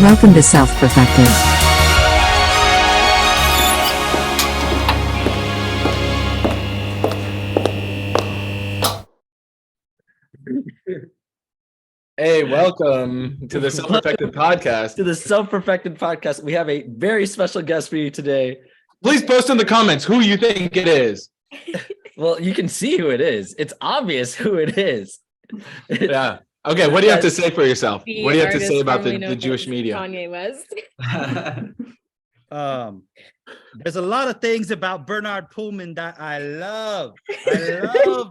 Welcome to Self-Perfected. Hey, welcome to the Self-Perfected podcast. To the Self-Perfected podcast. We have a very special guest for you today. Please post in the comments who you think it is. Well, you can see who it is. It's obvious who it is. Yeah. Okay, what do you have to say for yourself? The What do you have to artist say about formerly the known Jewish as media? Kanye West. There's a lot of things about Bernard Pullman that I love. I love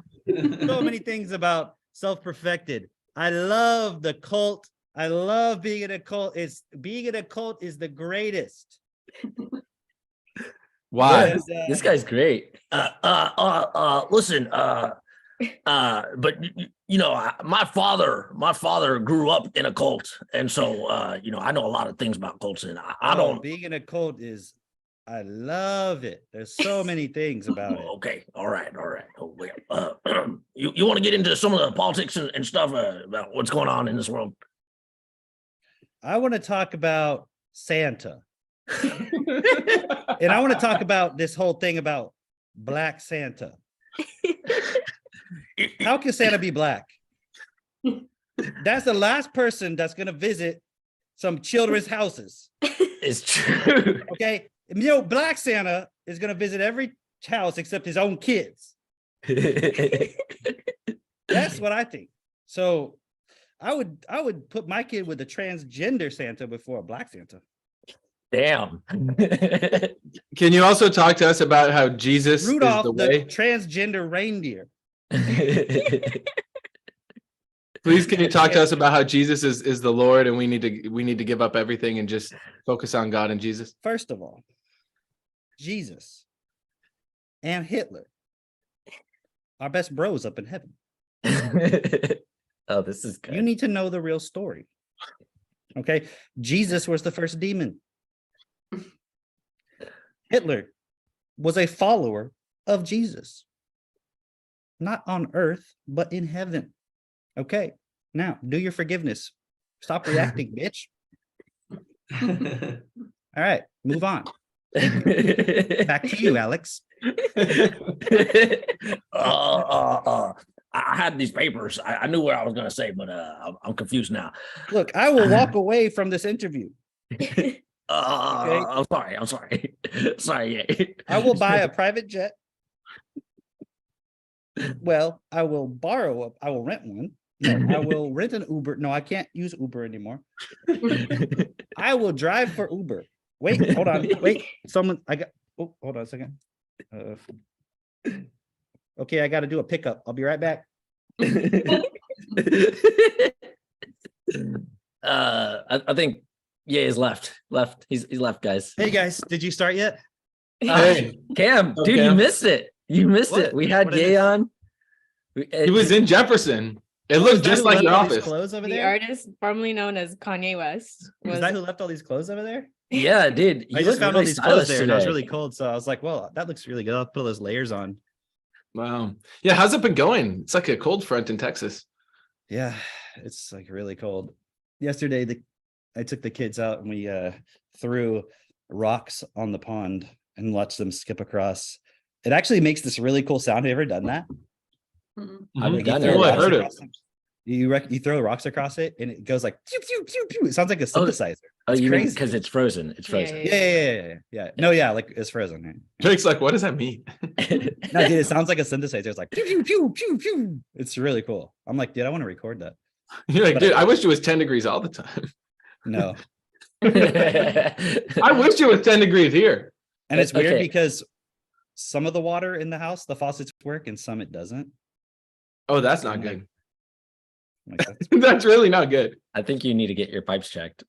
so many things about Self-Perfected. I love the cult. I love being in a cult. Being in a cult is the greatest. Why? This guy's great. Listen, but you know, my father grew up in a cult, and so you know, I know a lot of things about cults, and I don't. Being in a cult is, I love it. There's so many things about it. Okay, all right. Oh, wait, you want to get into some of the politics and stuff about what's going on in this world? I want to talk about Santa. And I want to talk about this whole thing about Black Santa. How can Santa be black? That's the last person that's going to visit some children's houses. It's true. Okay. You know, Black Santa is going to visit every house except his own kids. That's what I think. So I would put my kid with a transgender Santa before a Black Santa. Damn. Can you also talk to us about how Jesus Rudolph, is the the way? transgender reindeer. Please, can you talk to us about how Jesus is the Lord, and we need to give up everything and just focus on God and Jesus? First of all, Jesus and Hitler are best bros up in heaven. Oh, this is good. You need to know the real story. Okay. Jesus was the first demon. Hitler was a follower of Jesus. Not on earth, but in heaven. Okay. Now, do your forgiveness. Stop reacting, bitch. All right. Move on. Back to you, Alex. I had these papers. I knew what I was going to say, but I'm confused now. Look, I will walk away from this interview. Okay. I'm sorry. Sorry. I will buy a private jet. Well, I will rent one. No, I will rent an Uber. No, I can't use Uber anymore. I will drive for Uber. Wait, hold on. Wait, hold on a second. Okay, I got to do a pickup. I'll be right back. I think is left. He's left, guys. Hey guys, did you start yet? Hey. Cam, dude, Cam. you missed it. You missed What? it. We had What did I Gay miss? on. He was in Jefferson. It looked just like your office. Clothes over The there? artist formerly known as Kanye West Was was that who left all these clothes over there? Yeah, dude. I just found all these clothes there and I was really cold. So I was like, well, that looks really good. I'll put all those layers on. Wow. Yeah, how's it been going? It's like a cold front in Texas. Yeah, it's like really cold. Yesterday, I took the kids out and we threw rocks on the pond and watched them skip across. It actually makes this really cool sound. Have you ever done that? I've done Oh, I heard it. You throw rocks across it and it goes like pew, pew, pew, pew. It sounds like a synthesizer. Oh, It's you mean crazy. because it's frozen? It's frozen. Yeah. No, yeah, like it's frozen. Right? Jake's like, what does that mean? No, dude, it sounds like a synthesizer. It's like pew, pew, pew, pew, pew. It's really cool. I'm like, dude, I want to record that. You're like, But dude, I wish it was 10 degrees all the time. No. I wish it was 10 degrees here. And it's weird Okay. because some of the water in the house, the faucets work and some it doesn't. Oh, that's not good. I'm like, that's That's really not good. I think you need to get your pipes checked.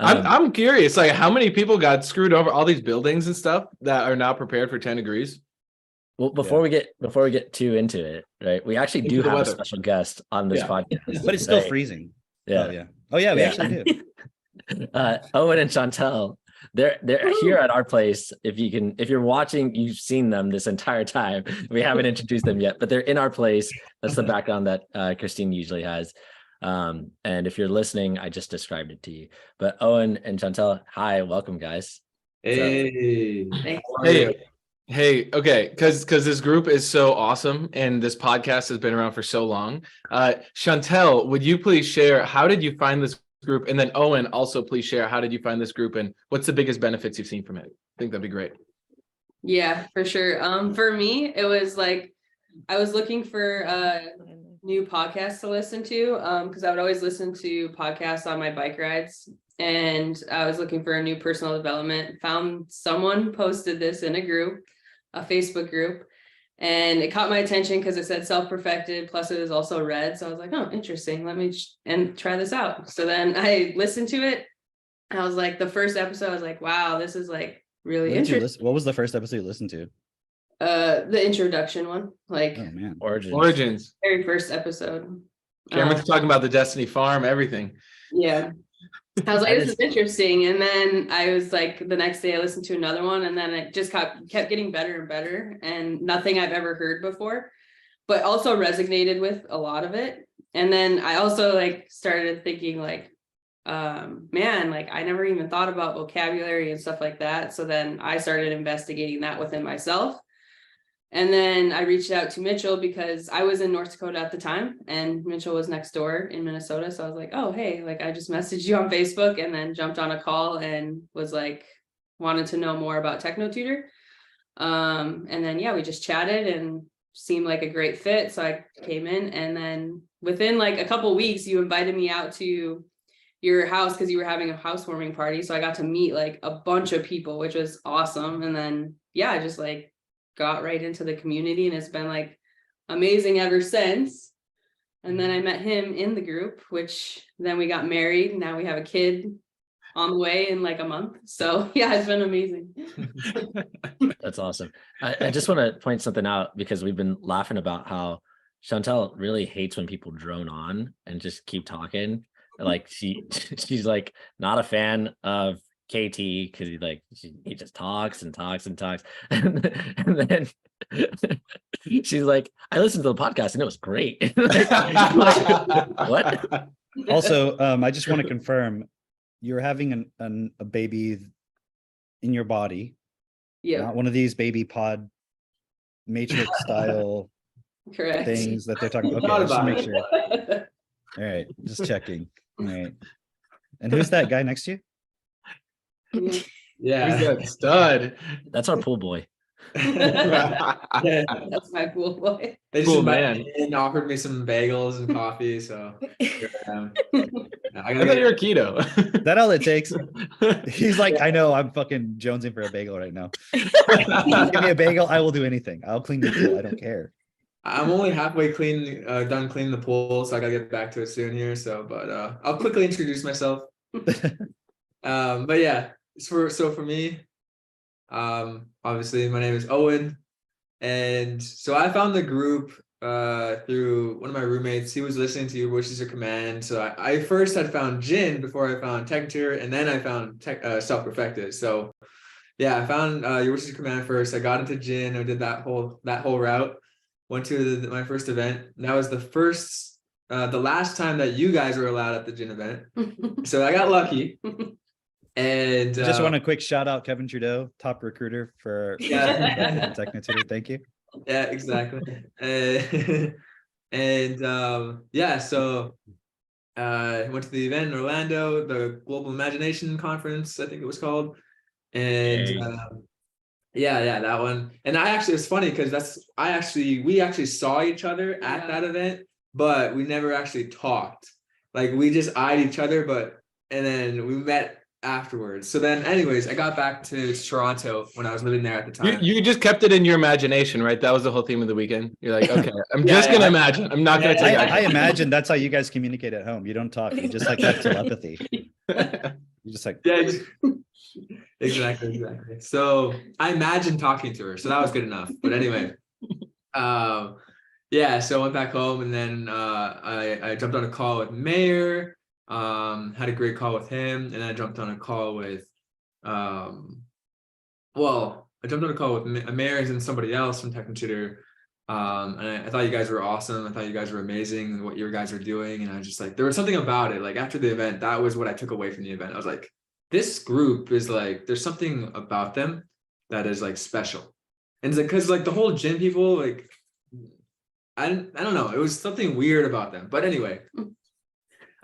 I'm curious, like how many people got screwed over all these buildings and stuff that are now prepared for 10 degrees? Well, before we get too into it, right? We actually do Into the have a weather. special guest on this Yeah. podcast. but it's still right? freezing. Yeah. Oh yeah, we Yeah. actually do. Owen and Chantelle, they're here at our place. If you're watching, you've seen them this entire time. We haven't introduced them yet, but they're in our place. That's the background that Christine usually has. And if you're listening, I just described it to you. But Owen and Chantelle, hi, welcome, guys. Hey. Hey, okay, because this group is so awesome and this podcast has been around for so long. Chantelle, would you please share, how did you find this group? And then Owen, also please share, how did you find this group and what's the biggest benefits you've seen from it? I think that'd be great. Yeah, for sure. For me, it was like I was looking for new podcasts to listen to because I would always listen to podcasts on my bike rides, and I was looking for a new personal development. Found someone posted this in a group, a Facebook group, and it caught my attention because it said self-perfected, plus it was also red. So I was like, oh, interesting. Let me try this out. So then I listened to it. I was like, the first episode, I was like, wow, this is like really interesting. What was the first episode you listened to? The introduction one, like Oh man, Origins. very first episode. Cameron's talking about the Destiny Farm, everything. Yeah. I was like, this is interesting. And then I was like, the next day I listened to another one, and then it just kept getting better and better, and nothing I've ever heard before, but also resonated with a lot of it. And then I also like started thinking like, man, like I never even thought about vocabulary and stuff like that. So then I started investigating that within myself. And then I reached out to Mitchell because I was in North Dakota at the time and Mitchell was next door in Minnesota. So I was like, oh, hey, like I just messaged you on Facebook, and then jumped on a call and was like, wanted to know more about TechnoTutor. And then, yeah, we just chatted and seemed like a great fit. So I came in, and then within like a couple weeks, you invited me out to your house because you were having a housewarming party. So I got to meet like a bunch of people, which was awesome. And then, yeah, I just like got right into the community, and it's been like amazing ever since. And then I met him in the group, which then we got married. Now we have a kid on the way in like a month. So yeah, it's been amazing. That's awesome. I just want to point something out because we've been laughing about how Chantelle really hates when people drone on and just keep talking. Like she's like not a fan of KT because he just talks and talks and talks, and then she's like, I listened to the podcast and it was great. What? Also, I just want to confirm you're having a baby in your body. Yeah, Not one of these baby pod matrix style correct. things that they're talking about. Okay, just to make sure. All right, just checking. All right. And who's that guy next to you? Yeah. Who's that stud? That's our pool boy. That's my cool boy. They Cool, just man. invited me and offered me some bagels and coffee, so here I am. I I gotta thought you were get, keto. Is that all it takes? He's like, I know, I'm fucking jonesing for a bagel right now. Give me a bagel, I will do anything. I'll clean your pool, I don't care. I'm only halfway done cleaning the pool, so I gotta get back to it soon here. So, but I'll quickly introduce myself. But yeah, so for me, obviously my name is Owen, and so I found the group through one of my roommates. He was listening to Your Wishes Are Command. So I first had found Jin before I found TechnoTutor, and then I found Self-Perfected. So yeah, I found Your Wishes Are Command first. I got into Jin. I did that whole route. Went to my first event. That was the last time that you guys were allowed at the Jin event. So I got lucky. And Just want a quick shout out, Kevin Trudeau, top recruiter for TechnoTutor. Thank you. Yeah, exactly. Yeah, so I went to the event in Orlando, the Global Imagination Conference, I think it was called. And yeah, that one. And it's funny because we actually saw each other at that event, but we never actually talked. Like we just eyed each other, and then we met afterwards. So then anyways, I got back to Toronto when I was living there at the time. You just kept it in your imagination, right? That was the whole theme of the weekend. You're like, okay, I'm just gonna imagine. I'm not gonna take I imagine that's how you guys communicate at home. You don't talk, you just like have telepathy. You just like Exactly. So I imagined talking to her, so that was good enough. But anyway, yeah, so I went back home, and then I jumped on a call with Mayor, had a great call with him, and then I jumped on a call with Mayor and somebody else from TechnoTutor, And I thought you guys were awesome. I thought you guys were amazing, what you guys were doing. And I was just like, there was something about it. Like after the event, that was what I took away from the event. I was like, this group is like, there's something about them that is like special. And it's like, cause like the whole gym people, like, I don't know. It was something weird about them. But anyway,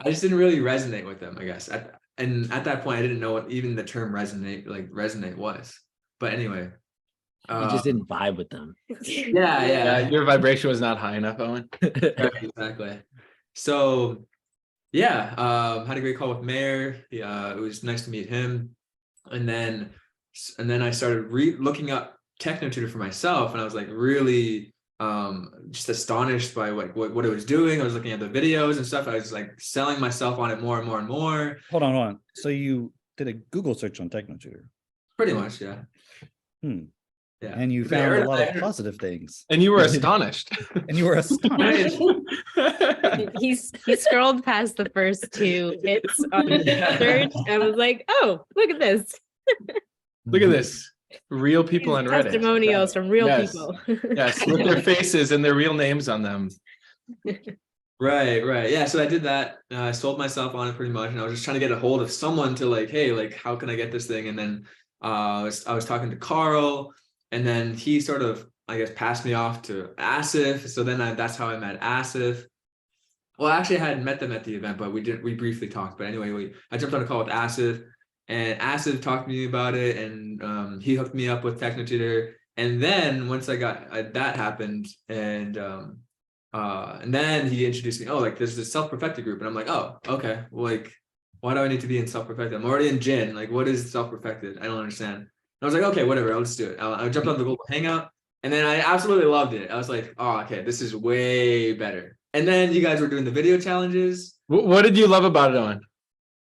I just didn't really resonate with them, I guess. And at that point, I didn't know what even the term resonate was. But anyway. You just didn't vibe with them. Yeah. Your vibration was not high enough, Owen. Right, exactly. So yeah, had a great call with Mayor. It was nice to meet him. And then I started looking up Techno Tutor for myself, and I was like really just astonished by what it was doing. I was looking at the videos and stuff. I was like selling myself on it more and more and more. Hold on. So you did a Google search on Techno Tutor. Pretty much, yeah. Yeah. And you found a lot of positive things. And you were astonished. And you were astonished. He scrolled past the first 2 hits on the search and was like, oh, look at this. Look at this. Real people on Reddit. Testimonials from real people. Yes, with their faces and their real names on them. Right. Yeah. So I did that. I sold myself on it pretty much. And I was just trying to get a hold of someone to like, hey, like, how can I get this thing? And then I was talking to Carl, and then he sort of, I guess, passed me off to Asif. So then that's how I met Asif. Well, actually, I hadn't met them at the event, but we briefly talked. But anyway, I jumped on a call with Asif, and Asif talked to me about it, and he hooked me up with Techno Tutor. And then once that happened, and then he introduced me. Oh, like there's this self-perfected group, and I'm like, oh, okay. Well, like, why do I need to be in self-perfected? I'm already in Jin. Like, what is self-perfected? I don't understand. I was like, okay, whatever, I'll just do it. I jumped on the Global Hangout, and then I absolutely loved it. I was like, oh, okay, this is way better. And then you guys were doing the video challenges. What did you love about it, Owen?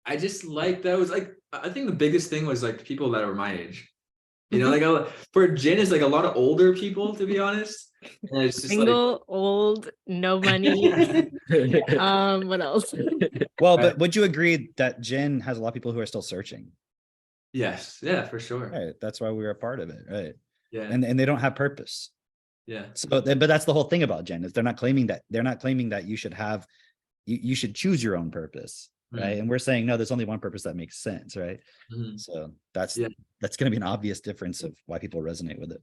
I just like that was like, I think the biggest thing was like people that were my age. You know, like for Jin is like a lot of older people, to be honest. And it's just Single, like, old, no money. What else? Well, but would you agree that Jin has a lot of people who are still searching? yes, yeah, for sure. Right. That's why we were a part of it, right? Yeah, And they don't have purpose. yeah. So, but that's the whole thing about Jen is they're not claiming that you should have, you should choose your own purpose, right? And we're saying no, there's only one purpose that makes sense, right? So that's going to be an obvious difference of why people resonate with it.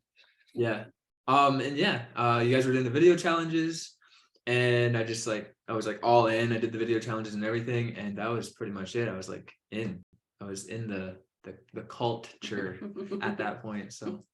Yeah. And yeah, you guys were doing the video challenges, and I was like all in. I did the video challenges and everything, and that was pretty much it. I was like I was in the culture at that point. So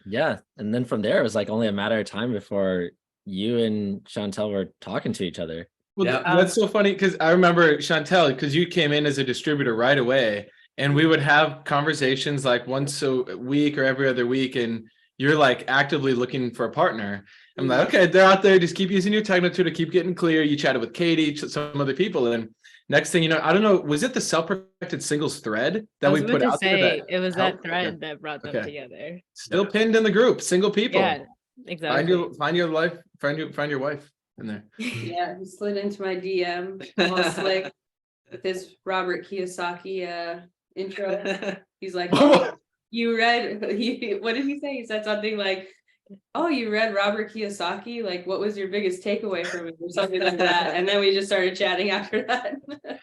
Yeah. And then from there, it was like only a matter of time before you and Chantelle were talking to each other. Well, Yep. that's so funny because I remember Chantelle, because you came in as a distributor right away, and we would have conversations like once a week or every other week, and you're like actively looking for a partner. I'm like, okay, they're out there, just keep using your Techno Tutor, keep getting clear. You chatted with Katie, some other people, and next thing you know, I don't know, was it the self-perfected singles thread that we put out there? It was that thread that brought them together. Still pinned in the group, single people. Yeah, exactly. Find your life, find your wife in there. Yeah, he slid into my DM all slick with his Robert Kiyosaki intro. He's like, oh, you read, what did he say? He said something like, oh, you read Robert Kiyosaki? Like, what was your biggest takeaway from it or something like that? And then we just started chatting after that.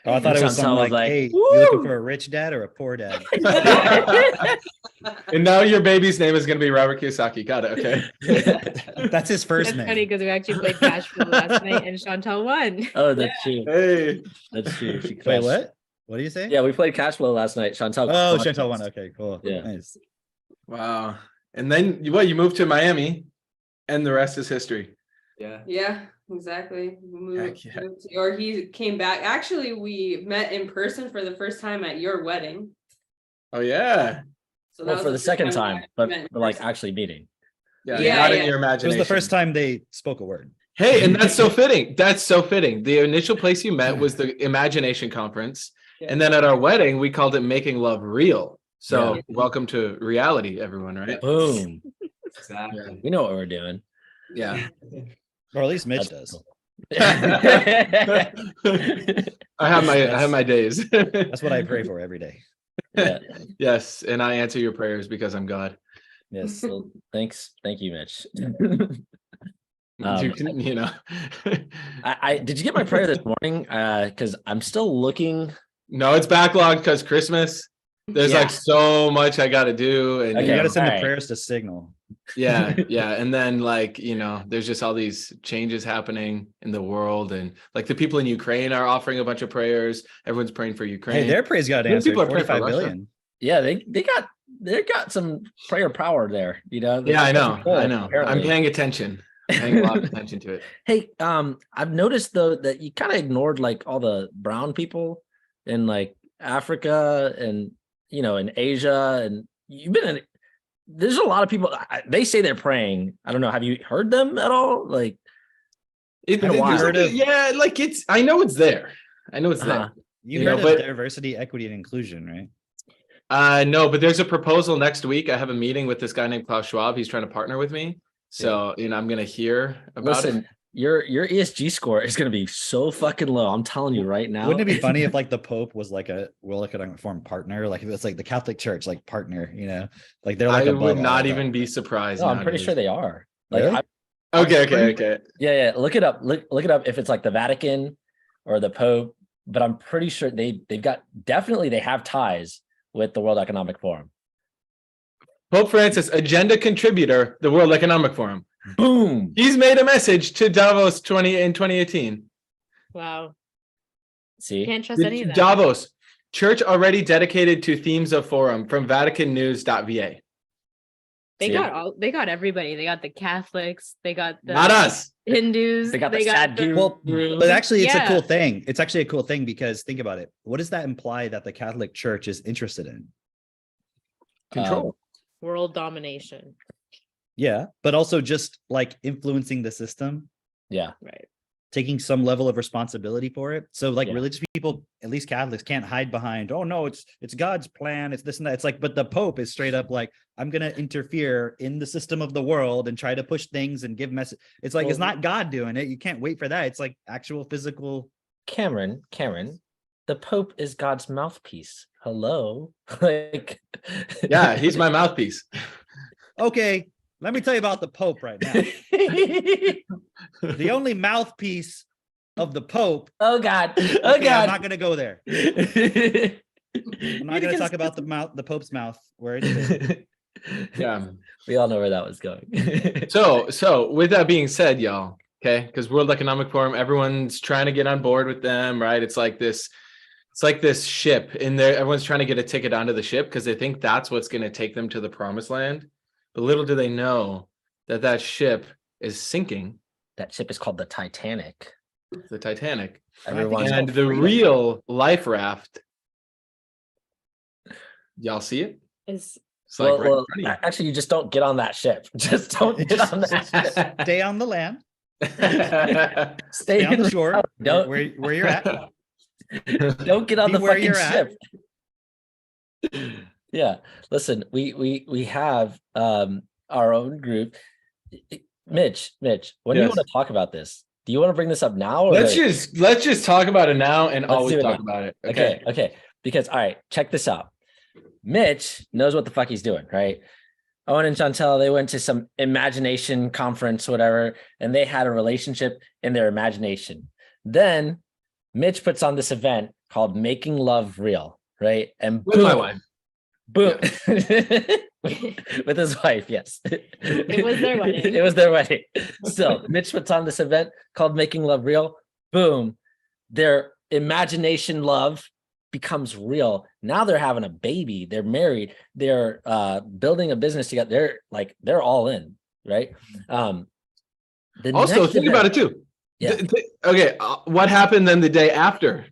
Oh, I thought it was something like, hey, you looking for a rich dad or a poor dad? And now your baby's name is going to be Robert Kiyosaki. Got it. Okay. That's his first That's funny name. because we actually played Cash Flow last night and Chantelle won. Oh, that's true. Hey. That's true. She Wait, crushed. what? What do you say? Yeah, we played Cash Flow last night. Chantelle. Oh, crushed Chantelle us. won. Okay, cool. Yeah. Nice. Wow. And then you moved to Miami, and the rest is history. Yeah. Yeah, exactly. Heck yeah. Or he came back. Actually, we met in person for the first time at your wedding. Oh yeah. So Well, was for the first second we time, met but in like person. actually meeting. Yeah. Yeah, Not yeah. in your It imagination. was the first time they spoke a word. Hey, and that's so fitting. That's so fitting. The initial place you met was the Imagination Conference. And then at our wedding, we called it Making Love Real. So welcome to reality, everyone, right? Boom. Exactly. We know what we're doing. Yeah. Or at least Mitch That's does. I have my days. That's what I pray for every day. Yeah. Yes, and I answer your prayers because I'm God. Yes. So thanks. Thank you, Mitch. You can, you know. I did you get my prayer this morning? Because I'm still looking. No, it's backlogged because Christmas. There's Yeah. like so much I got to do, and Okay, You got to send the alright. prayers to Signal. yeah, and then like there's just all these changes happening in the world, and like the people in Ukraine are offering a bunch of prayers. Everyone's praying for Ukraine. Hey, their praise got People answered. are praying for 45 Russia. billion. Yeah, they got some prayer power there. Yeah, I know. I'm apparently. paying attention. Paying a lot of attention to it. Hey, I've noticed though that you kind of ignored like all the brown people in like Africa and in Asia, and you've been in. There's a lot of people. They say they're praying. I don't know. Have you heard them at all? Like, yeah, like it's. I know it's there. I know it's there. You've You know, heard of but- diversity, equity, and inclusion, right? No, but there's a proposal next week. I have a meeting with this guy named Klaus Schwab. He's trying to partner with me. So, I'm going to hear about it. Your ESG score is going to be so fucking low. I'm telling you right now. Wouldn't it be funny if like the Pope was like a World Economic Forum partner? Like if it's like the Catholic Church, like partner, like they're like I above would all not of even that. be surprised. No, I'm pretty nowadays. sure they are. Like, Really? Okay. yeah. Look it up. Look it up if it's like the Vatican or the Pope. But I'm pretty sure they have ties with the World Economic Forum. Pope Francis, agenda contributor, the World Economic Forum. Boom. He's made a message to Davos in 2018. Wow. See, Can't trust any of that. Davos, church already dedicated to themes of forum from VaticanNews.va. They See? got everybody. They got the Catholics. They got the Not us. Hindus. They got the sad dude. Well, but actually, it's a Yeah. cool thing. It's actually a cool thing because think about it. What does that imply that the Catholic Church is interested in? Control. world domination. Yeah, but also just like influencing the system, Yeah. Right. taking some level of responsibility for it. So like Yeah. religious people, at least Catholics, can't hide behind, oh no, it's God's plan, it's this and that. It's like, but the Pope is straight up like, I'm gonna interfere in the system of the world and try to push things and give message. It's like it's Well, not God doing it. You can't wait for that. It's like actual physical. Cameron, the Pope is God's mouthpiece. Hello. Like, Yeah, he's my mouthpiece. Okay, let me tell you about the Pope right now. The only mouthpiece of the Pope. Oh God. Oh Okay, I'm God. not gonna go there. I'm not gonna talk about the Pope's mouth where it is. Yeah. We all know where that was going. So with that being said, y'all, okay, because World Economic Forum, everyone's trying to get on board with them, right? It's like this ship in there. Everyone's trying to get a ticket onto the ship because they think that's what's going to take them to the promised land. But little do they know that ship is sinking, That ship is called the Titanic. the Titanic. Everyone. And the real life raft, y'all see it? Is It's like right in Well, front of actually, you just don't get on that ship. Just don't get on that ship. Stay on the land, you. stay on the shore, Don't- where you're at. Don't get on Be the where fucking you're at. ship. Yeah, listen, we have our own group. Mitch, when do you Yes. want to talk about this? Do you want to bring this up now? Or let's later? just talk about it now and Let's always do it talk now. about it. Okay. Because all right, check this out. Mitch knows what the fuck he's doing, right? Owen and Chantelle, they went to some imagination conference, whatever, and they had a relationship in their imagination. Then Mitch puts on this event called Making Love Real, right? And With my wife. boom. With his wife, yes. It was their wedding. It was their wedding. So Mitch puts on this event called Making Love Real. Boom. Their imagination love becomes real. Now they're having a baby. They're married. They're building a business together. They're all in, right? The Also, next think event- about it too. Yeah. Okay, what happened then the day after?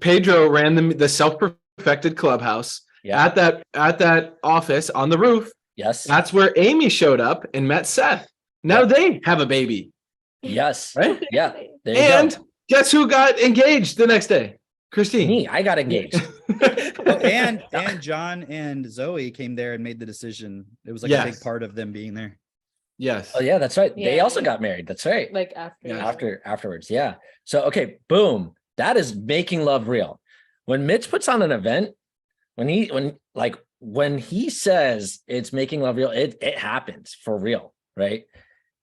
Pedro ran the self-perfected clubhouse Yeah. at that office on the roof. Yes. That's where Amy showed up and met Seth. Now Yep. they have a baby, Yes. right? Yeah. There you And go. guess who got engaged the next day? Christine. Me, I got engaged. Oh, and John and Zoe came there and made the decision. It was like a big Yes. part of them being there. Yes. Oh yeah, that's right. They Yeah. also got married. That's right. like after. Yeah. Afterwards. Yeah. So okay, boom. That is making love real. When Mitch puts on an event, when he says it's making love real, it happens for real, right?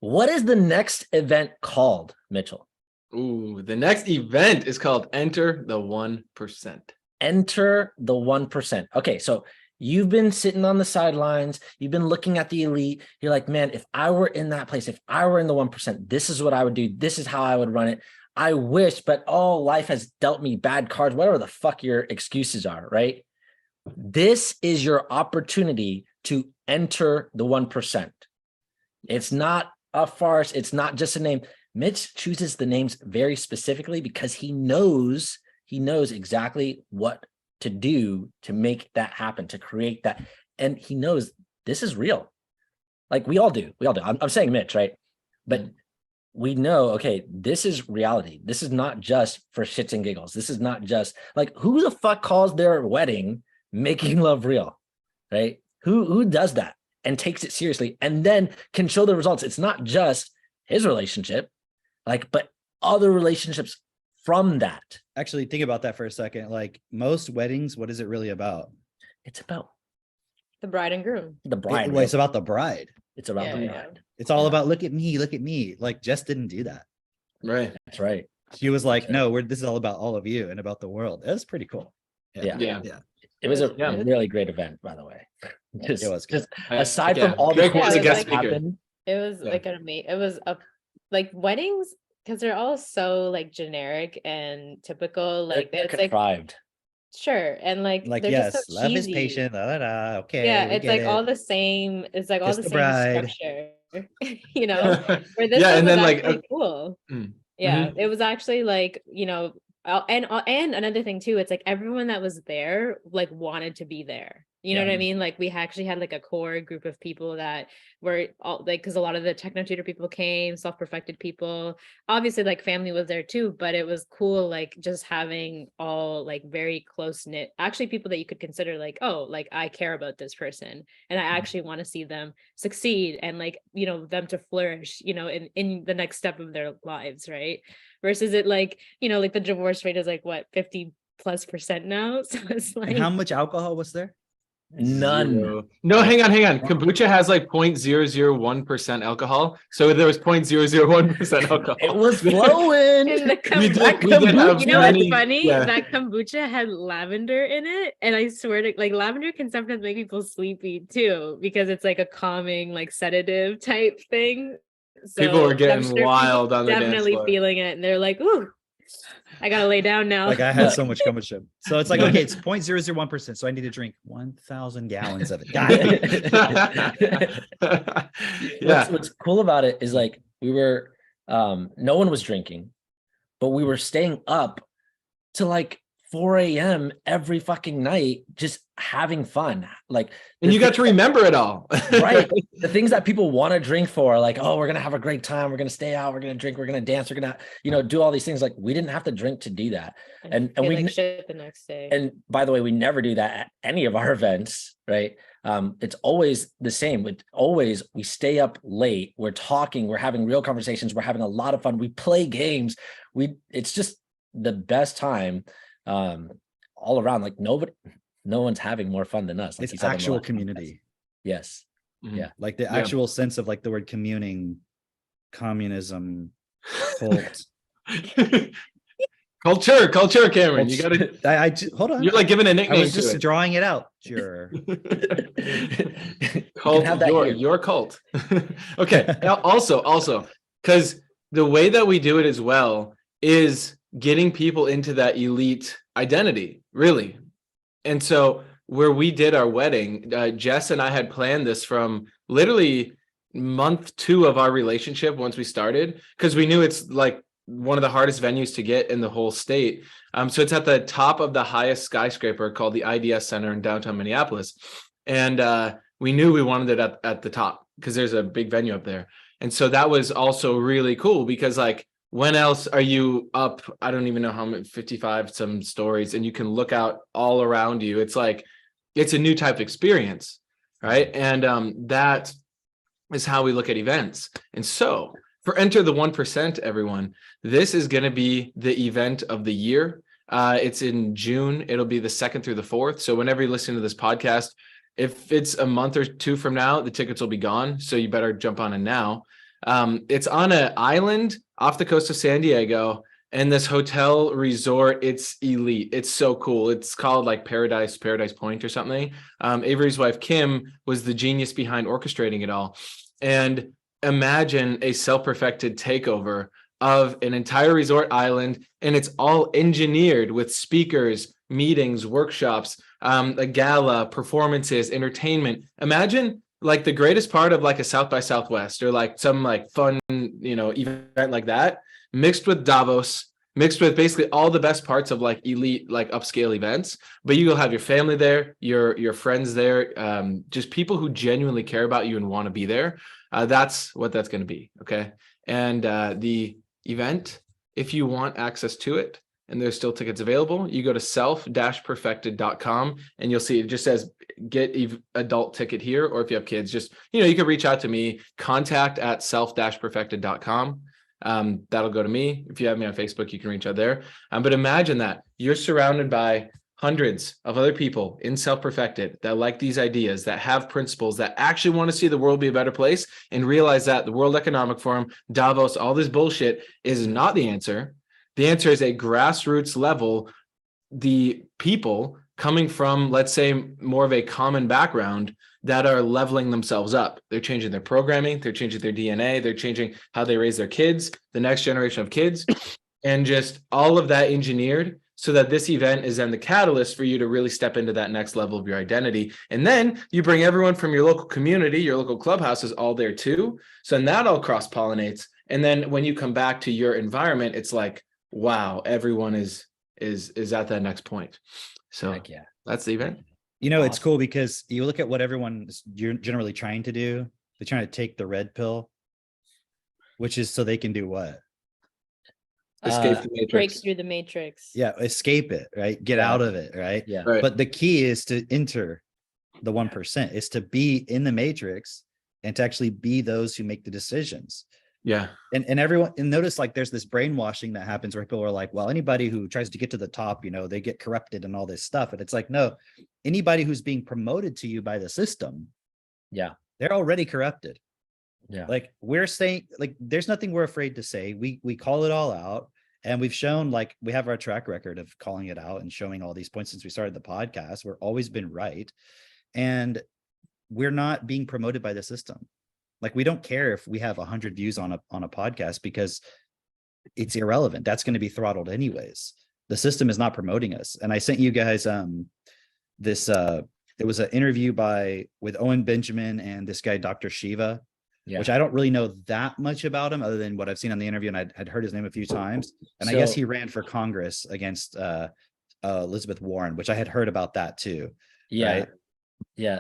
What is the next event called, Mitchell? Ooh, the next event is called Enter the 1%. Enter the 1%. Okay, so you've been sitting on the sidelines, you've been looking at the elite. You're like, man, if I were in that place, if I were in the 1%, this is what I would do. This is how I would run it. I wish, but life has dealt me bad cards, whatever the fuck your excuses are, right? This is your opportunity to enter the 1%. It's not a farce. It's not just a name. Mitch chooses the names very specifically because he knows exactly what to do to make that happen, to create that. And he knows this is real. Like we all do. I'm saying Mitch, right? But we know, okay, this is reality. This is not just for shits and giggles. This is not just like, who the fuck calls their wedding making love real, right? Who does that and takes it seriously and then can show the results? It's not just his relationship, but other relationships from that. Actually, think about that for a second. Like most weddings, what is it really about? It's about The bride and groom. the bride. It's about the bride. It's about Yeah, the yeah. bride. It's all Yeah. about look at me. Like Jess didn't do that. Right. That's right. She was like, no, this is all about all of you and about the world. That's pretty cool. Yeah. Yeah. It was a Yeah. really great event, by the way. Just, It was good. just aside Yeah. from all the Greg was a things that guest speaker. happened, It was Yeah. like it was a like weddings because they're all so like generic and typical. Like they're it's like contrived. sure and like Like, they're yes, just so love is cheesy. patient. Okay. Yeah, we it's get like it. all the same. It's like all Kiss the the same bride. structure. You know, where this Yeah, one and was then, like, actually cool. Mm. Yeah, it was actually like, and another thing too, it's like everyone that was there like wanted to be there. You know Yeah. what I mean? Like we actually had like a core group of people that were all like, because a lot of the techno tutor people came, self-perfected people. Obviously, like family was there too, but it was cool, like just having all like very close knit, actually people that you could consider like, oh, like I care about this person and I actually want to see them succeed and like, them to flourish, in the next step of their lives, right? Versus it like, like the divorce rate is like what, 50+% now. So it's like And how much alcohol was there? None. Zero. No, hang on. Kombucha has like 0.001% alcohol. So there was 0.001% alcohol. It was flowing. in the We kombucha. did have You know what's many- funny? yeah. That kombucha had lavender in it. And I swear to like lavender can sometimes make people sleepy too, because it's like a calming, like sedative type thing. So People were I'm getting sure people wild on the dance definitely floor. feeling it. And they're like, ooh, I gotta lay down now. Like I had so much kombucha. So it's like, okay, it's 0.001%. So I need to drink 1,000 gallons of it. God. Yeah. What's cool about it is like we were no one was drinking, but we were staying up to like 4 a.m. every fucking night, just having fun. Like, And you got to remember it all. right? The things that people want to drink for, like, oh, we're gonna have a great time, we're gonna stay out, we're gonna drink, we're gonna dance, we're gonna, do all these things. Like, we didn't have to drink to do that. And feel we like shit the next day. And by the way, we never do that at any of our events, right? It's always the same. We stay up late, we're talking, we're having real conversations, we're having a lot of fun, we play games, it's just the best time all around. Like no one's having more fun than us. Like It's you said on the actual last podcast. community. Yes. Mhm. Yeah. Like the actual sense of like the word communing, communism, cult. Culture, Cameron. You gotta. Hold on. You're like giving a I nickname was to just it. drawing it out. Sure. Cult, have that here. your cult. Okay. Now, also, because the way that we do it as well is getting people into that elite identity, really. And so where we did our wedding, Jess and I had planned this from literally month 2 of our relationship once we started, because we knew it's like one of the hardest venues to get in the whole state. So it's at the top of the highest skyscraper called the IDS Center in downtown Minneapolis. And we knew we wanted it at the top because there's a big venue up there. And so that was also really cool because like, when else are you up? I don't even know how many, 55 some stories, and you can look out all around you. It's like, it's a new type of experience, right? And that is how we look at events. And so for Enter the 1%, everyone, this is going to be the event of the year. It's in June. It'll be the 2nd through the 4th. So whenever you listen to this podcast, if it's a month or 2 from now, the tickets will be gone. So you better jump on it now. It's on an island off the coast of San Diego, and this hotel resort, it's elite. It's so cool. It's called like Paradise Point or something. Avery's wife, Kim, was the genius behind orchestrating it all. And imagine a self-perfected takeover of an entire resort island, and it's all engineered with speakers, meetings, workshops, a gala, performances, entertainment. Imagine like the greatest part of like a South by Southwest or like some like fun, event like that, mixed with Davos, mixed with basically all the best parts of like elite, like upscale events. But you'll have your family there, your friends there, just people who genuinely care about you and want to be there. That's what that's going to be. Okay. And the event, if you want access to it, and there's still tickets available, you go to self-perfected.com and you'll see it just says get adult ticket here. Or if you have kids, just, you can reach out to me, contact@self-perfected.com. That'll go to me. If you have me on Facebook, you can reach out there. But imagine that you're surrounded by hundreds of other people in Self-Perfected that like these ideas, that have principles, that actually want to see the world be a better place, and realize that the World Economic Forum, Davos, all this bullshit is not the answer. The answer is a grassroots level, the people coming from, let's say, more of a common background that are leveling themselves up. They're changing their programming, they're changing their DNA, they're changing how they raise their kids, the next generation of kids, and just all of that engineered so that this event is then the catalyst for you to really step into that next level of your identity. And then you bring everyone from your local community, your local clubhouses all there too. So then that all cross-pollinates. And then when you come back to your environment, it's like, wow, everyone is at that next point. So Yeah, that's the event. It's cool because you look at what everyone is generally trying to do. They're trying to take the red pill, which is so they can do what? Escape the matrix. Break through the matrix. Yeah, escape it, right? Get out of it, right? Yeah. Right. But the key is to enter the 1%, is to be in the matrix and to actually be those who make the decisions. Yeah. And everyone, and notice like there's this brainwashing that happens where people are like, well, anybody who tries to get to the top, they get corrupted and all this stuff. And it's like, no, anybody who's being promoted to you by the system, Yeah. they're already corrupted. Yeah. Like we're saying, like, there's nothing we're afraid to say. We call it all out. And we've shown, like, we have our track record of calling it out and showing all these points since we started the podcast. We're always been right. And we're not being promoted by the system. Like, we don't care if we have 100 views on a podcast because it's irrelevant. That's going to be throttled anyways. The system is not promoting us. And I sent you guys this it was an interview with Owen Benjamin and this guy, Dr. Shiva, which I don't really know that much about him other than what I've seen on the interview, and I had heard his name a few times. And I guess he ran for Congress against Elizabeth Warren, which I had heard about that too. Yeah. Right? Yeah.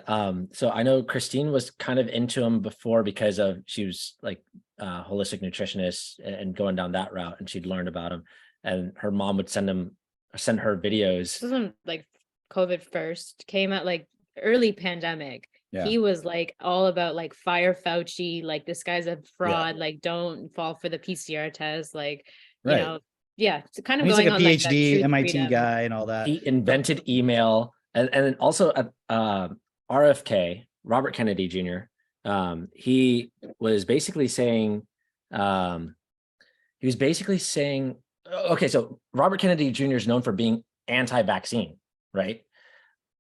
So I know Christine was kind of into him before because she was like a holistic nutritionist and going down that route, and she'd learned about him, and her mom would send her videos. This was when like COVID first came out, like early pandemic. Yeah. He was like all about like fire Fauci, like this guy's a fraud, like don't fall for the PCR test, like, Right. it's kind of He's going like a on PhD, like that MIT freedom. guy and all that. He invented email, and then also RFK, Robert Kennedy Jr. He was basically saying, okay, so Robert Kennedy Jr. is known for being anti-vaccine, right?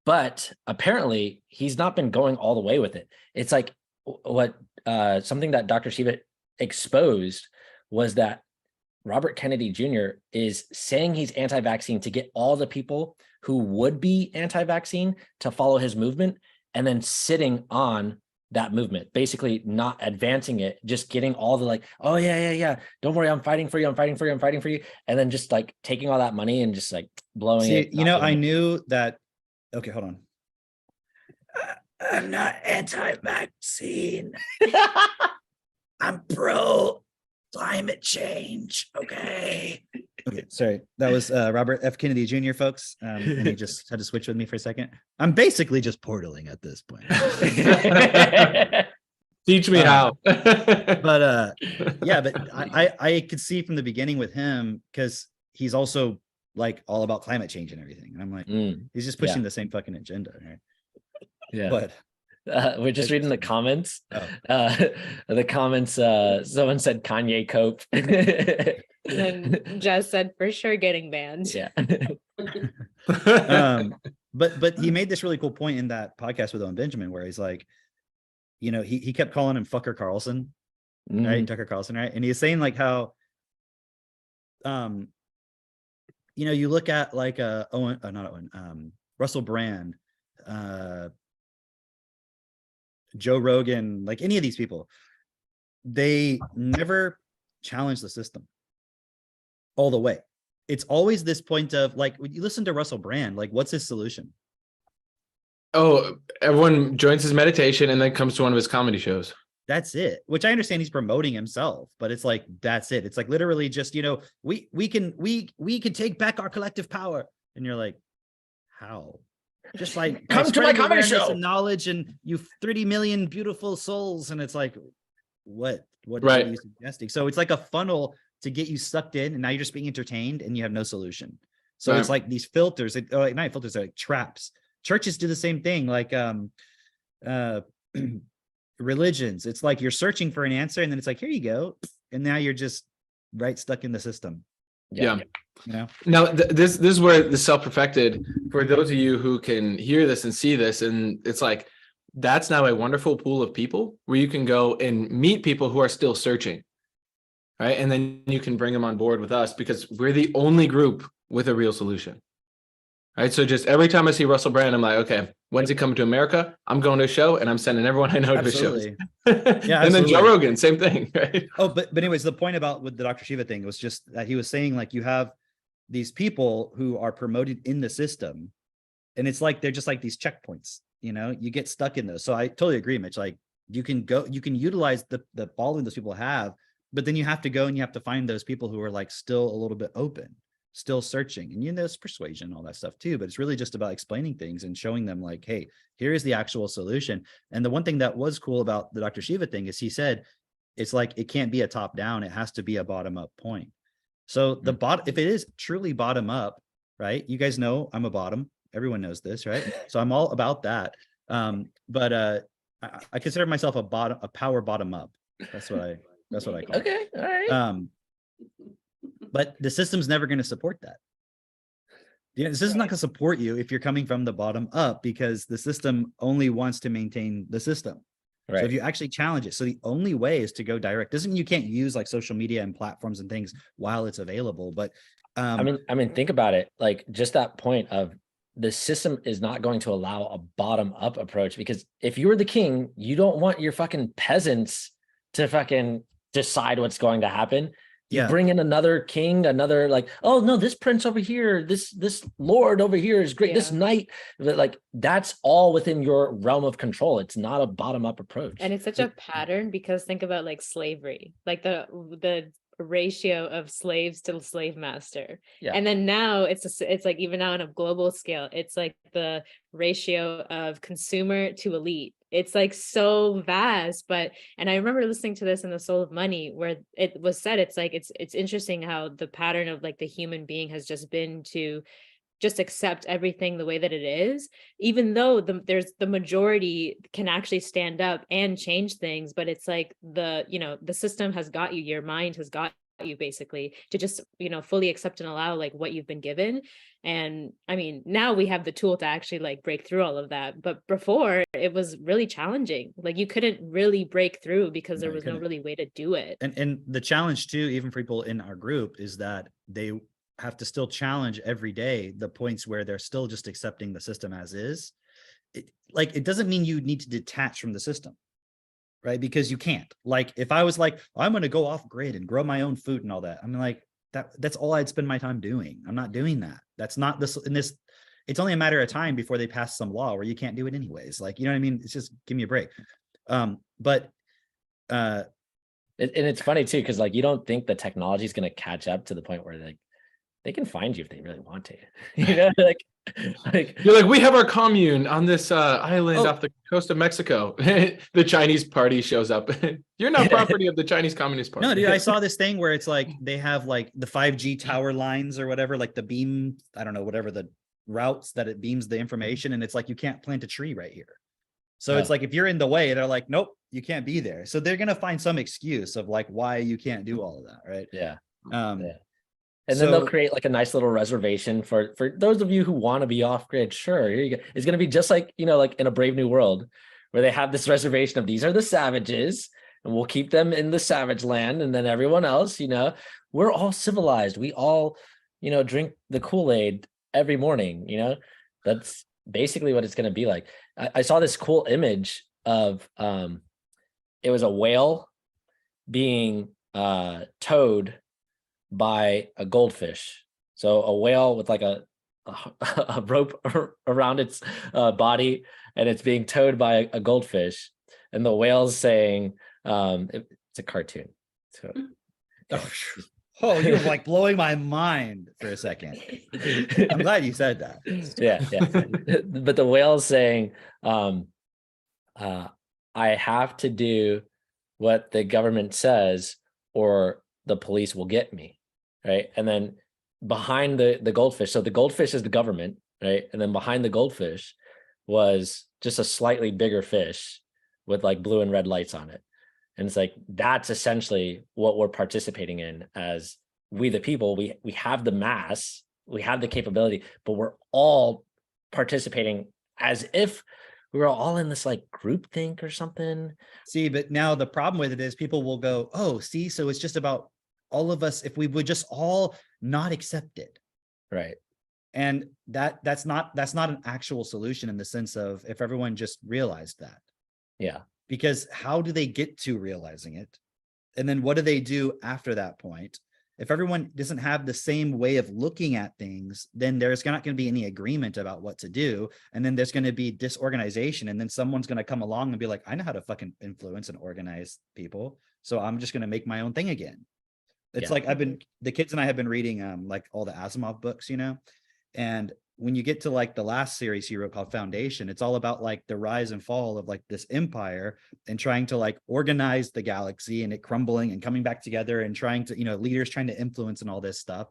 But apparently he's not been going all the way with it. It's like what something that Dr. Shiva exposed was that Robert Kennedy Jr. is saying he's anti-vaccine to get all the people who would be anti-vaccine to follow his movement, and then sitting on that movement, basically not advancing it, just getting all the like, oh yeah, don't worry, I'm fighting for you, and then just like taking all that money and just like blowing it. I knew that. Okay, hold on. I'm not anti-vaccine. I'm pro climate change. Okay. Okay, sorry. That was Robert F. Kennedy Jr., folks. And he just had to switch with me for a second. I'm basically just portaling at this point. Teach me how. But I could see from the beginning with him, because he's also like all about climate change and everything. And I'm like, he's just pushing the same fucking agenda. Right? Yeah. But We're just reading the comments. Oh. The comments. Someone said Kanye cope. And Jess said for sure getting banned. Yeah. But he made this really cool point in that podcast with Owen Benjamin, where he's like, you know, he kept calling him fucker Carlson, right? Tucker Carlson, right? And he's saying like how, you know, you look at like Owen, not Owen, Russell Brand, Joe Rogan, like any of these people, they never challenge the system all the way. It's always this point of like, when you listen to Russell Brand, like what's his solution? Oh, everyone joins his meditation and then comes to one of his comedy shows. That's it. Which I understand he's promoting himself, but it's like, that's it. It's like literally just, you know, we can take back our collective power. And you're like, how? Just like Come to my comedy show and knowledge and you 30 million beautiful souls. And it's like, what Right. are you suggesting? So it's like a funnel to get you sucked in, and now you're just being entertained and you have no solution. So it's like these filters, not filters, are like traps. Churches do the same thing, like religions. It's like you're searching for an answer, and then it's like, here you go, and now you're just stuck in the system. Yeah. You know. Now this is where the self-perfected, for those of you who can hear this and see this, and it's like that's now a wonderful pool of people where you can go and meet people who are still searching. Right. And then you can bring them on board with us because we're the only group with a real solution. Right. So just every time I see Russell Brand, I'm like, okay, when's he coming to America? I'm going to a show and I'm sending everyone I know to his shows. Yeah. And then Joe Rogan, same thing. Right. Oh, but anyways, the point about with the Dr. Shiva thing was just that he was saying like you have these people who are promoted in the system, and it's like they're just like these checkpoints, you know, you get stuck in those. So I totally agree, Mitch. Like you can utilize the following those people have, but then you have to go and you have to find those people who are like still a little bit open, still searching. And you know, it's persuasion, all that stuff too, but it's really just about explaining things and showing them like, hey, here is the actual solution. And the one thing that was cool about the Dr. Shiva thing is he said, it's like, it can't be a top down, it has to be a bottom up point. So the if it is truly bottom up, right? You guys know I'm a bottom. Everyone knows this, right? So I'm all about that. But I consider myself a power bottom up. That's what I call it. Okay. All right. But the system's never going to support that. You know, the system's not going to support you if you're coming from the bottom up, because the system only wants to maintain the system. Right. So if you actually challenge it, so the only way is to go direct. Doesn't mean you can't use like social media and platforms and things while it's available, but I mean, think about it. Like just that point of the system is not going to allow a bottom up approach, because if you were the king, you don't want your fucking peasants to fucking decide what's going to happen. You bring in another king, another like, oh no, this prince over here, this lord over here is great. This knight, like that's all within your realm of control. It's not a bottom up approach. And it's such a pattern, because think about like slavery, like the ratio of slaves to slave master. And then now it's like even now on a global scale, it's like the ratio of consumer to elite. It's like so vast. And I remember listening to this in The Soul of Money, where it was said, it's like it's interesting how the pattern of like the human being has just been to just accept everything the way that it is, even though there's the majority can actually stand up and change things. But it's like the system has got you, your mind has got you basically to just, fully accept and allow like what you've been given. And I mean, now we have the tool to actually like break through all of that. But before it was really challenging. Like you couldn't really break through because there was no really way to do it. And the challenge too, even for people in our group, is that they have to still challenge every day the points where they're still just accepting the system as is. It doesn't mean you need to detach from the system, right? Because you can't. Like if I was like, I'm going to go off grid and grow my own food and all that, I'm like, that's all I'd spend my time doing. I'm not doing that. That's not this in this. It's only a matter of time before they pass some law where you can't do it anyways. Like, you know what I mean? It's just give me a break. And it's funny too, because like you don't think the technology is going to catch up to the point where like they can find you if they really want to. Like you're like, we have our commune on this island off the coast of Mexico. The Chinese party shows up. You're not property of the Chinese Communist Party. No, dude, I saw this thing where it's like they have like the 5G tower lines or whatever, like the beam, I don't know, whatever the routes that it beams the information, and it's like you can't plant a tree right here. So it's like, if you're in the way, they're like, nope, you can't be there. So they're going to find some excuse of like why you can't do all of that. Right. Yeah. Yeah. And then they'll create like a nice little reservation for those of you who want to be off grid. Sure, here you go. It's going to be just like, like in a Brave New World, where they have this reservation of these are the savages, and we'll keep them in the savage land. And then everyone else, we're all civilized. We all, drink the Kool-Aid every morning. That's basically what it's going to be like. I saw this cool image of it was a whale being towed by a goldfish. So a whale with like a rope around its body, and it's being towed by a goldfish, and the whale's saying, it's a cartoon. So oh, you're like blowing my mind for a second. I'm glad you said that. Yeah. But the whale's saying, I have to do what the government says, or the police will get me. Right. And then behind the goldfish, so the goldfish is the government, right? And then behind the goldfish was just a slightly bigger fish with like blue and red lights on it. And it's like, that's essentially what we're participating in as we the people. We have the mass, we have the capability, but we're all participating as if we were all in this like group think or something. See, but now the problem with it is people will go, oh, see, so it's just about all of us, if we would just all not accept it. Right. And that's not an actual solution in the sense of if everyone just realized that. Yeah. Because how do they get to realizing it? And then what do they do after that point? If everyone doesn't have the same way of looking at things, then there's not going to be any agreement about what to do. And then there's going to be disorganization. And then someone's going to come along and be like, I know how to fucking influence and organize people. So I'm just going to make my own thing again. It's like the kids and I have been reading like all the Asimov books, and when you get to like the last series he wrote called Foundation, it's all about like the rise and fall of like this empire and trying to like organize the galaxy and it crumbling and coming back together and trying to, leaders trying to influence and all this stuff.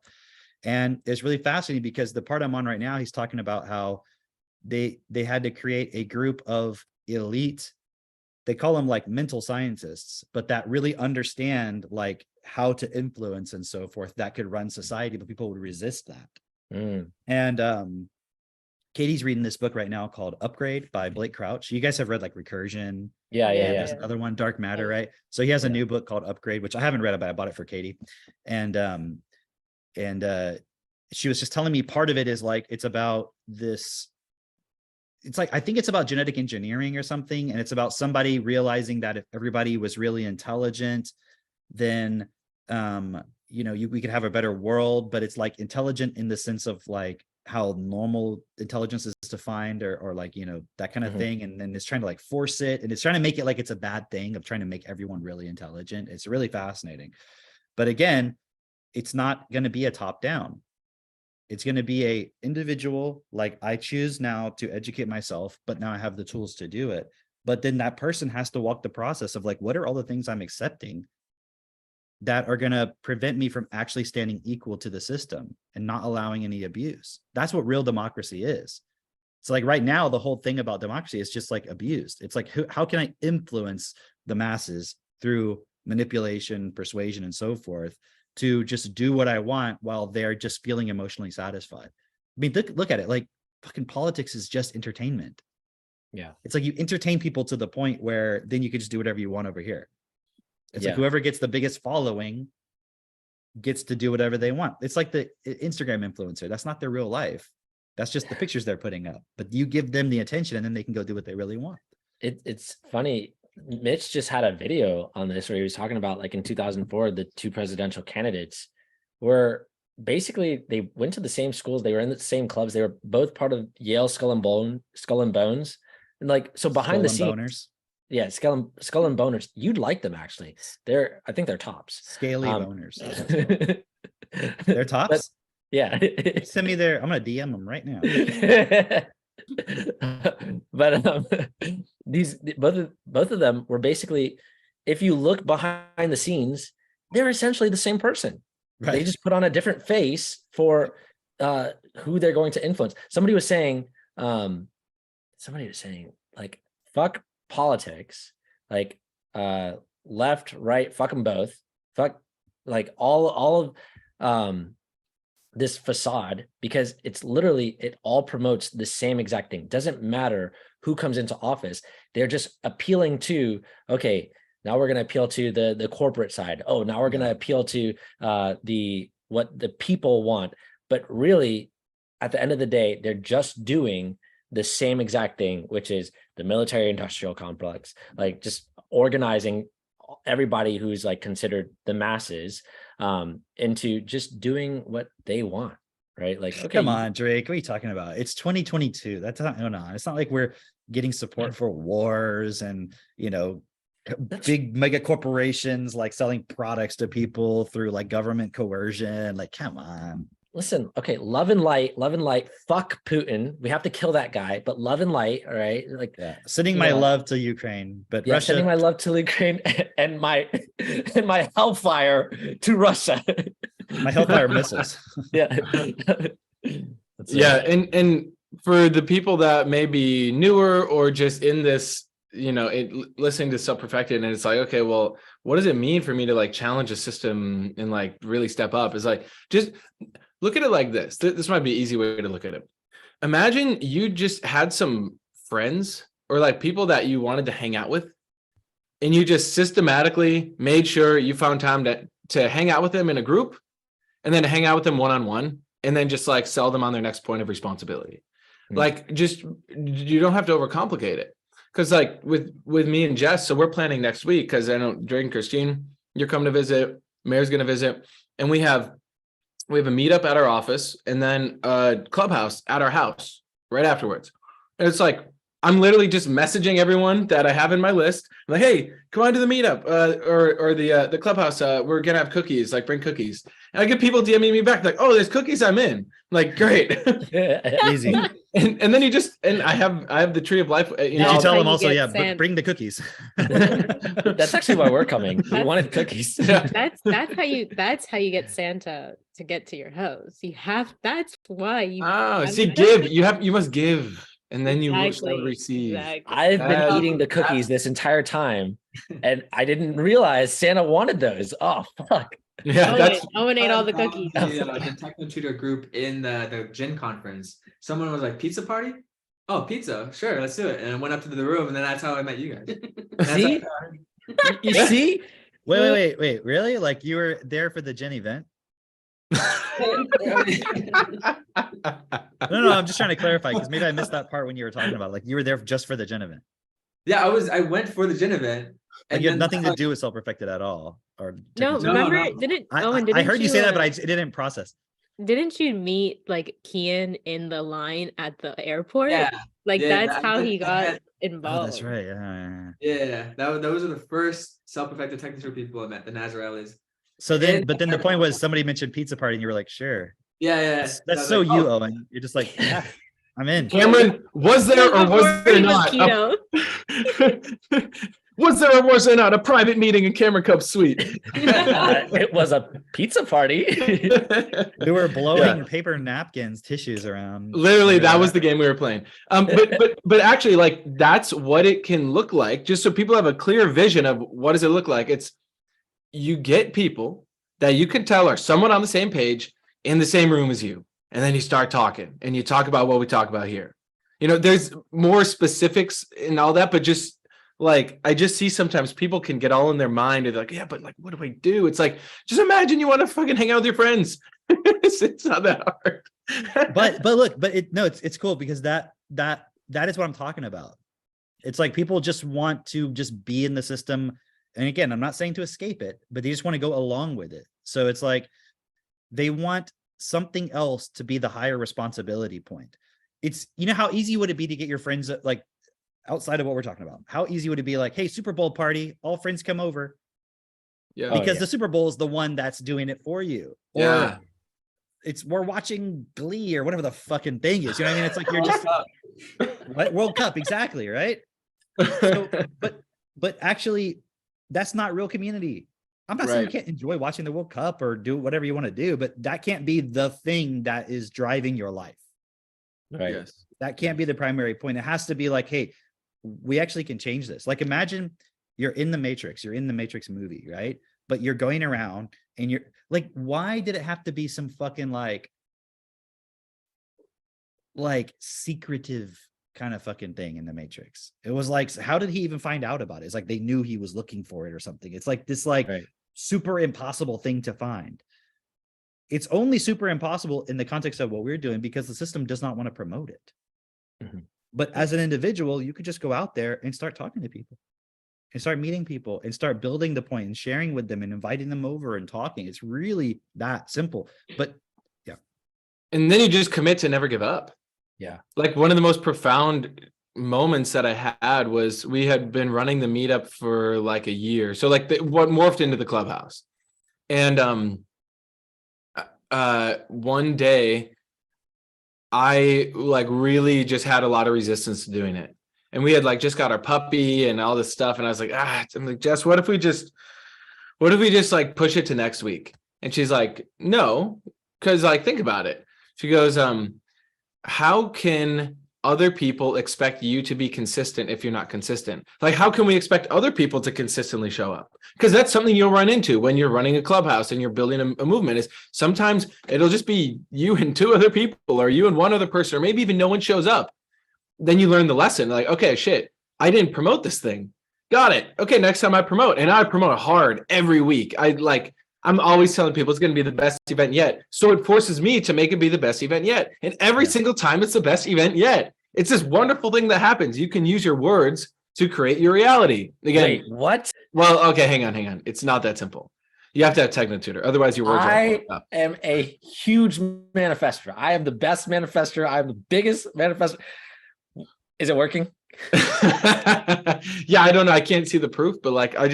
And it's really fascinating because the part I'm on right now, he's talking about how they had to create a group of elite, they call them like mental scientists, but that really understand like how to influence and so forth, that could run society, but people would resist that. And Katie's reading this book right now called Upgrade by Blake Crouch. You guys have read like Recursion. Yeah. There's another one, Dark Matter, right? So he has a new book called Upgrade, which I haven't read, but I bought it for Katie. And she was just telling me part of it is like, it's about this, it's like, I think it's about genetic engineering or something. And it's about somebody realizing that if everybody was really intelligent, then, we could have a better world, but it's like intelligent in the sense of like how normal intelligence is defined or like, that kind of thing. And then it's trying to like force it. And it's trying to make it like it's a bad thing of trying to make everyone really intelligent. It's really fascinating. But again, it's not going to be a top down. It's going to be a individual, like I choose now to educate myself, but now I have the tools to do it. But then that person has to walk the process of like, what are all the things I'm accepting that are going to prevent me from actually standing equal to the system and not allowing any abuse? That's what real democracy is. So like right now, the whole thing about democracy is just like abused. It's like, how can I influence the masses through manipulation, persuasion, and so forth to just do what I want while they're just feeling emotionally satisfied? I mean, look at it. Like fucking politics is just entertainment. Yeah. It's like you entertain people to the point where then you can just do whatever you want over here. It's like whoever gets the biggest following gets to do whatever they want. It's like the Instagram influencer. That's not their real life. That's just the pictures they're putting up. But you give them the attention and then they can go do what they really want. It's funny. Mitch just had a video on this where he was talking about like in 2004, the two presidential candidates were basically, they went to the same schools. They were in the same clubs. They were both part of Yale Skull and Bones. And like, so behind the scenes. Yeah, skull and boners. You'd like them actually. I think they're tops. Scaly boners. They're tops. But, yeah. Send me their. I'm gonna DM them right now. But these both of them were basically, if you look behind the scenes, they're essentially the same person. Right. They just put on a different face for who they're going to influence. Somebody was saying like fuck politics, like left, right, fuck them both, fuck like all of this facade, because it's literally, it all promotes the same exact thing. Doesn't matter who comes into office. They're just appealing to, okay, now we're going to appeal to the corporate side. Oh, now we're going to appeal to what the people want. But really, at the end of the day, they're just doing the same exact thing, which is the military industrial complex, like just organizing everybody who's like considered the masses into just doing what they want, right? Like, okay, come on, Drake, what are you talking about? It's 2022. That's not going on. It's not like we're getting support for wars and, you know, big mega corporations like selling products to people through like government coercion. Like, come on. Listen, okay, love and light, fuck Putin. We have to kill that guy, but love and light, all right? Like, sending my love to Ukraine, but yeah, Russia. Sending my love to Ukraine and my hellfire to Russia. My hellfire missiles. Yeah. Yeah, and for the people that may be newer or just in this, you know, listening to Self-Perfected, and it's like, okay, well, what does it mean for me to like challenge a system and like really step up? It's like, just look at it like this. This might be an easy way to look at it. Imagine you just had some friends or like people that you wanted to hang out with, and you just systematically made sure you found time to hang out with them in a group, and then hang out with them one-on-one, and then just like sell them on their next point of responsibility. Like, just, you don't have to overcomplicate it. Because like with me and Jess, so we're planning next week, because I know Drake and Christine, you're coming to visit, Mayor's going to visit, and we have a meetup at our office, and then a clubhouse at our house right afterwards. And it's like, I'm literally just messaging everyone that I have in my list. I'm like, hey, come on to the meetup or the clubhouse. We're gonna have cookies, like bring cookies. And I get people DMing me back like, oh, there's cookies, I'm in. I'm like, great. Easy. And then you just, and I have the tree of life. Did you tell them also, bring the cookies? That's actually why we're coming. We wanted cookies. That's how you get Santa to get to your house. That's why you you must give. And then you will receive. Exactly. I've been eating the cookies this entire time, and I didn't realize Santa wanted those. Oh, fuck. Yeah, Owen ate all the cookies. The techno-tutor group in the gin conference, someone was like, pizza party? Oh, pizza, sure, let's do it. And I went up to the room, and then that's how I met you guys. See? You see? Wait, really? Like, you were there for the gin event? No, I'm just trying to clarify, because maybe I missed that part when you were talking about, like, you were there just for the gin event. Yeah, I went for the gin event. And you had nothing to do with Self-Perfected at all. Or remember, I heard you say that, but it didn't process. Didn't you meet like Kian in the line at the airport? Yeah. That's how he got involved. Oh, that's right. Yeah. Those are the first Self-Perfected technical people I met, the Nazarellis. So then, but then the point was, somebody mentioned pizza party, and you were like, sure. Yeah. That's so like, you, Owen. You're just like, yeah, I'm in. Cameron, was there or was there not? Was there or was there not a private meeting in Cameron Cub's suite? It was a pizza party. We were blowing paper napkins, tissues around. Literally, that was the game we were playing. But actually, like, that's what it can look like. Just so people have a clear vision of what does it look like. It's, you get people that you can tell are somewhat on the same page in the same room as you, and then you start talking, and you talk about what we talk about here. You know, there's more specifics and all that, but just like, I just see sometimes people can get all in their mind and they're like, yeah, but like, what do I do? It's like, just imagine you want to fucking hang out with your friends. It's not that hard. but it's cool, because that is what I'm talking about. It's like, people just want to just be in the system. And again, I'm not saying to escape it, but they just want to go along with it. So it's like, they want something else to be the higher responsibility point. It's, you know, how easy would it be to get your friends, like, outside of what we're talking about? How easy would it be, like, hey, Super Bowl party, all friends come over? Yeah. Because the Super Bowl is the one that's doing it for you. Or we're watching Glee or whatever the fucking thing is. You know what I mean? It's like, you're just what? World Cup, exactly, right? So, but actually, that's not real community. I'm not saying you can't enjoy watching the World Cup or do whatever you want to do, but that can't be the thing that is driving your life. Right. Yes. That can't be the primary point. It has to be like, hey, we actually can change this. Like, imagine you're in the Matrix, you're in the Matrix movie, right? But you're going around and you're like, why did it have to be some fucking like secretive kind of fucking thing in the Matrix? It was like, how did he even find out about it? It's like they knew he was looking for it or something. It's like this Right. super impossible thing to find. It's only super impossible in the context of what we're doing because the system does not want to promote it. Mhm. But as an individual, you could just go out there and start talking to people and start meeting people and start building the point and sharing with them and inviting them over and talking. It's really that simple. But yeah. And then you just commit to never give up. Yeah. Like one of the most profound moments that I had was we had been running the meetup for like a year. So like what morphed into the clubhouse. And one day I like really just had a lot of resistance to doing it. And we had like just got our puppy and all this stuff. And I was like, I'm like, Jess, what if we just like push it to next week? And she's like, no, because like, think about it. She goes, how can other people expect you to be consistent if you're not consistent? Like, how can we expect other people to consistently show up? Because that's something you'll run into when you're running a clubhouse and you're building a movement. Is sometimes it'll just be you and two other people, or you and one other person, or maybe even no one shows up. Then you learn the lesson. Like, okay, shit, I didn't promote this thing. Got it. Okay, next time I promote, and I promote hard every week. I'm always telling people it's going to be the best event yet. So it forces me to make it be the best event yet. And every single time it's the best event yet. It's this wonderful thing that happens. You can use your words to create your reality. Again, Wait, what? well, okay, hang on. It's not that simple. You have to have techno-tutor. Otherwise your words I are up. am a huge manifester. I am the best manifester. I'm the biggest manifester. Is it working? Yeah, I don't know. I can't see the proof, but like I'll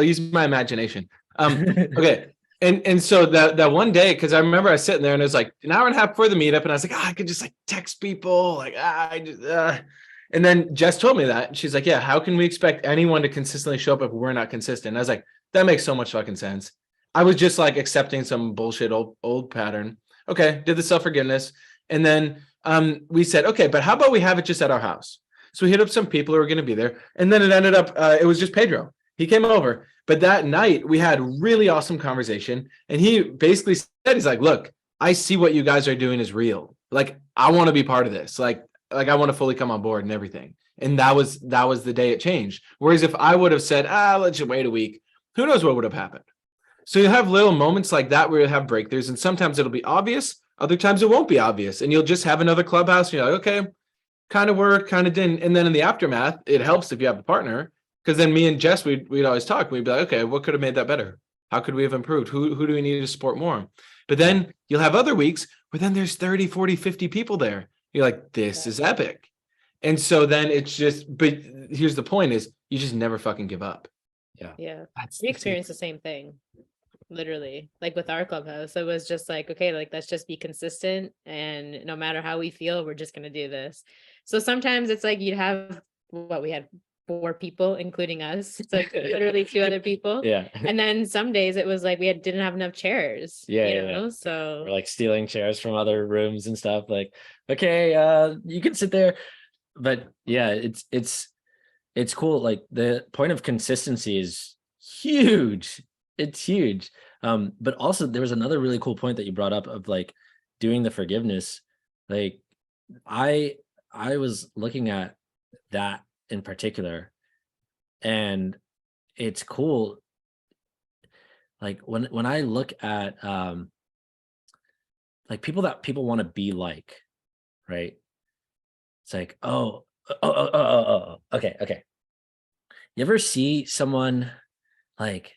use my imagination. Okay. And so that one day, because I remember I was sitting there and it was like an hour and a half before the meetup, and I was like, I could just like text people, like and then Jess told me that, and she's like, yeah, how can we expect anyone to consistently show up if we're not consistent? And I was like, that makes so much fucking sense. I was just like accepting some bullshit old pattern. Okay, did the self-forgiveness, and then we said, okay, but how about we have it just at our house? So we hit up some people who were going to be there, and then it ended up it was just Pedro. He came over. But that night we had really awesome conversation. And he basically said, he's like, look, I see what you guys are doing is real. Like, I want to be part of this. Like I want to fully come on board and everything. And that was the day it changed. Whereas if I would have said, let's just wait a week, who knows what would have happened? So you have little moments like that where you have breakthroughs, and sometimes it'll be obvious. Other times it won't be obvious. And you'll just have another clubhouse. And you're like, okay, kind of worked, kind of didn't. And then in the aftermath, it helps if you have a partner. Because then me and Jess, we'd always talk. We'd be like, okay, what could have made that better? How could we have improved? Who do we need to support more? But then you'll have other weeks where then there's 30, 40, 50 people there. You're like, this is epic. And so then it's just, but here's the point is you just never fucking give up. Yeah. That's We experienced the same thing. Literally, like with our clubhouse, it was just like, okay, like let's just be consistent, and no matter how we feel, we're just gonna do this. So sometimes it's like you'd have we had 4 people, including us. It's like literally 2 other people. Yeah. And then some days it was like we didn't have enough chairs. Yeah, you yeah, know? yeah. So Or like stealing chairs from other rooms and stuff. Like, okay, you can sit there. But yeah, it's cool. Like the point of consistency is huge. It's huge. But also there was another really cool point that you brought up of like doing the forgiveness. Like I was looking at that in particular, and it's cool. Like when I look at like people that people want to be like, right? It's like, oh, okay. You ever see someone like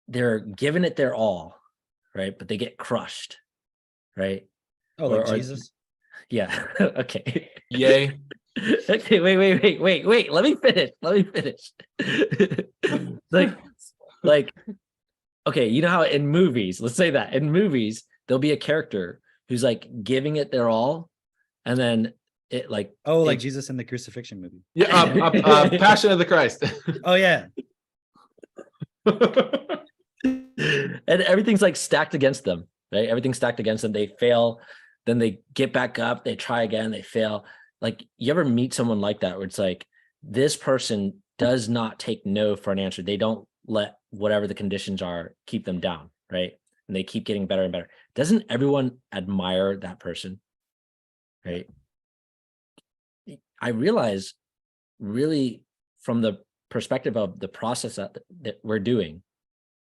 they're giving it their all, right? But they get crushed, right? Oh, like Or- Jesus. Yeah. Okay. Yay. Okay, wait. Let me finish. like, okay, you know how in movies, let's say that in movies, there'll be a character who's like giving it their all, and then it like, Oh, like it- Jesus in the crucifixion movie. Yeah, Passion of the Christ. Oh yeah. and everything's like stacked against them, right? Everything's stacked against them. They fail, then they get back up, they try again, they fail. Like, you ever meet someone like that where it's like this person does not take no for an answer. They don't let whatever the conditions are keep them down, right? And they keep getting better and better. Doesn't everyone admire that person, right? I realize really from the perspective of the process that we're doing,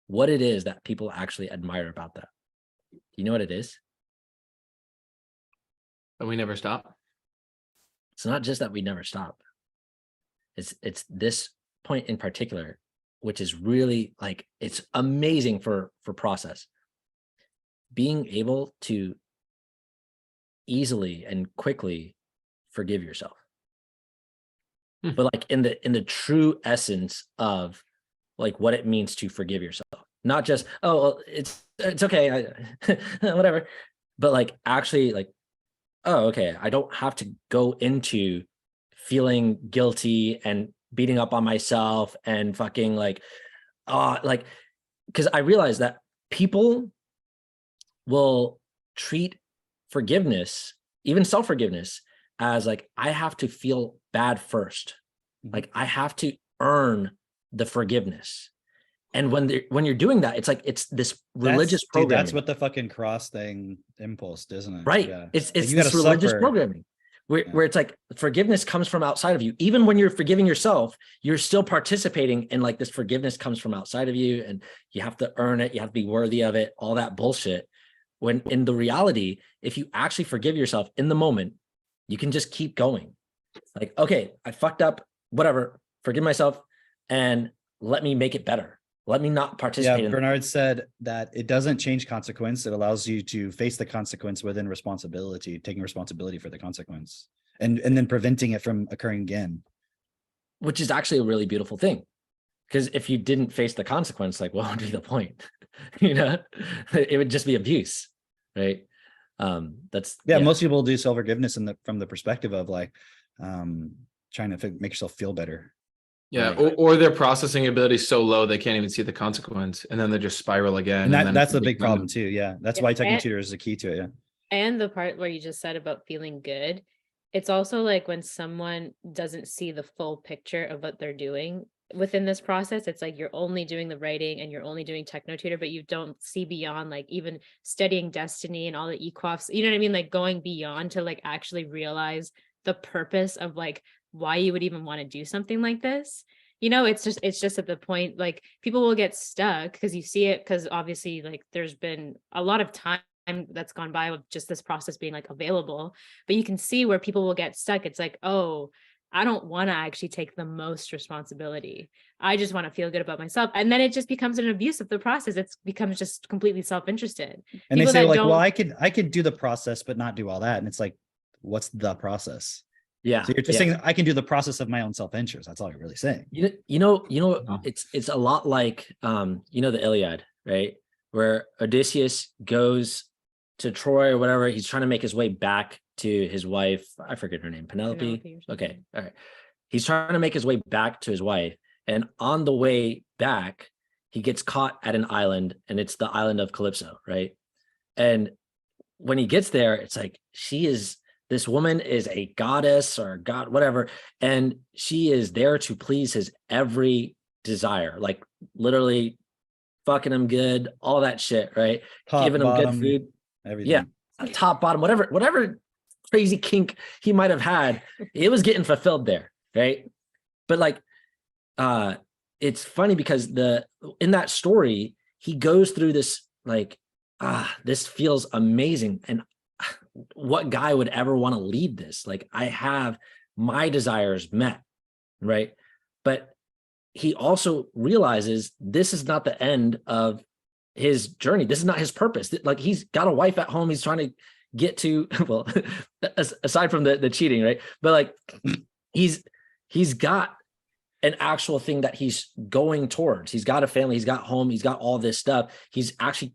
what it is that people actually admire about that. Do you know what it is? But we never stop. It's not just that we never stop. It's this point in particular, which is really like, it's amazing for process. Being able to easily and quickly forgive yourself. But like in the true essence of like what it means to forgive yourself, not just, oh, well, it's okay, whatever, but like actually like, oh, okay, I don't have to go into feeling guilty and beating up on myself and fucking like, because I realize that people will treat forgiveness, even self-forgiveness, as like, I have to feel bad first. Like I have to earn the forgiveness. And when you're doing that, it's like, it's this religious programming. That's what the fucking cross thing impulse, isn't it? Right. Yeah. It's Like, this religious programming where it's like forgiveness comes from outside of you. Even when you're forgiving yourself, you're still participating in like this forgiveness comes from outside of you and you have to earn it. You have to be worthy of it, all that bullshit. When in the reality, if you actually forgive yourself in the moment, you can just keep going. Like, okay, I fucked up, whatever, forgive myself and let me make it better. Let me not participate. Yeah, Bernard said that it doesn't change consequence. It allows you to face the consequence within responsibility, taking responsibility for the consequence and then preventing it from occurring again. Which is actually a really beautiful thing. Because if you didn't face the consequence, like what would be the point? You know, it would just be abuse, right? Most people do self-forgiveness from the perspective of like trying to make yourself feel better. Yeah, or their processing ability is so low they can't even see the consequence, and then they just spiral again. And that's a big problem too. Yeah, that's why Technotutor is the key to it. Yeah, and the part where you just said about feeling good, it's also like when someone doesn't see the full picture of what they're doing within this process. It's like you're only doing the writing and you're only doing Technotutor, but you don't see beyond, like even studying Destiny and all the equaffs. You know what I mean? Like going beyond to like actually realize the purpose of like why you would even want to do something like this. You know, it's just at the point, like people will get stuck because you see it, because obviously like there's been a lot of time that's gone by with just this process being like available, but you can see where people will get stuck. It's like, oh, I don't want to actually take the most responsibility. I just want to feel good about myself. And then it just becomes an abuse of the process. It becomes just completely self-interested. And people they say like, well, I could do the process, but not do all that. And it's like, what's the process? Yeah. So you're just saying I can do the process of my own self-interest. That's all you're really saying. You know, it's a lot like, you know, the Iliad, right? Where Odysseus goes to Troy or whatever. He's trying to make his way back to his wife. I forget her name, Penelope. Okay. All right. He's trying to make his way back to his wife. And on the way back, he gets caught at an island, and it's the island of Calypso, right? And when he gets there, it's like, this woman is a goddess or a god, whatever. And she is there to please his every desire, like literally fucking him good, all that shit, right? Top, giving him bottom, good food. everything. Yeah. Top, bottom, whatever crazy kink he might have had, it was getting fulfilled there, right? But like, it's funny because in that story, he goes through this like, this feels amazing. And what guy would ever want to lead this? Like, I have my desires met, right? But he also realizes this is not the end of his journey. This is not his purpose. Like, he's got a wife at home. He's trying to get to, well, aside from the cheating, right? But like, he's got an actual thing that he's going towards. He's got a family, he's got home, he's got all this stuff. He's actually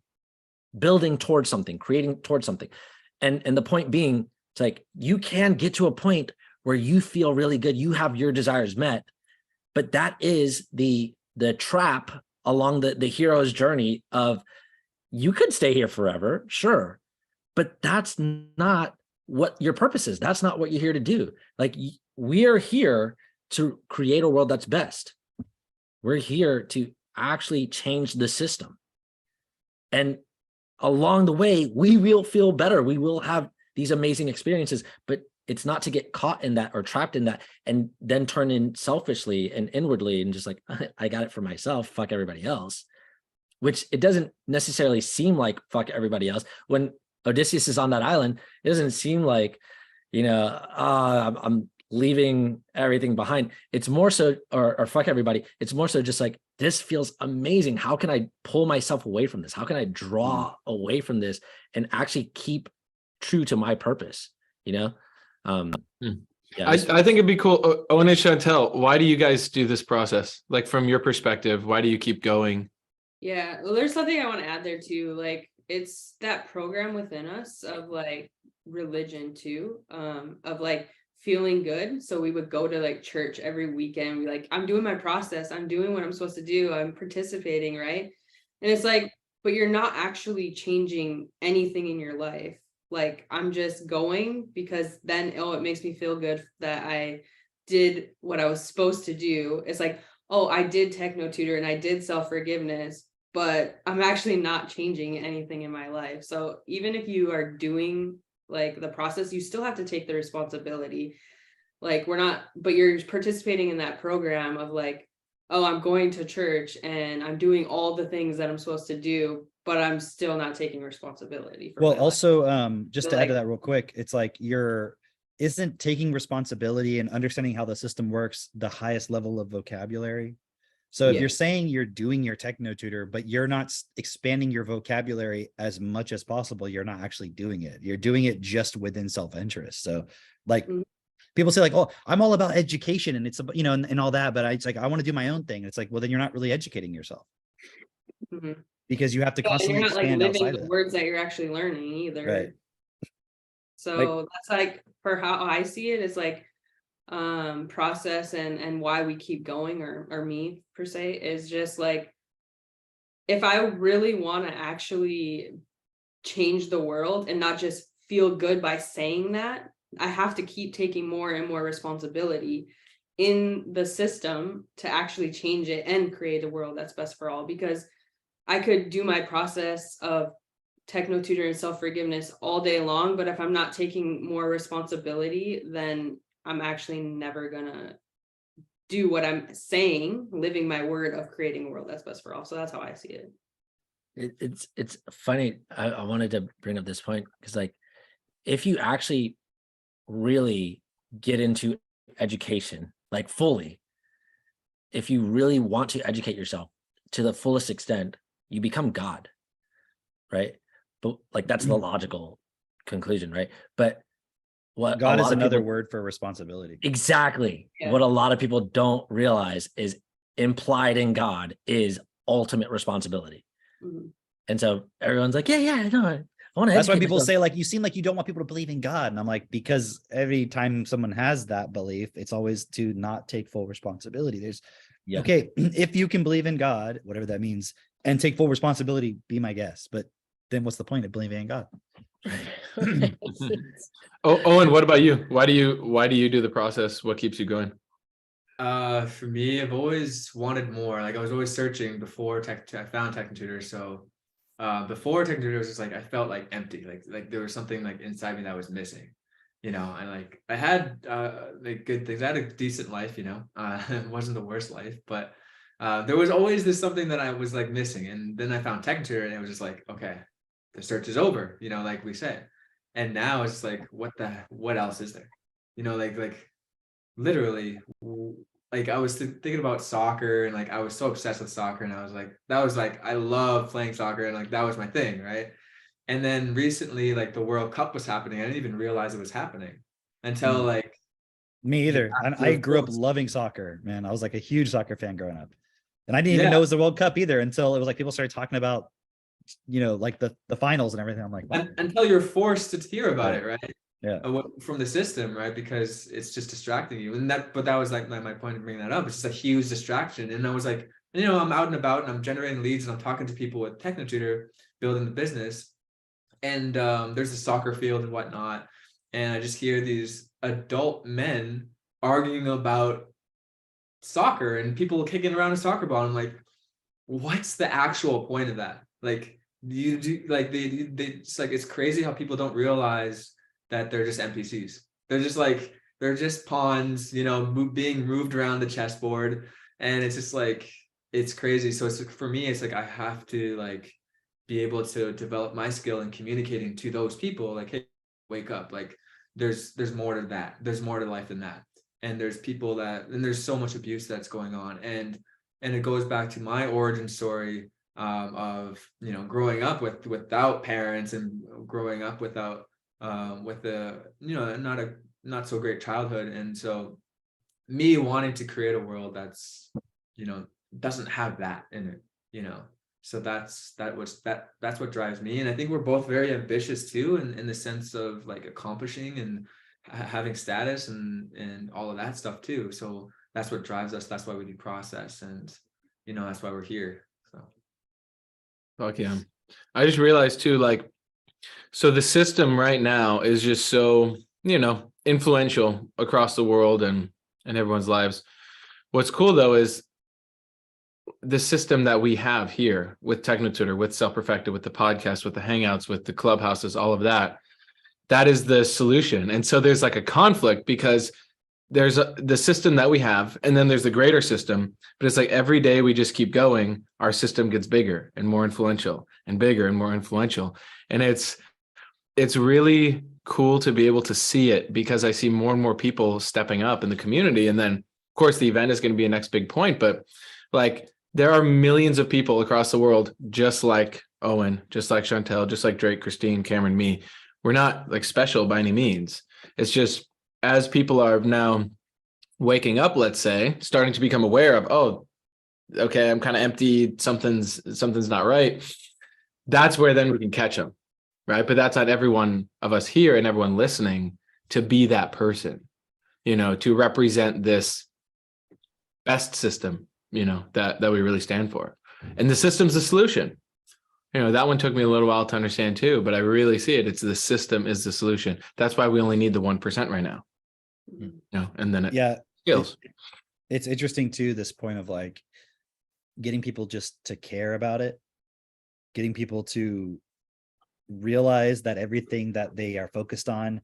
building towards something, creating towards something. And the point being, it's like, you can get to a point where you feel really good, you have your desires met, but that is the trap along the hero's journey of, you could stay here forever, sure, but that's not what your purpose is. That's not what you're here to do. Like, we are here to create a world that's best. We're here to actually change the system. And along the way, we will feel better. We will have these amazing experiences, but it's not to get caught in that or trapped in that and then turn in selfishly and inwardly and just like, I got it for myself, fuck everybody else, which it doesn't necessarily seem like fuck everybody else. When Odysseus is on that island, it doesn't seem like, I'm leaving everything behind. It's more so, or fuck everybody. It's more so just like, this feels amazing. How can I pull myself away from this? How can I draw away from this and actually keep true to my purpose? Yeah, I think it'd be cool. Owen and Chantelle, why do you guys do this process? Like from your perspective, why do you keep going? Yeah, well, there's something I want to add there too. Like, it's that program within us of like religion too, of like feeling good. So we would go to like church every weekend. We like, I'm doing my process. I'm doing what I'm supposed to do. I'm participating, right? And it's like, but you're not actually changing anything in your life. Like, I'm just going because then, it makes me feel good that I did what I was supposed to do. It's like, oh, I did techno tutor and I did self-forgiveness, but I'm actually not changing anything in my life. So even if you are doing like the process, you still have to take the responsibility. Like, but you're participating in that program of like, oh, I'm going to church and I'm doing all the things that I'm supposed to do, but I'm still not taking responsibility for Well, my life. also, just So, to add to like- that real quick, it's like isn't taking responsibility and understanding how the system works the highest level of vocabulary? So if Yeah. you're saying you're doing your techno tutor, but you're not expanding your vocabulary as much as possible, you're not actually doing it. You're doing it just within self-interest. So like Mhm. people say like, oh, I'm all about education and it's about, and all that, but it's like, I want to do my own thing. It's like, well, then you're not really educating yourself Mhm. because you have to Yeah, and constantly you're not like expand living outside the of that. words that you're actually learning either. Right. So that's like, for how I see it, is like process and why we keep going, or me per se, is just like, if I really want to actually change the world and not just feel good by saying that, I have to keep taking more and more responsibility in the system to actually change it and create a world that's best for all. Because I could do my process of techno tutor and self-forgiveness all day long, but if I'm not taking more responsibility, then I'm actually never gonna do what I'm saying, living my word of creating a world that's best for all. So that's how I see it. It's funny. I wanted to bring up this point because like, if you actually really get into education, like fully, if you really want to educate yourself to the fullest extent, you become God, right? But like, that's the logical conclusion, right? But what God a is lot of another people, word for responsibility. exactly. Yeah. What a lot of people don't realize is implied in God is ultimate responsibility. Mhm. And so everyone's like, yeah, no, I want to. That's why people say like, you seem like you don't want people to believe in God. And I'm like, because every time someone has that belief, it's always to not take full responsibility. There's okay, if you can believe in God, whatever that means, and take full responsibility, be my guest. But then what's the point of believing in God? Oh, Owen, what about you? Why do you do the process? What keeps you going? For me, I've always wanted more. Like I was always searching before I found Tech Tutor. So before Tech Tutor, it was just like I felt like empty. Like there was something like inside me that was missing. And like I had like good things. I had a decent life, it wasn't the worst life, but there was always this something that I was like missing. And then I found Tech Tutor and it was just like, okay, the search is over, like we said. And now it's like, what else is there? Like literally, like I was thinking about soccer and like I was so obsessed with soccer and I was like, I love playing soccer and like that was my thing, right? And then recently, like the World Cup was happening. I didn't even realize it was happening until like Me either. And I grew up full- loving soccer, man. I was like a huge soccer fan growing up. And I didn't even Yeah. know it was the World Cup either until it was like people started talking about, like the finals and everything. I'm like, wow. until you're forced to hear about Right. it, right? Yeah. From the system, right? Because it's just distracting you. But that was like my point of bringing that up. It's just a huge distraction. And I was like, I'm out and about and I'm generating leads and I'm talking to people with TechnoTutor, building the business. And there's a soccer field and whatnot. And I just hear these adult men arguing about soccer and people kicking around a soccer ball. I'm like, what's the actual point of that? Like, you do like they it's like, it's crazy how people don't realize that they're just NPCs. They're just like, they're just pawns, you know, being moved around the chessboard. And it's just like, it's crazy. So it's, for me, it's like, I have to like be able to develop my skill in communicating to those people, like, hey, wake up. Like, there's more to that. There's more to life than that. And there's people that, and there's so much abuse that's going on. And it goes back to my origin story, of, you know, growing up without parents, and growing up without, with a, you know, not so great childhood. And so me wanting to create a world that's, you know, doesn't have that in it, you know. So that's what drives me. And I think we're both very ambitious too, in the sense of like accomplishing and having status and all of that stuff too. So that's what drives us. That's why we do process, and, you know, that's why we're here. So Fuck yeah. I just realized too, like, so the system right now is just so, you know, influential across the world and everyone's lives. What's cool though is the system that we have here with TechnoTutor, with Self Perfected, with the podcast, with the Hangouts, with the clubhouses, all of that, that is the solution. And so there's like a conflict, because there's the system that we have, and then there's the greater system. But it's like every day we just keep going, our system gets bigger and more influential, and bigger and more influential. And it's really cool to be able to see it, because I see more and more people stepping up in the community. And then of course the event is going to be a next big point, but like, there are millions of people across the world, just like Owen, just like Chantelle, just like Drake, Christine, Cameron, me. We're not like special by any means. It's just, as people are now waking up, let's say, starting to become aware of, oh, okay, I'm kind of empty, something's not right. That's where then we can catch them, right? But that's not every one of us here and everyone listening to be that person, you know, to represent this best system, you know, that we really stand for. And the system's the solution. You know, that one took me a little while to understand too, but I really see it. It's the system is the solution. That's why we only need the 1% right now. You know, and then it scales. It's interesting too, this point of like getting people just to care about it, getting people to realize that everything that they are focused on,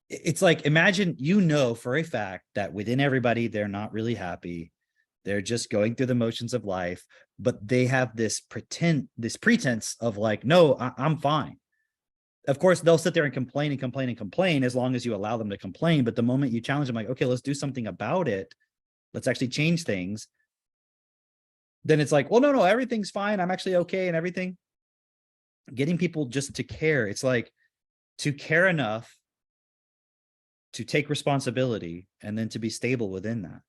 it's like, imagine, you know, for a fact that within everybody, they're not really happy. They're just going through the motions of life, but they have this pretense of like, no, I'm fine. Of course, they'll sit there and complain and complain and complain as long as you allow them to complain. But the moment you challenge them, like, okay, let's do something about it. Let's actually change things. Then it's like, well, no, everything's fine. I'm actually okay and everything. Getting people just to care. It's like, to care enough to take responsibility and then to be stable within that.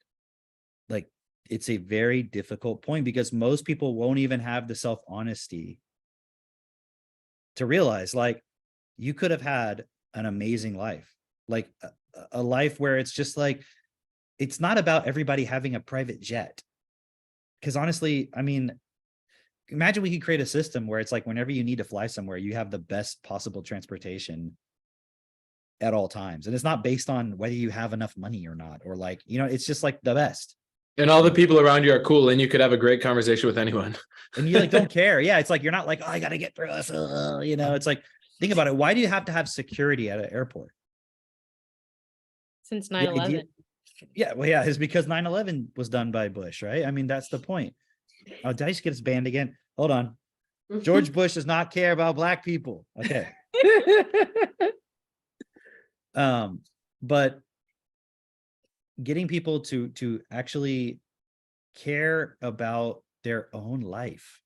Like, it's a very difficult point, because most people won't even have the self-honesty to realize, like, you could have had an amazing life, like a life where it's just like, it's not about everybody having a private jet. Because honestly, I mean, imagine we could create a system where it's like, whenever you need to fly somewhere, you have the best possible transportation at all times. And it's not based on whether you have enough money or not, or like, you know, it's just like the best. And all the people around you are cool, and you could have a great conversation with anyone. And you like don't care. Yeah, it's like, you're not like, oh, I gotta get through this. You know, it's like, think about it. Why do you have to have security at an airport? Since 9/11. Yeah, well, yeah, it's because 9/11 was done by Bush, right? I mean, that's the point. Oh, did I just get his banned again? Hold on. George Bush does not care about black people. Okay. But getting people to actually care about their own life.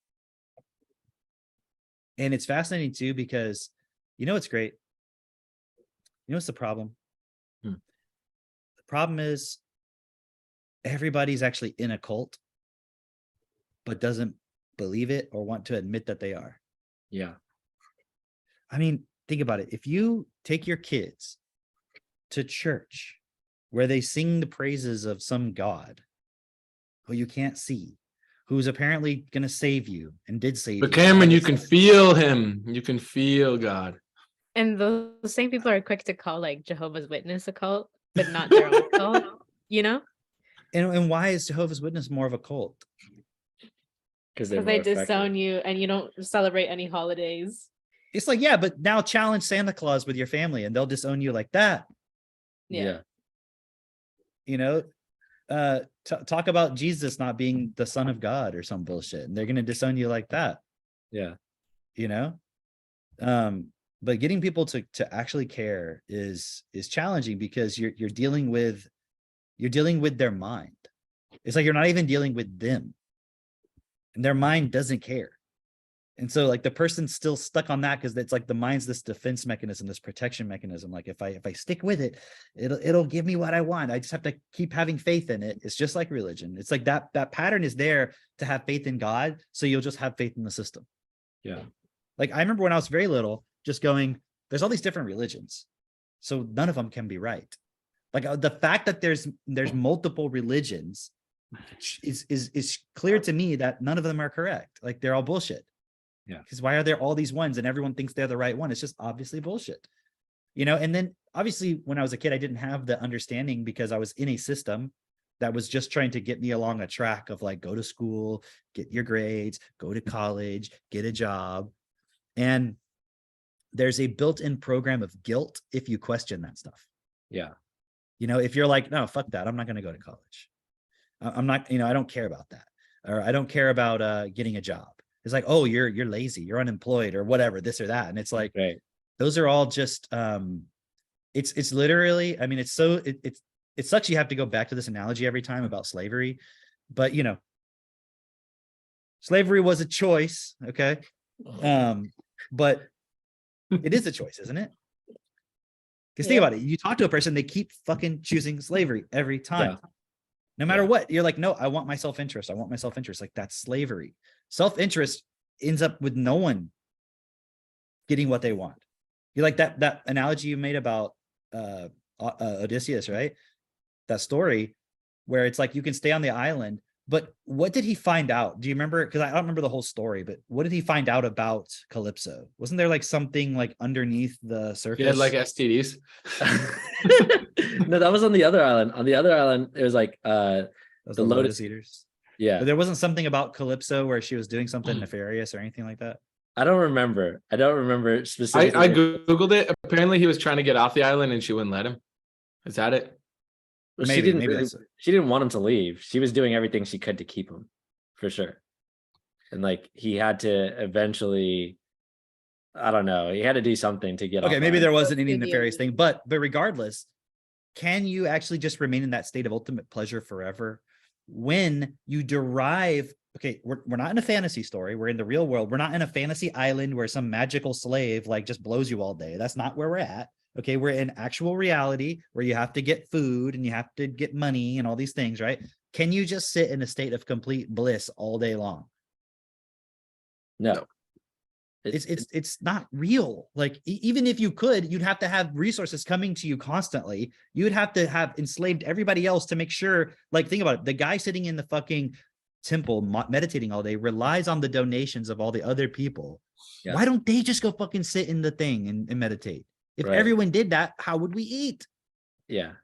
And it's fascinating too, because you know what's great? You know what's the problem? The problem is everybody's actually in a cult, but doesn't believe it or want to admit that they are. Yeah. I mean, think about it. If you take your kids to church where they sing the praises of some God who you can't see, who's apparently going to save you and did save you. But Cameron, you can feel him. You can feel God. And those same people are quick to call like Jehovah's Witness a cult, but not their own cult, you know? And why is Jehovah's Witness more of a cult? Because Because they disown you and you don't celebrate any holidays. It's like, yeah, but now challenge Santa Claus with your family and they'll disown you like that. Yeah. You know, talk about Jesus not being the son of God or some bullshit, and they're going to disown you like that. Yeah. You know, but getting people to actually care is challenging because you're dealing with their mind. It's like you're not even dealing with them, and their mind doesn't care. And so like the person's still stuck on that because it's like the mind's this defense mechanism, this protection mechanism. Like if I stick with it, it'll give me what I want. I just have to keep having faith in it. It's just like religion. It's like that pattern is there to have faith in God. So you'll just have faith in the system. Yeah. Like I remember when I was very little, just going, there's all these different religions. So none of them can be right. Like the fact that there's multiple religions is clear to me that none of them are correct. Like they're all bullshit. Yeah. Because why are there all these ones and everyone thinks they're the right one? It's just obviously bullshit. You know, and then obviously when I was a kid, I didn't have the understanding because I was in a system that was just trying to get me along a track of like, go to school, get your grades, go to college, get a job. And there's a built-in program of guilt if you question that stuff. Yeah. You know, if you're like, no, fuck that, I'm not going to go to college. I'm not, you know, I don't care about that. Or I don't care about getting a job. It's like, oh, you're lazy, you're unemployed or whatever, this or that. And it's like, Right. Those are all just, it's literally, I mean, it sucks. You have to go back to this analogy every time about slavery, but you know, slavery was a choice. Okay. But it is a choice, isn't it? Because think about it. You talk to a person, they keep fucking choosing slavery every time. Yeah. No matter what, you're like, no, I want my self-interest. I want my self-interest. Like that's slavery. Self-interest ends up with no one getting what they want. You like that analogy you made about Odysseus, right? That story where it's like you can stay on the island, but what did he find out? Do you remember? Because I don't remember the whole story, but what did he find out about Calypso? Wasn't there like something like underneath the surface? He had like STDs. No, that was on the other island. On the other island, it was like the lotus eaters. Yeah. But there wasn't something about Calypso where she was doing something nefarious or anything like that. I don't remember specifically. I Googled it. Apparently he was trying to get off the island and she wouldn't let him. Is that it? Well, Maybe she didn't want him to leave. She was doing everything she could to keep him, for sure. And like he had to eventually, I don't know, he had to do something to get off. Okay, maybe there wasn't any Maybe nefarious thing, but regardless, can you actually just remain in that state of ultimate pleasure forever when you derive? Okay, we're not in a fantasy story. We're in the real world. We're not in a fantasy island where some magical slave like just blows you all day. That's not where we're at. Okay, we're in actual reality where you have to get food and you have to get money and all these things, right? Can you just sit in a state of complete bliss all day long? No. It's not real. Like even if you could, you'd have to have resources coming to you constantly. You would have to have enslaved everybody else to make sure, like think about it. The guy sitting in the fucking temple meditating all day relies on the donations of all the other people. Yeah. Why don't they just go fucking sit in the thing and meditate? If Right. everyone did that, how would we eat? Yeah.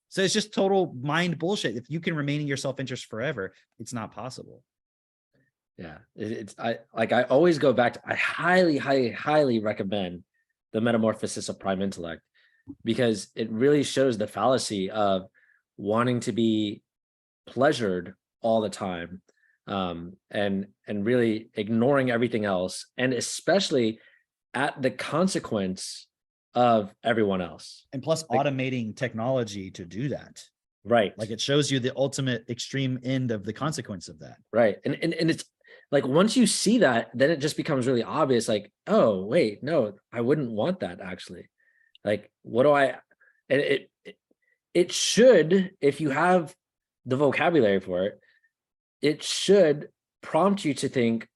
So it's just total mind bullshit. If you can remain in your self-interest forever, it's not possible. Yeah. I always go back to, I highly recommend the Metamorphosis of Prime Intellect, because it really shows the fallacy of wanting to be pleasured all the time, and really ignoring everything else, and especially at the consequence of everyone else. And plus automating technology to do that. Right. Like it shows you the ultimate extreme end of the consequence of that. Right. And it's like, once you see that, then it just becomes really obvious. Like, oh, wait, no, I wouldn't want that actually. Like, what do I, and it should, if you have the vocabulary for it, it should prompt you to think,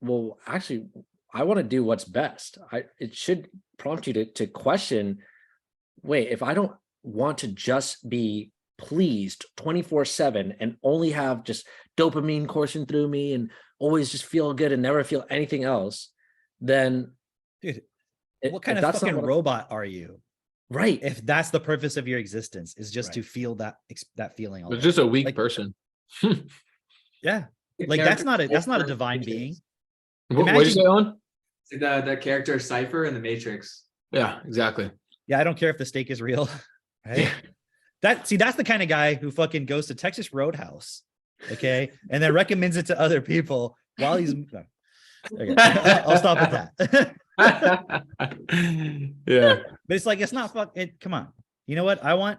well, actually, I want to do what's best. It should prompt you to question, wait, if I don't want to just be pleased 24/7 and only have just dopamine coursing through me and always just feel good and never feel anything else, then Dude, what kind of fucking robot are you? Right. If that's the purpose of your existence, is just Right. to feel that feeling. all It's day. just a weak Like, person. yeah. The Like that's character not a Cypher in divine the being. Matrix. What'd you say, Owen? It's like the character Cypher in the Matrix. Yeah, exactly. Yeah, I don't care if the steak is real. Right. That's the kind of guy who fucking goes to Texas Roadhouse, okay, and then recommends it to other people while he's. No. Okay, I'll stop at that. Yeah. But it's like it's not come on. You know what? I want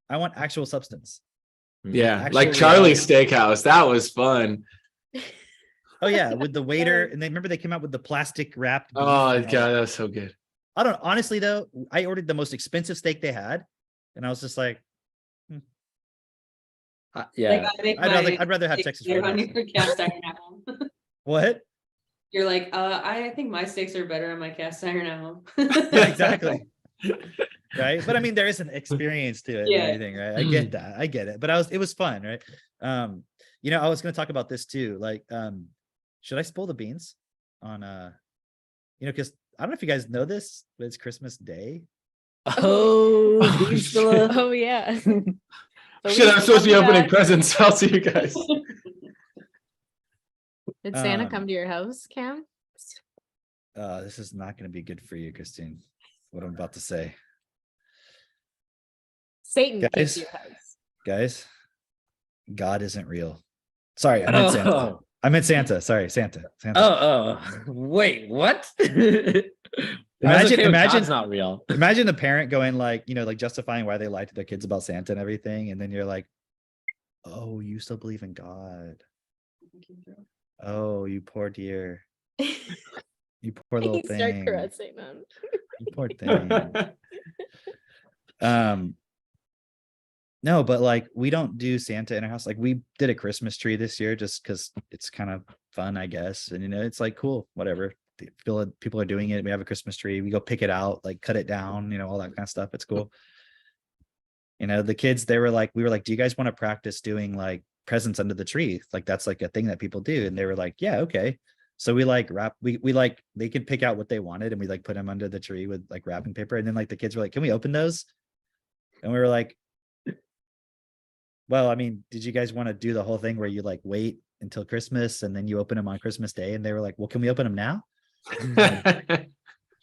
actual substance. Yeah. Actual Like Charlie's reality. Steakhouse. That was fun. Oh yeah, with the waiter, and they remember they came out with the plastic wrapped. beef Oh and all god, that. that was so good. I don't honestly though. I ordered the most expensive steak they had, and I was just like, Yeah. I'd rather have Texas They're on Roadhouse. your cast iron at home. What? You're like, I think my steaks are better on my cast iron at home. Yeah, exactly. Right. But I mean, there is an experience to it Yeah. and everything, right? I get that. I get it. But it was fun, right? You know, I was gonna talk about this too. Like, should I spill the beans on you know, because I don't know if you guys know this, but it's Christmas Day. Oh, these still Oh yeah. So Shit, I'm supposed to be come opening back. presents. I'll see you guys. Did Santa Um, come to your house, Cam? This is not gonna be good for you, Christine. What I'm about to say. Satan came Guys. to your house. Guys, God isn't real. Sorry, I meant Santa. Oh, I meant Santa. Sorry, Santa. Santa. oh, wait, what? Imagine- imagine- God's not real. Imagine the parent going like, you know, like justifying why they lied to their kids about Santa and everything. And then you're like, oh, you still believe in God. Oh, you poor dear. You poor little You start thing. caressing them. You poor thing. No, but like we don't do Santa in our house. Like we did a Christmas tree this year just because it's kind of fun, I guess. And you know, it's like cool, whatever. People are doing it. We have a Christmas tree. We go pick it out, like cut it down, you know, all that kind of stuff. It's cool. You know, the kids, we were like, do you guys want to practice doing like presents under the tree? Like that's like a thing that people do. And they were like, yeah, okay. So we like we like they could pick out what they wanted and we like put them under the tree with like wrapping paper. And then like the kids were like, can we open those? And we were like, well, I mean, did you guys want to do the whole thing where you like wait until Christmas and then you open them on Christmas Day? And they were like, well, can we open them now?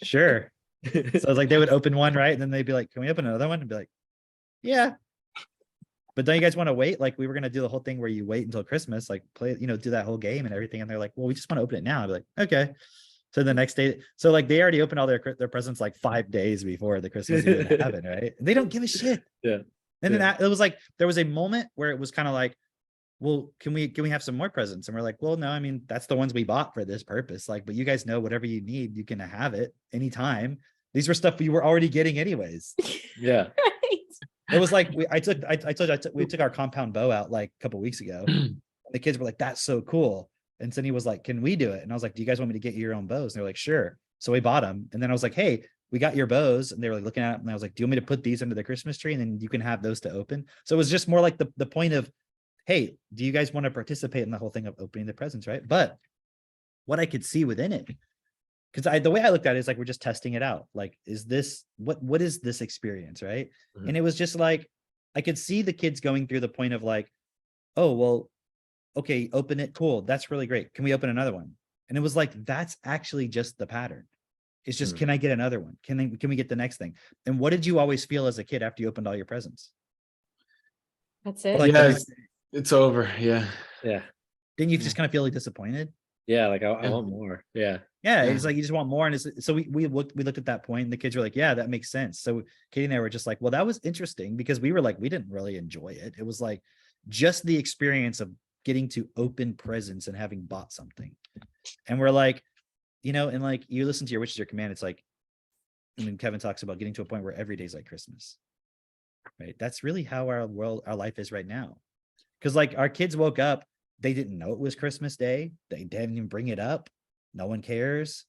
Sure. So I was like, they would open one, right? And then they'd be like, can we open another one? And be like, yeah. But don't you guys want to wait? Like we were going to do the whole thing where you wait until Christmas, like play, you know, do that whole game and everything. And they're like, well, we just want to open it now. I'd be like, okay. So the next day, so like they already opened all their presents like 5 days before the Christmas even happened, right? And they don't give a shit. Yeah. And then it was like, there was a moment where it was kind of like, well, can we have some more presents? And we're like, well, no, I mean, that's the ones we bought for this purpose. Like, but you guys know whatever you need, you can have it anytime. These were stuff we were already getting anyways. Yeah. Right. It was like we took our compound bow out like a couple weeks ago. The kids were like, that's so cool. And Cindy was like, can we do it? And I was like, do you guys want me to get you your own bows? And they're like, sure. So we bought them. And then I was like, hey, we got your bows. And they were like looking at it. And I was like, do you want me to put these under the Christmas tree? And then you can have those to open. So it was just more like the point of, hey, do you guys want to participate in the whole thing of opening the presents, right? But what I could see within it, because the way I looked at it is like, we're just testing it out. Like, is this, what is this experience, right? Mhm. And it was just like, I could see the kids going through the point of like, oh, well, okay, open it, cool, that's really great. Can we open another one? And it was like, that's actually just the pattern. It's just, can I get another one? Can we get the next thing? And what did you always feel as a kid after you opened all your presents? That's it. Like, Yeah, it's over. Yeah. Yeah. didn't you just kind of feel like disappointed? Yeah. Like I want more. Yeah. Yeah, it's like you just want more. And so we looked at that point and the kids were like, yeah, that makes sense. So Katie and I were just like, well, that was interesting because we were like, we didn't really enjoy it. It was like just the experience of getting to open presents and having bought something. And we're like, you know, and like you listen to your Which Is Your Command, it's like, and then Kevin talks about getting to a point where every day's like Christmas. Right. That's really how our life is right now. Because like our kids woke up, they didn't know it was Christmas Day. They didn't even bring it up. No one cares.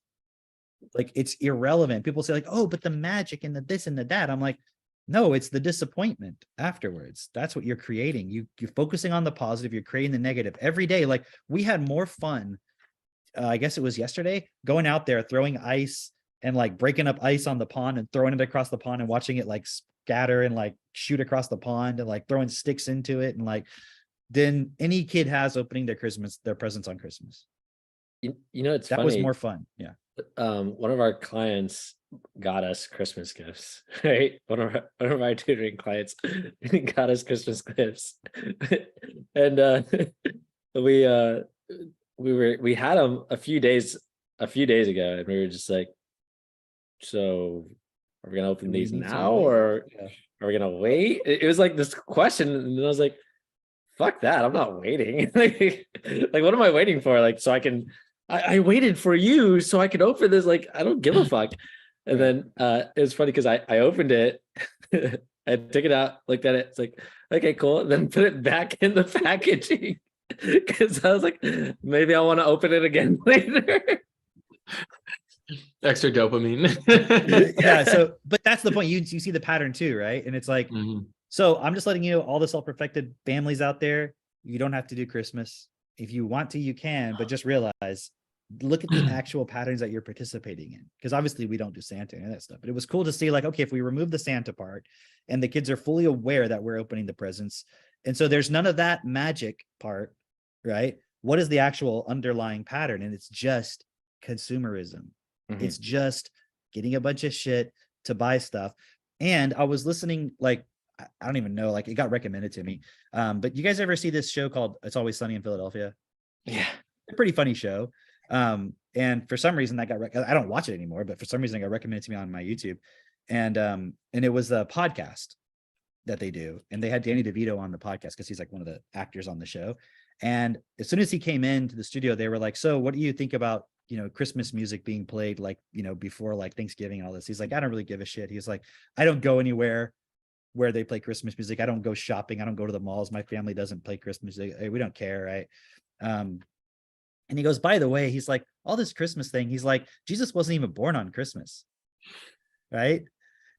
Like it's irrelevant. People say like, oh, but the magic and the this and the that. I'm like, no, it's the disappointment afterwards. That's what you're creating. You're focusing on the positive. You're creating the negative every day. Like we had more fun. I guess it was yesterday, going out there, throwing ice and like breaking up ice on the pond and throwing it across the pond and watching it like scatter and like shoot across the pond and like throwing sticks into it and like than any kid has opening their presents on Christmas. You know, it's That funny. was more fun. Yeah. One of our clients got us Christmas gifts, right? One of our tutoring clients got us Christmas gifts. And we had them a few days ago, and we were just like, so are we gonna open these now, or are we gonna wait? It was like this question, and I was like, fuck that, I'm not waiting. like what am I waiting for? Like, so I waited for you so I could open this. Like, I don't give a fuck. And then it was funny because I opened it, I took it out, looked at it, it's like, okay, cool, and then put it back in the packaging because I was like, maybe I want to open it again later. Extra dopamine. Yeah. So, but that's the point. You see the pattern too, right? And it's like, so I'm just letting you know, all the self-perfected families out there, you don't have to do Christmas. If you want to, you can, but just realize, look at the actual patterns that you're participating in. Because obviously we don't do Santa and that stuff, but it was cool to see like, okay, if we remove the Santa part and the kids are fully aware that we're opening the presents, and so there's none of that magic part, right? What is the actual underlying pattern? And it's just consumerism. It's just getting a bunch of shit to buy stuff. And I was listening, like, I don't even know, like it got recommended to me. But you guys ever see this show called It's Always Sunny in Philadelphia? Yeah. A pretty funny show. And for some reason that got, I don't watch it anymore, but for some reason it got recommended to me on my YouTube. And it was a podcast that they do. And they had Danny DeVito on the podcast because he's like one of the actors on the show. And as soon as he came into the studio, they were like, so what do you think about, you know, Christmas music being played, like, you know, before like Thanksgiving and all this? He's like, I don't really give a shit. He's like, I don't go anywhere where they play Christmas music. I don't go shopping. I don't go to the malls. My family doesn't play Christmas music. We don't care. Right. And he goes, by the way, he's like, all this Christmas thing, he's like, Jesus wasn't even born on Christmas. Right.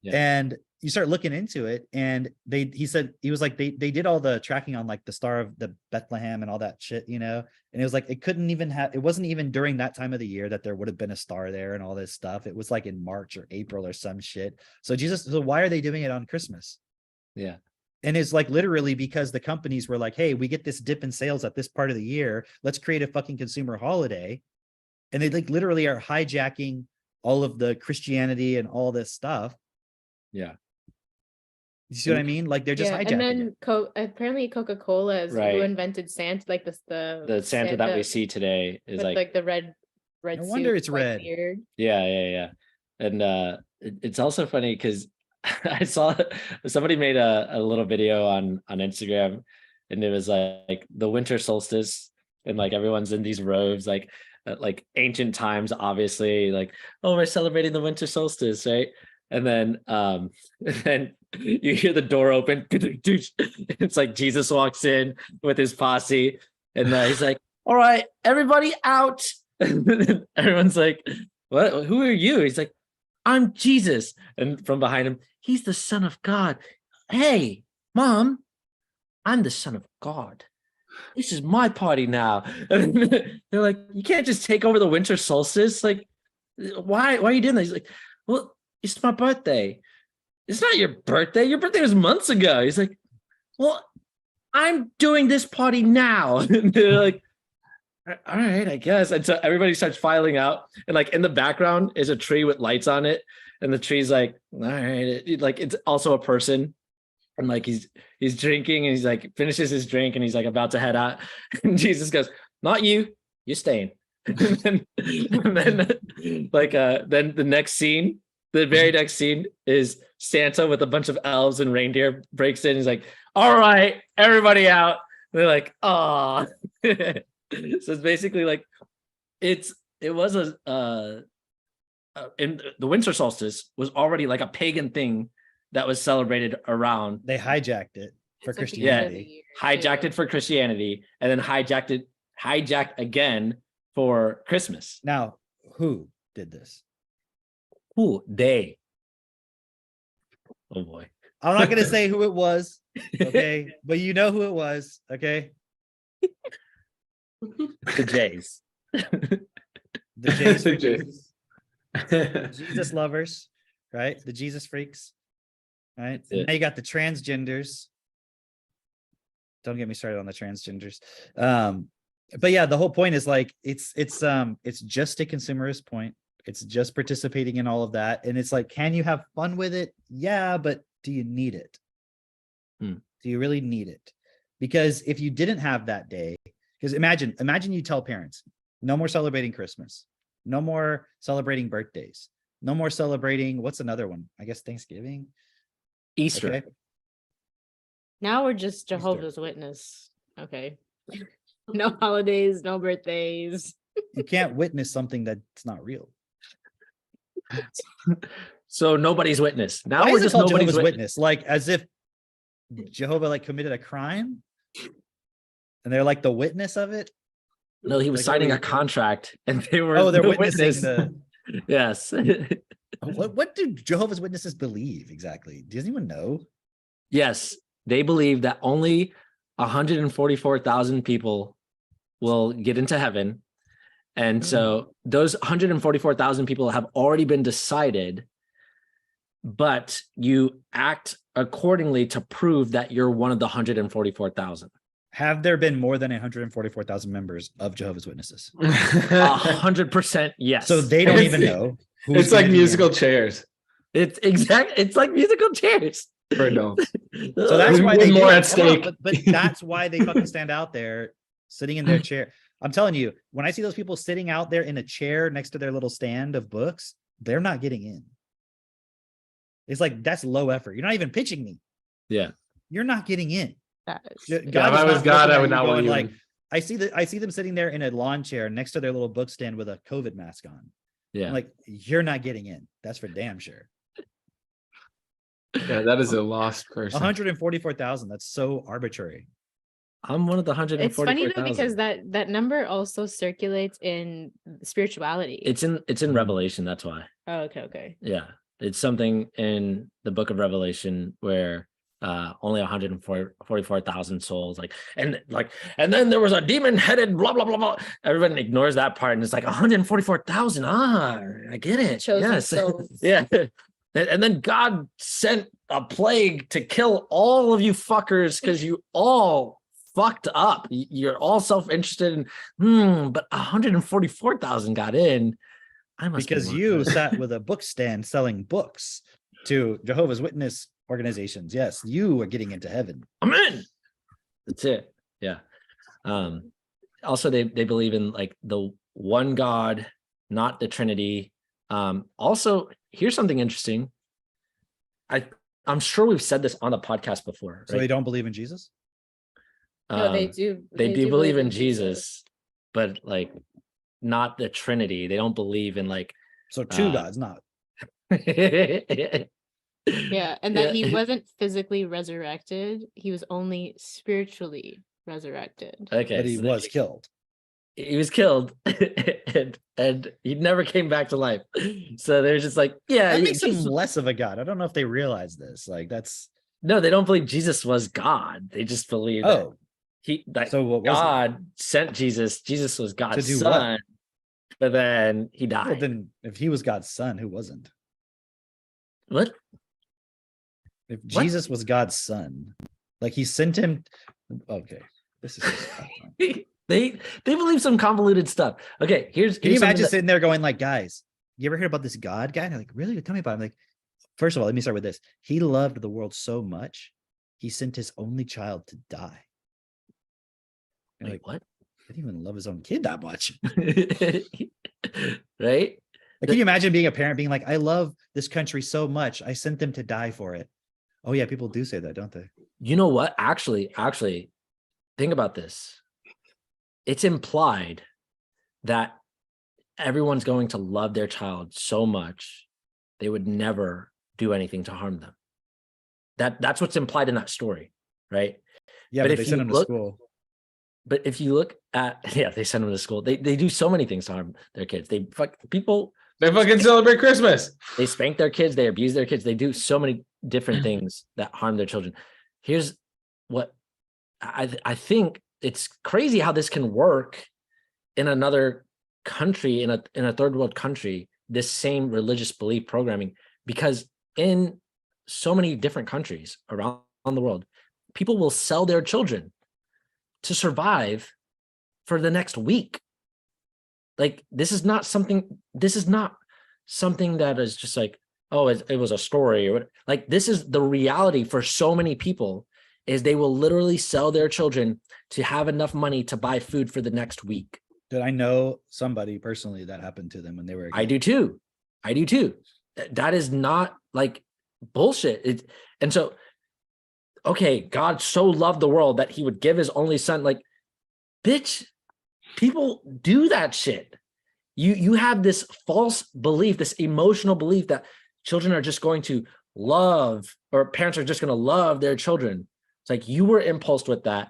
Yeah. And you start looking into it, and he said, he was like, they did all the tracking on like the Star of the Bethlehem and all that shit, you know? And it was like, it wasn't even during that time of the year that there would have been a star there and all this stuff. It was like in March or April or some shit. So why are they doing it on Christmas? Yeah. And it's like literally because the companies were like, hey, we get this dip in sales at this part of the year. Let's create a fucking consumer holiday. And they like literally are hijacking all of the Christianity and all this stuff. Yeah. You see what I mean? Like they're just hijacking. And then apparently Coca-Cola is who invented Santa, like the Santa that we see today is like the red no wonder it's red. Beard. Yeah. And it's also funny because I saw somebody made a little video on Instagram, and it was like the winter solstice, and like everyone's in these robes, like ancient times, obviously, like, oh, we're celebrating the winter solstice, right? And then you hear the door open. It's like Jesus walks in with his posse, and he's like, all right, everybody out. And everyone's like, what? Who are you? He's like, I'm Jesus. And from behind him, he's the Son of God. Hey, Mom, I'm the Son of God. This is my party now. And they're like, you can't just take over the winter solstice. Like, why are you doing that? He's like, well, it's my birthday. It's not your birthday. Your birthday was months ago. He's like, well, I'm doing this party now. And they're like, all right, I guess. And so everybody starts filing out. And like in the background is a tree with lights on it. And the tree's like, all right. Like it's also a person. And like he's drinking, and he's like finishes his drink, and he's like about to head out. And Jesus goes, not you, you're staying. and then the next scene, the very next scene is Santa with a bunch of elves and reindeer breaks in. He's like, all right, everybody out. And they're like, oh. So it's basically like in the winter solstice was already like a pagan thing that was celebrated around. They hijacked it for Christianity. Yeah, hijacked it for Christianity, and then hijacked again for Christmas. Now, who did this? Who? They. Oh boy. I'm not gonna say who it was, okay? But you know who it was, okay? The Jays. The Jays. Jesus lovers, right? The Jesus freaks, right? That's And it. now you got the transgenders. Don't get me started on the transgenders. But yeah, the whole point is like it's just a consumerist point. It's just participating in all of that. And it's like, can you have fun with it? Yeah, but do you need it? Hmm. Do you really need it? Because if you didn't have that day, because imagine you tell parents, no more celebrating Christmas, no more celebrating birthdays, no more celebrating, what's another one? I guess Thanksgiving. Easter. Okay. Now we're just Jehovah's Witness. Okay. No holidays, no birthdays. You can't witness something that's not real. So nobody's witness. Now Why we're is it just called nobody's Jehovah's witness. Witness? Like as if Jehovah like committed a crime and they're like the witness of it. No, he was Like, signing what a are you- contract, and they were. Oh, they're the witnessing witness. the. Yes. What do Jehovah's Witnesses believe exactly? Does anyone know? Yes, they believe that only 144,000 people will get into heaven. And so those 144,000 people have already been decided, but you act accordingly to prove that you're one of the 144,000. Have there been more than 144,000 members of Jehovah's Witnesses? 100% yes. So they don't even know. It's like musical chairs It's like musical chairs. for adults. So that's why With they more do it. at Come on, stake. but that's why they fucking stand out there sitting in their chair. I'm telling you, when I see those people sitting out there in a chair next to their little stand of books, they're not getting in. It's like, that's low effort. You're not even pitching me. Yeah. You're not getting in. That is- Yeah, if is I was not God, looking I at would you not want going you like, in. I see them sitting there in a lawn chair next to their little book stand with a COVID mask on. Yeah. I'm like, you're not getting in. That's for damn sure. Yeah, that is a lost person. 144,000. That's so arbitrary. I'm one of the It's funny though 144,000. because that number also circulates in spirituality. It's in Revelation. That's why. Oh, okay. Yeah. It's something in the book of Revelation where only 144,000 souls and then there was a demon-headed blah blah blah blah. Everyone ignores that part and it's like 144,000. I get it. Chosen Yes. souls. Yeah. And then God sent a plague to kill all of you fuckers because you all fucked up. You're all self-interested but 144,000 got in. I must be Because one. you sat with a book stand selling books to Jehovah's Witness organizations. Yes, you are getting into heaven. I'm in. That's it. Yeah. Also they believe in like the one God, not the Trinity. Also, here's something interesting. I'm sure we've said this on the podcast before. So they don't believe in Jesus? No, they do. They do believe in Jesus, but like not the Trinity. They don't believe in like So two gods, not. Yeah, and that he wasn't physically resurrected. He was only spiritually resurrected. Okay. But he so was killed. he was killed and he never came back to life. So they're just like, yeah, That makes him Jesus- less of a god. I don't know if they realize this. Like that's no, they don't believe Jesus was God. They just believe that that so what was God sent Jesus. Jesus was God's do son, but then he it? died. Well, then if he was God's son, who wasn't? What? If What? Jesus was God's son, like he sent him. Okay, this is just they believe some convoluted stuff. Okay, here's Can you something imagine that- sitting there going like, guys, you ever heard about this God guy? And they're like, really? Tell me about him. I'm like, first of all, let me start with this. He loved the world so much, he sent his only child to die. You're Wait, like, what? he didn't even love his own kid that much. Right? Like, can you imagine being a parent being like, I love this country so much, I sent them to die for it. Oh yeah, people do say that, don't they? You know what? Actually, think about this. It's implied that everyone's going to love their child so much they would never do anything to harm them. That's what's implied in that story, right? Yeah, But but if they you sent him to look- school. But if you look at they send them to school. They do so many things to harm their kids. They fucking celebrate Christmas. They spank their kids, they abuse their kids, they do so many different things that harm their children. Here's what I think it's crazy how this can work in another country, in a third world country, this same religious belief programming, because in so many different countries around the world, people will sell their children to survive for the next week. Like, this is not something that is just like, oh, it was a story, or what. Like, this is the reality for so many people, is they will literally sell their children to have enough money to buy food for the next week. Did I know somebody personally that happened to them when they were a I kid? do too. That is not like bullshit. And so, okay, God so loved the world that he would give his only son. Like, bitch, people do that shit. You have this false belief, this emotional belief that children are just going to love, or parents are just going to love their children. It's like, you were impulsed with that.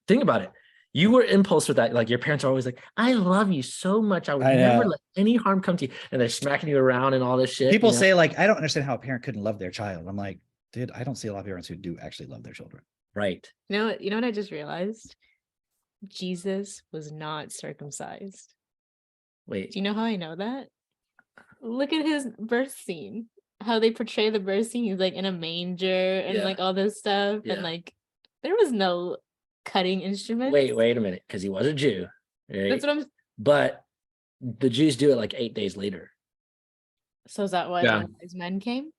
Think about it. You were impulsed with that. Like, your parents are always like, I love you so much. I would never let any harm come to you. And they're smacking you around and all this shit. People say, like, I don't understand how a parent couldn't love their child. I'm like, dude, I don't see a lot of parents who do actually love their children. Right. You know what I just realized? Jesus was not circumcised. Wait. Do you know how I know that? Look at his birth scene. How they portray the birth scene. He's like in a manger and like all this stuff. Yeah. And like there was no cutting instruments. Wait a minute, because he was a Jew. Right? That's what I'm. But the Jews do it like 8 days later. So is that why Yeah. the wise men came?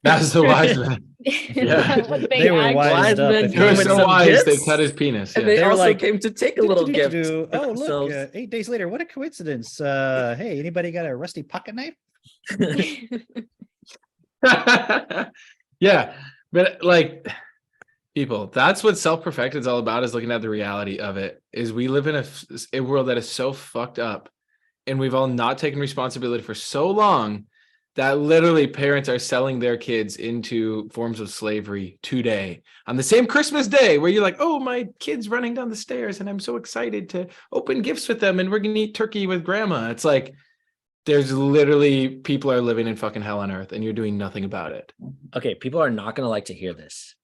That's the wise man. Is Yeah. that what They were actually- wised up. men if They were With so some wise, they gifts? cut his penis. And Yeah. they They were also like, came to take a little gift. Oh, look, themselves. 8 days later. What a coincidence. Hey, anybody got a rusty pocket knife? Yeah, but like, people, that's what self-perfected is all about, is looking at the reality of it. Is we live in a world that is so fucked up, and we've all not taken responsibility for so long that literally parents are selling their kids into forms of slavery today, on the same Christmas day where you're like, oh, my kid's running down the stairs and I'm so excited to open gifts with them and we're gonna eat turkey with grandma. It's like, there's literally, people are living in fucking hell on earth and you're doing nothing about it. Okay, people are not going to like to hear this.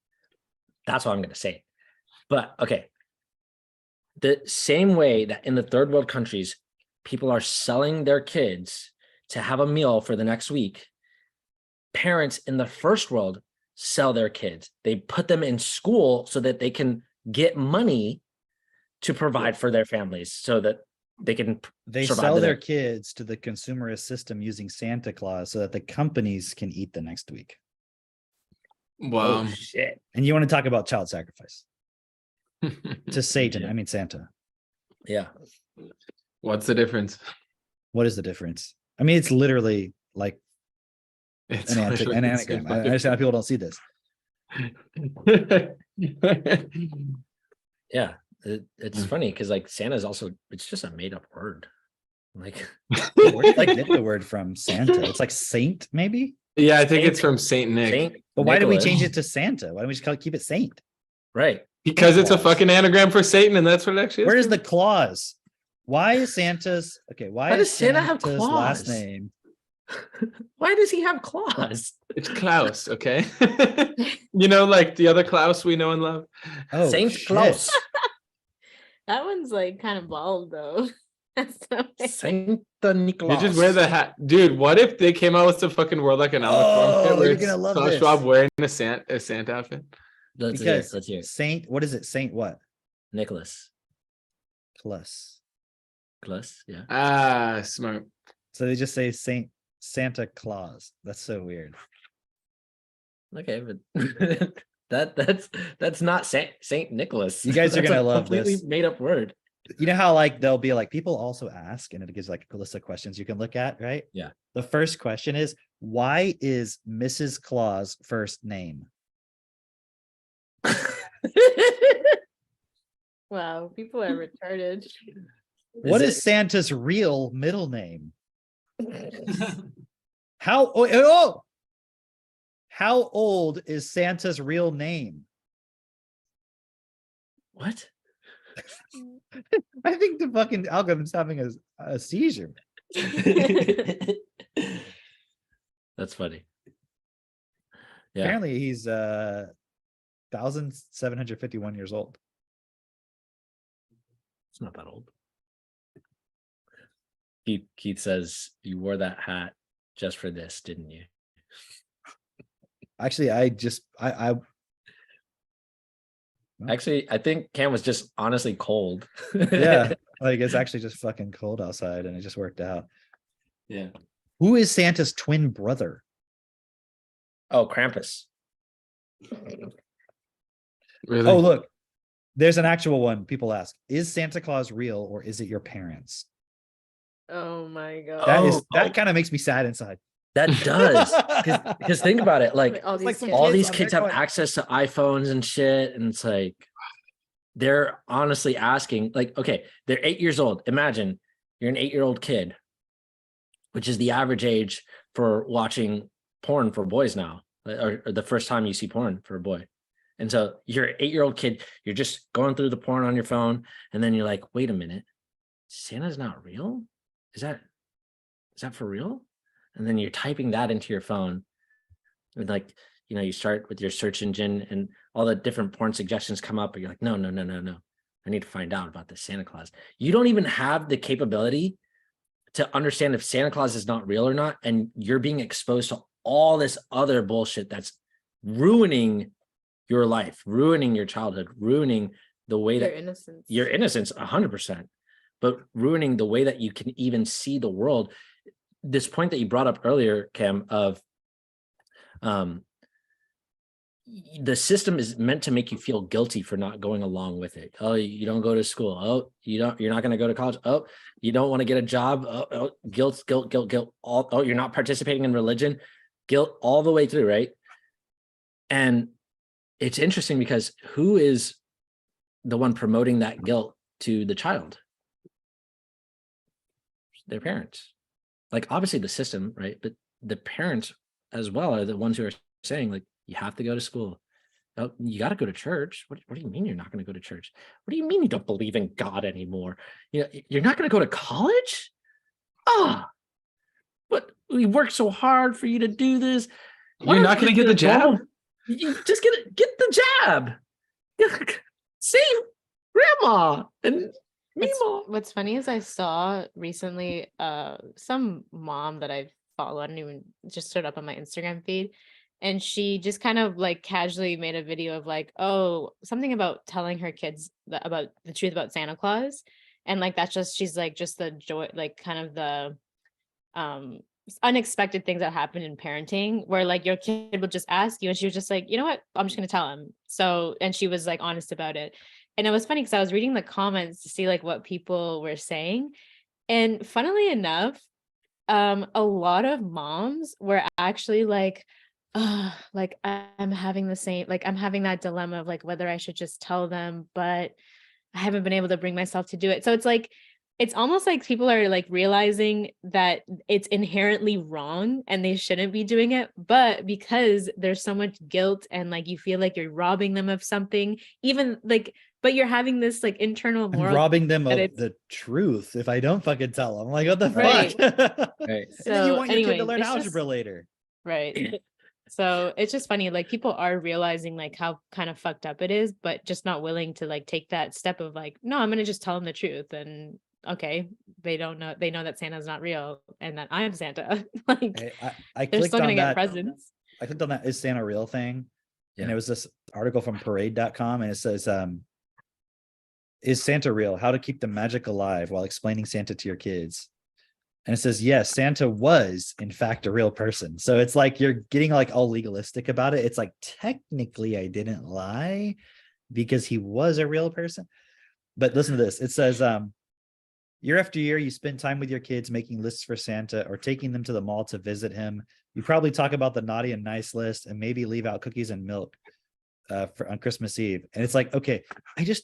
That's what I'm going to say. But okay, the same way that in the third world countries, people are selling their kids to have a meal for the next week, parents in the first world sell their kids. They put them in school so that they can get money to provide for their families, so that they can They survive sell the their next- kids to the consumerist system using Santa Claus so that the companies can eat the next week. Wow. Oh shit. And you want to talk about child sacrifice to Satan? Yeah. I mean Santa. Yeah. What's the difference? What is the difference? I mean, it's literally like It's an literally the same anagram. I understand how people don't see this. fucking- Yeah. It's funny because like Santa is also, it's just a made up word. Like, Where did they get the word from Santa? It's like saint, maybe. Yeah, I think it's from Saint Nick. Saint But why did we Nicholas. change it to Santa? Why don't we just keep it saint? Right. Because it's a Claus. fucking anagram for Satan, and that's what it actually is. Where is the clause? Why is Santa's Why Why is does Santa have Santa's last claws? name? Why does he have claws? It's Klaus, okay? You know, like the other Klaus we know and love. Oh, Saint shit. Claus. That one's like kind of bald though. That's so Saint You Nicholas. just wear the hat, dude. What if they came out with the fucking World Economic Forum Oh, shit where you're it's gonna love Klaus this. Schwab wearing a Santa outfit? Let's hear it. Because Let's hear it. Saint, what is it? Saint what? Nicholas. Plus. Claus. Yeah. Ah, smart. So they just say Saint Santa Claus. That's so weird. Okay, but that's not Saint Nicholas. You guys are That's gonna a love completely this. made up word. You know how like they'll be like people also ask, and it gives like a list of questions you can look at, right? Yeah. The first question is, why is Mrs. Claus first name? wow, people are retarded. What is it- Santa's real middle name? How how old is Santa's real name? What? I think the fucking algorithm's having a seizure. That's funny. Yeah. Apparently he's 1,751 years old. It's not that old. Keith says, you wore that hat just for this, didn't you? Actually, I Actually, I think Cam was just honestly cold. yeah, like it's actually just fucking cold outside and it just worked out. Yeah. Who is Santa's twin brother? Oh, Krampus. Really? Oh, look, there's an actual one. People ask, is Santa Claus real or is it your parents? Oh my god. That kind of makes me sad inside. That does. Because think about it. Like all It's like these some kids. all kids these on kids their have coin. access to iPhones and shit. And it's like, they're honestly asking, like, okay, they're 8 years old. Imagine you're an 8-year-old kid, which is the average age for watching porn for boys now, or the first time you see porn for a boy. And so you're an 8-year-old kid, you're just going through the porn on your phone, and then you're like, wait a minute, Santa's not real? Is that for real? And then you're typing that into your phone. And like, you know, you start with your search engine and all the different porn suggestions come up, and you're like, no. I need to find out about this Santa Claus. You don't even have the capability to understand if Santa Claus is not real or not. And you're being exposed to all this other bullshit that's ruining your life, ruining your childhood, ruining the way Your that innocence. your innocence, 100%, but ruining the way that you can even see the world. This point that you brought up earlier, Cam, of the system is meant to make you feel guilty for not going along with it. Oh, you don't go to school. Oh, you're not going to go to college. Oh, you don't want to get a job. Oh, guilt. Oh, you're not participating in religion. Guilt all the way through, right? And it's interesting because who is the one promoting that guilt to the child? Their parents. Like, obviously the system, right? But the parents as well are the ones who are saying, like, you have to go to school. Oh, you got to go to church. What do you mean you're not going to go to church? What do you mean you don't believe in God anymore? You know, you're not going to go to college? But we worked so hard for you to do this. You're not going to get the jab? You just get the jab. Save grandma and Mima. What's funny is I saw recently some mom that I follow, I don't even, just stood up on my Instagram feed, and she just kind of like casually made a video of like, oh, something about telling her kids about the truth about Santa Claus. And like that's just, she's like, just the joy, like kind of the unexpected things that happen in parenting, where like your kid will just ask you, and she was just like, you know what, I'm just gonna tell him. So, and she was like honest about it. And it was funny because I was reading the comments to see like what people were saying, and funnily enough, a lot of moms were actually like, like I'm having the same, like I'm having that dilemma of like whether I should just tell them, but I haven't been able to bring myself to do it. So it's like, it's almost like people are like realizing that it's inherently wrong and they shouldn't be doing it, but because there's so much guilt and like you feel like you're robbing them of something, even like, but you're having this like internal I'm moral robbing them that of it's the truth if I don't fucking tell them. Like, what the Right. fuck? Right. And then you So want your kid to anyway, learn it's just- algebra later. right. So it's just funny, like people are realizing like how kind of fucked up it is, but just not willing to like take that step of like, no, I'm gonna just tell them the truth. And okay, they know that Santa's not real and that I'm Santa. Like I they're clicked still gonna on get that. presents. I clicked on that is Santa real thing. And Yeah. it was this article from parade.com, and it says, is Santa real? How to keep the magic alive while explaining Santa to your kids. And it says, yes, Santa was in fact a real person. So it's like you're getting like all legalistic about it. It's like, technically I didn't lie because he was a real person. But listen to this. It says, year after year, you spend time with your kids making lists for Santa or taking them to the mall to visit him. You probably talk about the naughty and nice list and maybe leave out cookies and milk on Christmas Eve. And it's like, okay, I just,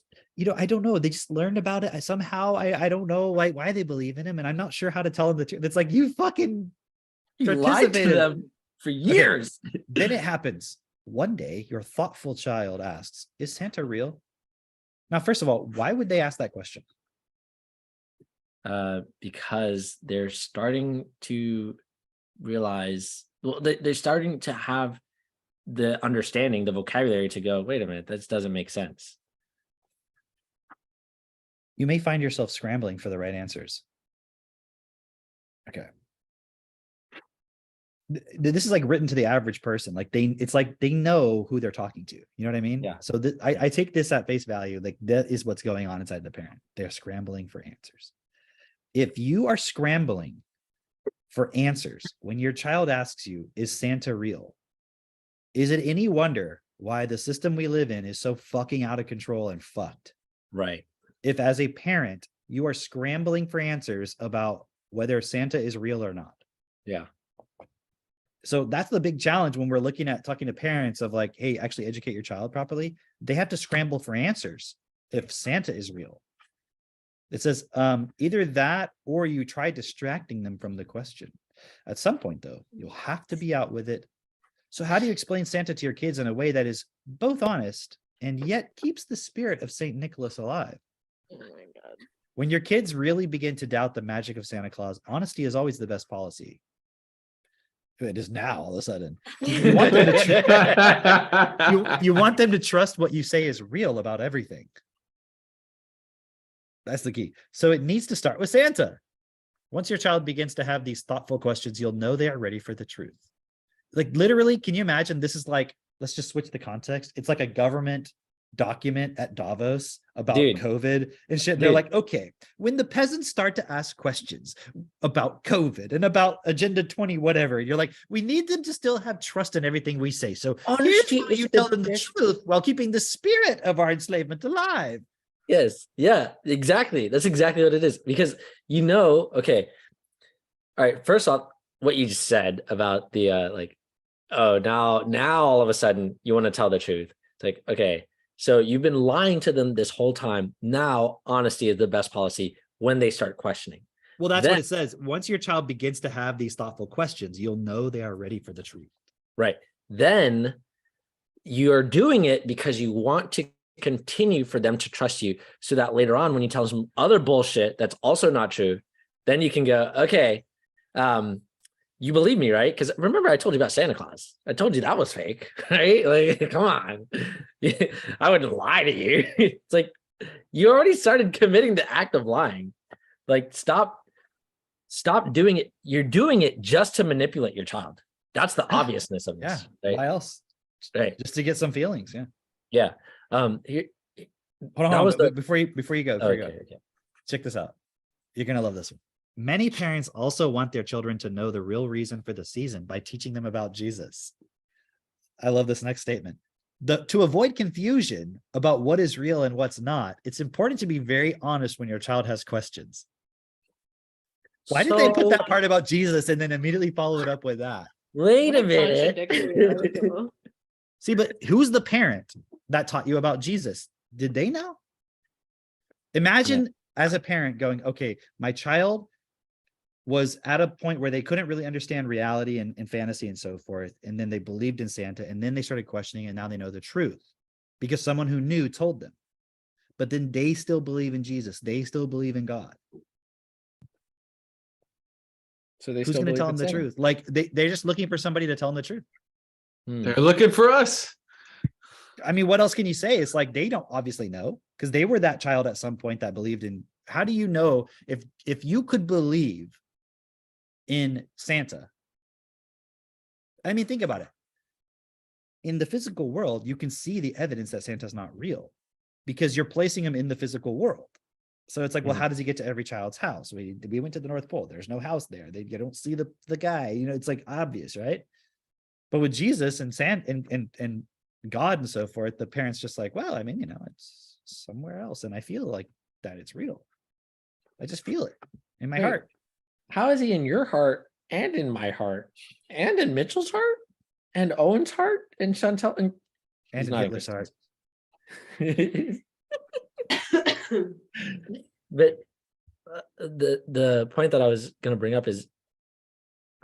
I don't know. They just learned about it. I don't know why they believe in him. And I'm not sure how to tell them the truth. It's like, you fucking You lied to participated. them for years. Okay. Then it happens. One day, your thoughtful child asks, is Santa real? Now, first of all, why would they ask that question? Because they're starting to realize, well, they're starting to have the understanding, the vocabulary to go, wait a minute, this doesn't make sense. You may find yourself scrambling for the right answers. Okay. This is like written to the average person. Like it's like they know who they're talking to. You know what I mean? Yeah. So I take this at face value. Like that is what's going on inside the parent. They're scrambling for answers. If you are scrambling for answers when your child asks you, is Santa real? Is it any wonder why the system we live in is so fucking out of control and fucked? Right. If as a parent, you are scrambling for answers about whether Santa is real or not. Yeah. So that's the big challenge when we're looking at talking to parents of like, hey, actually educate your child properly. They have to scramble for answers if Santa is real. It says either that or you try distracting them from the question. At some point, though, you'll have to be out with it. So how do you explain Santa to your kids in a way that is both honest and yet keeps the spirit of St. Nicholas alive? Oh my God. When your kids really begin to doubt the magic of Santa Claus, honesty is always the best policy. It is now all of a sudden. You want them to you want them to trust what you say is real about everything. That's the key. So it needs to start with Santa. Once your child begins to have these thoughtful questions, you'll know they are ready for the truth. Like literally, can you imagine? This is like, let's just switch the context. It's like a government document at Davos about COVID and shit. They're like, okay, when the peasants start to ask questions about COVID and about Agenda 20, whatever, you're like, we need them to still have trust in everything we say. So here's how you tell them the truth while keeping the spirit of our enslavement alive. Yes. Yeah, exactly. That's exactly what it is. Because okay. All right. First off, what you just said about the now all of a sudden you want to tell the truth. It's like, okay, so you've been lying to them this whole time. Now honesty is the best policy when they start questioning. Well, that's what it says. Once your child begins to have these thoughtful questions, you'll know they are ready for the truth. Right. Then you're doing it because you want to continue for them to trust you, so that later on when you tell them some other bullshit that's also not true, then you can go, okay, you believe me, right? Because remember I told you about Santa Claus. I told you that was fake, right? Like, come on. I wouldn't lie to you. It's like you already started committing the act of lying. Like, stop doing it. You're doing it just to manipulate your child. That's the obviousness of this. Yeah. Right? Why else? Right. Just to get some feelings. Yeah. Yeah. Here, hold on. Before you go, check this out. You're gonna love this one. Many parents also want their children to know the real reason for the season by teaching them about Jesus. I love this next statement. To avoid confusion about what is real and what's not, it's important to be very honest when your child has questions. Why did they put that part about Jesus and then immediately follow it up with that? Wait a minute. See, but who's the parent that taught you about Jesus? Did they know? Imagine as a parent going, okay, my child was at a point where they couldn't really understand reality and fantasy and so forth. And then they believed in Santa and then they started questioning and now they know the truth because someone who knew told them. But then they still believe in Jesus. They still believe in God. So who's going to tell them the truth? Like they're just looking for somebody to tell them the truth. They're looking for us. I mean, what else can you say? It's like they don't obviously know because they were that child at some point that believed in. How do you know if you could believe in Santa? I mean, think about it. In the physical world, you can see the evidence that Santa's not real because you're placing him in the physical world. So it's like, well, how does he get to every child's house? We went to the North Pole. There's no house there. You don't see the guy. You know, it's like obvious, right? But with Jesus and and God and so forth, the parents just like, well, I mean, it's somewhere else, and I feel like that it's real. I just feel it in my heart. How is he in your heart and in my heart and in Mitchell's heart and Owen's heart and Chantelle and in Hitler's heart? But the point that I was going to bring up is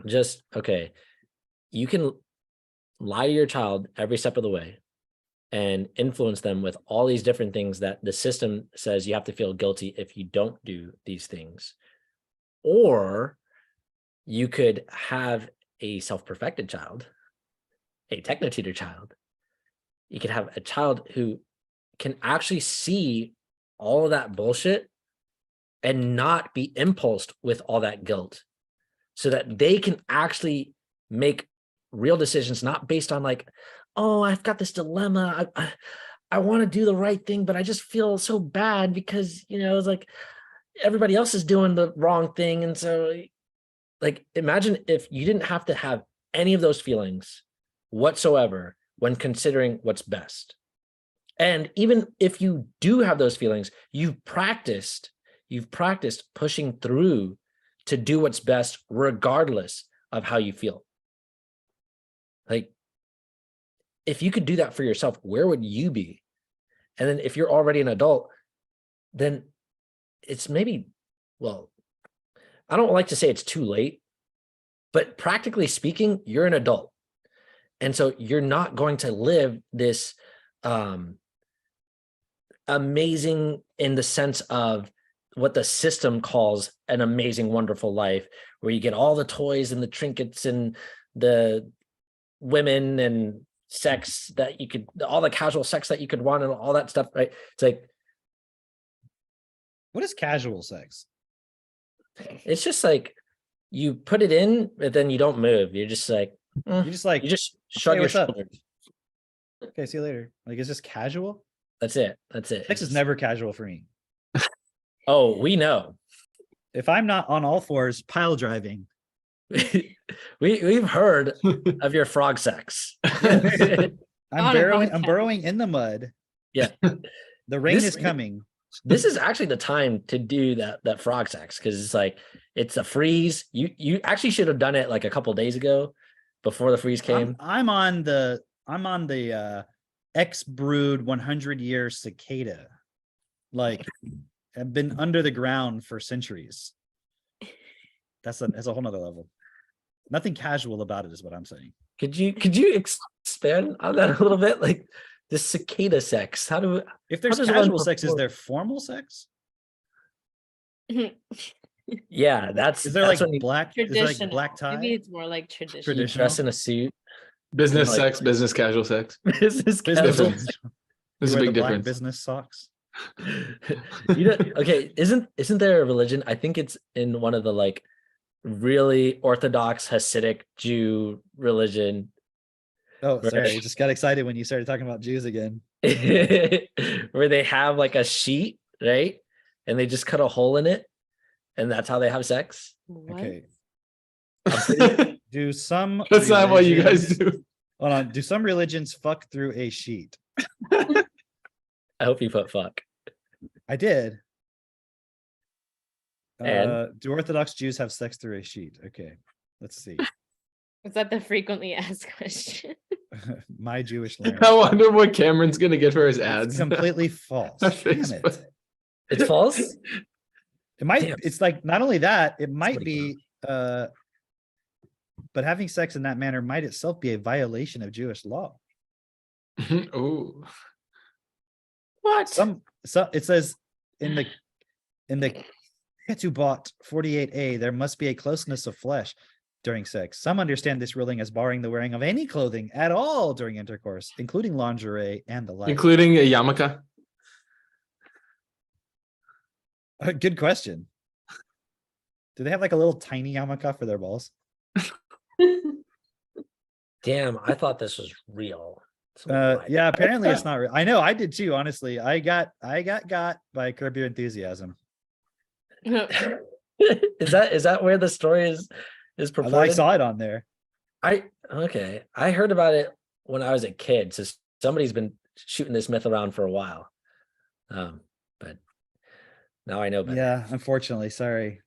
just, okay, you can lie to your child every step of the way and influence them with all these different things that the system says you have to feel guilty if you don't do these things. Or you could have a self-perfected child, a techno-tutor child. You could have a child who can actually see all of that bullshit and not be impulsed with all that guilt. so that they can actually make real decisions, not based on like, oh, I've got this dilemma. I want to do the right thing, but I just feel so bad because, it's like everybody else is doing the wrong thing. And so like, imagine if you didn't have to have any of those feelings whatsoever when considering what's best. And even if you do have those feelings, you've practiced pushing through to do what's best regardless of how you feel. Like, if you could do that for yourself, where would you be? And then if you're already an adult, then it's maybe, well, I don't like to say it's too late, but practically speaking, you're an adult. And so you're not going to live this amazing, in the sense of what the system calls an amazing, wonderful life, where you get all the toys and the trinkets and the women and sex that you could, all the casual sex that you could want and all that stuff, right? It's like, What is casual sex? it's just like you put it in, but then you don't move. You're just like, You just like, you just shrug hey, your what's up? shoulders. okay, see you later. Like, it's just casual. That's it. Sex is never casual for me. Oh, we know. If I'm not on all fours pile driving, We've heard of your frog sex. I'm On a burrowing. I'm podcast. burrowing in the mud. Yeah. The rain This- is coming. This is actually the time to do that frog sex, because it's like, it's a freeze. You actually should have done it like a couple days ago before the freeze came. I'm on the X brood 100-year cicada. Like, I've been under the ground for centuries. That's a whole nother level. Nothing casual about it is what I'm saying. Could you expand on that a little bit? Like the cicada sex. If there's does one casual sex, is perform? there formal sex? Yeah, that's Is there that's like when you black? Is there like Traditional. black tie? Maybe it's more like traditional. Traditional. dress in a suit. Business Like- sex, business casual sex. This is Business. casual. Difference. You There's a wear big the black difference. business socks. Okay, isn't there a religion? I think it's in one of the like really Orthodox Hasidic Jew religion Oh, sorry. Right. I just got excited when you started talking about Jews again. where they have like a sheet, right? And they just cut a hole in it, and that's how they have sex. What? Okay. That's Do some not what you guys religions- do. Hold on. Do some religions fuck through a sheet? I hope you put fuck. I did. And? Do Orthodox Jews have sex through a sheet? Okay. Let's see. Is that the frequently asked question? My Jewish learning. I wonder what Cameron's gonna get for his It's ads. completely false. On Damn it. Facebook. It's false. It might, Damn. it's like not only that, it might pretty be but having sex in that manner might itself be a violation of Jewish law. Oh, What? So it says in the Ketubot 48a, there must be a closeness of flesh during sex. Some understand this ruling as barring the wearing of any clothing at all during intercourse, including lingerie and the like. including a yarmulke. Good question. Do they have like a little tiny yarmulke for their balls? Damn, I thought this was real. So Yeah, apparently it's not real. I know, I did too, honestly. I got got by Curb Your Enthusiasm. is that where the story is I purported? saw it on there. I heard about it when I was a kid. So somebody's been shooting this myth around for a while. But now I know better. Yeah, unfortunately. Sorry.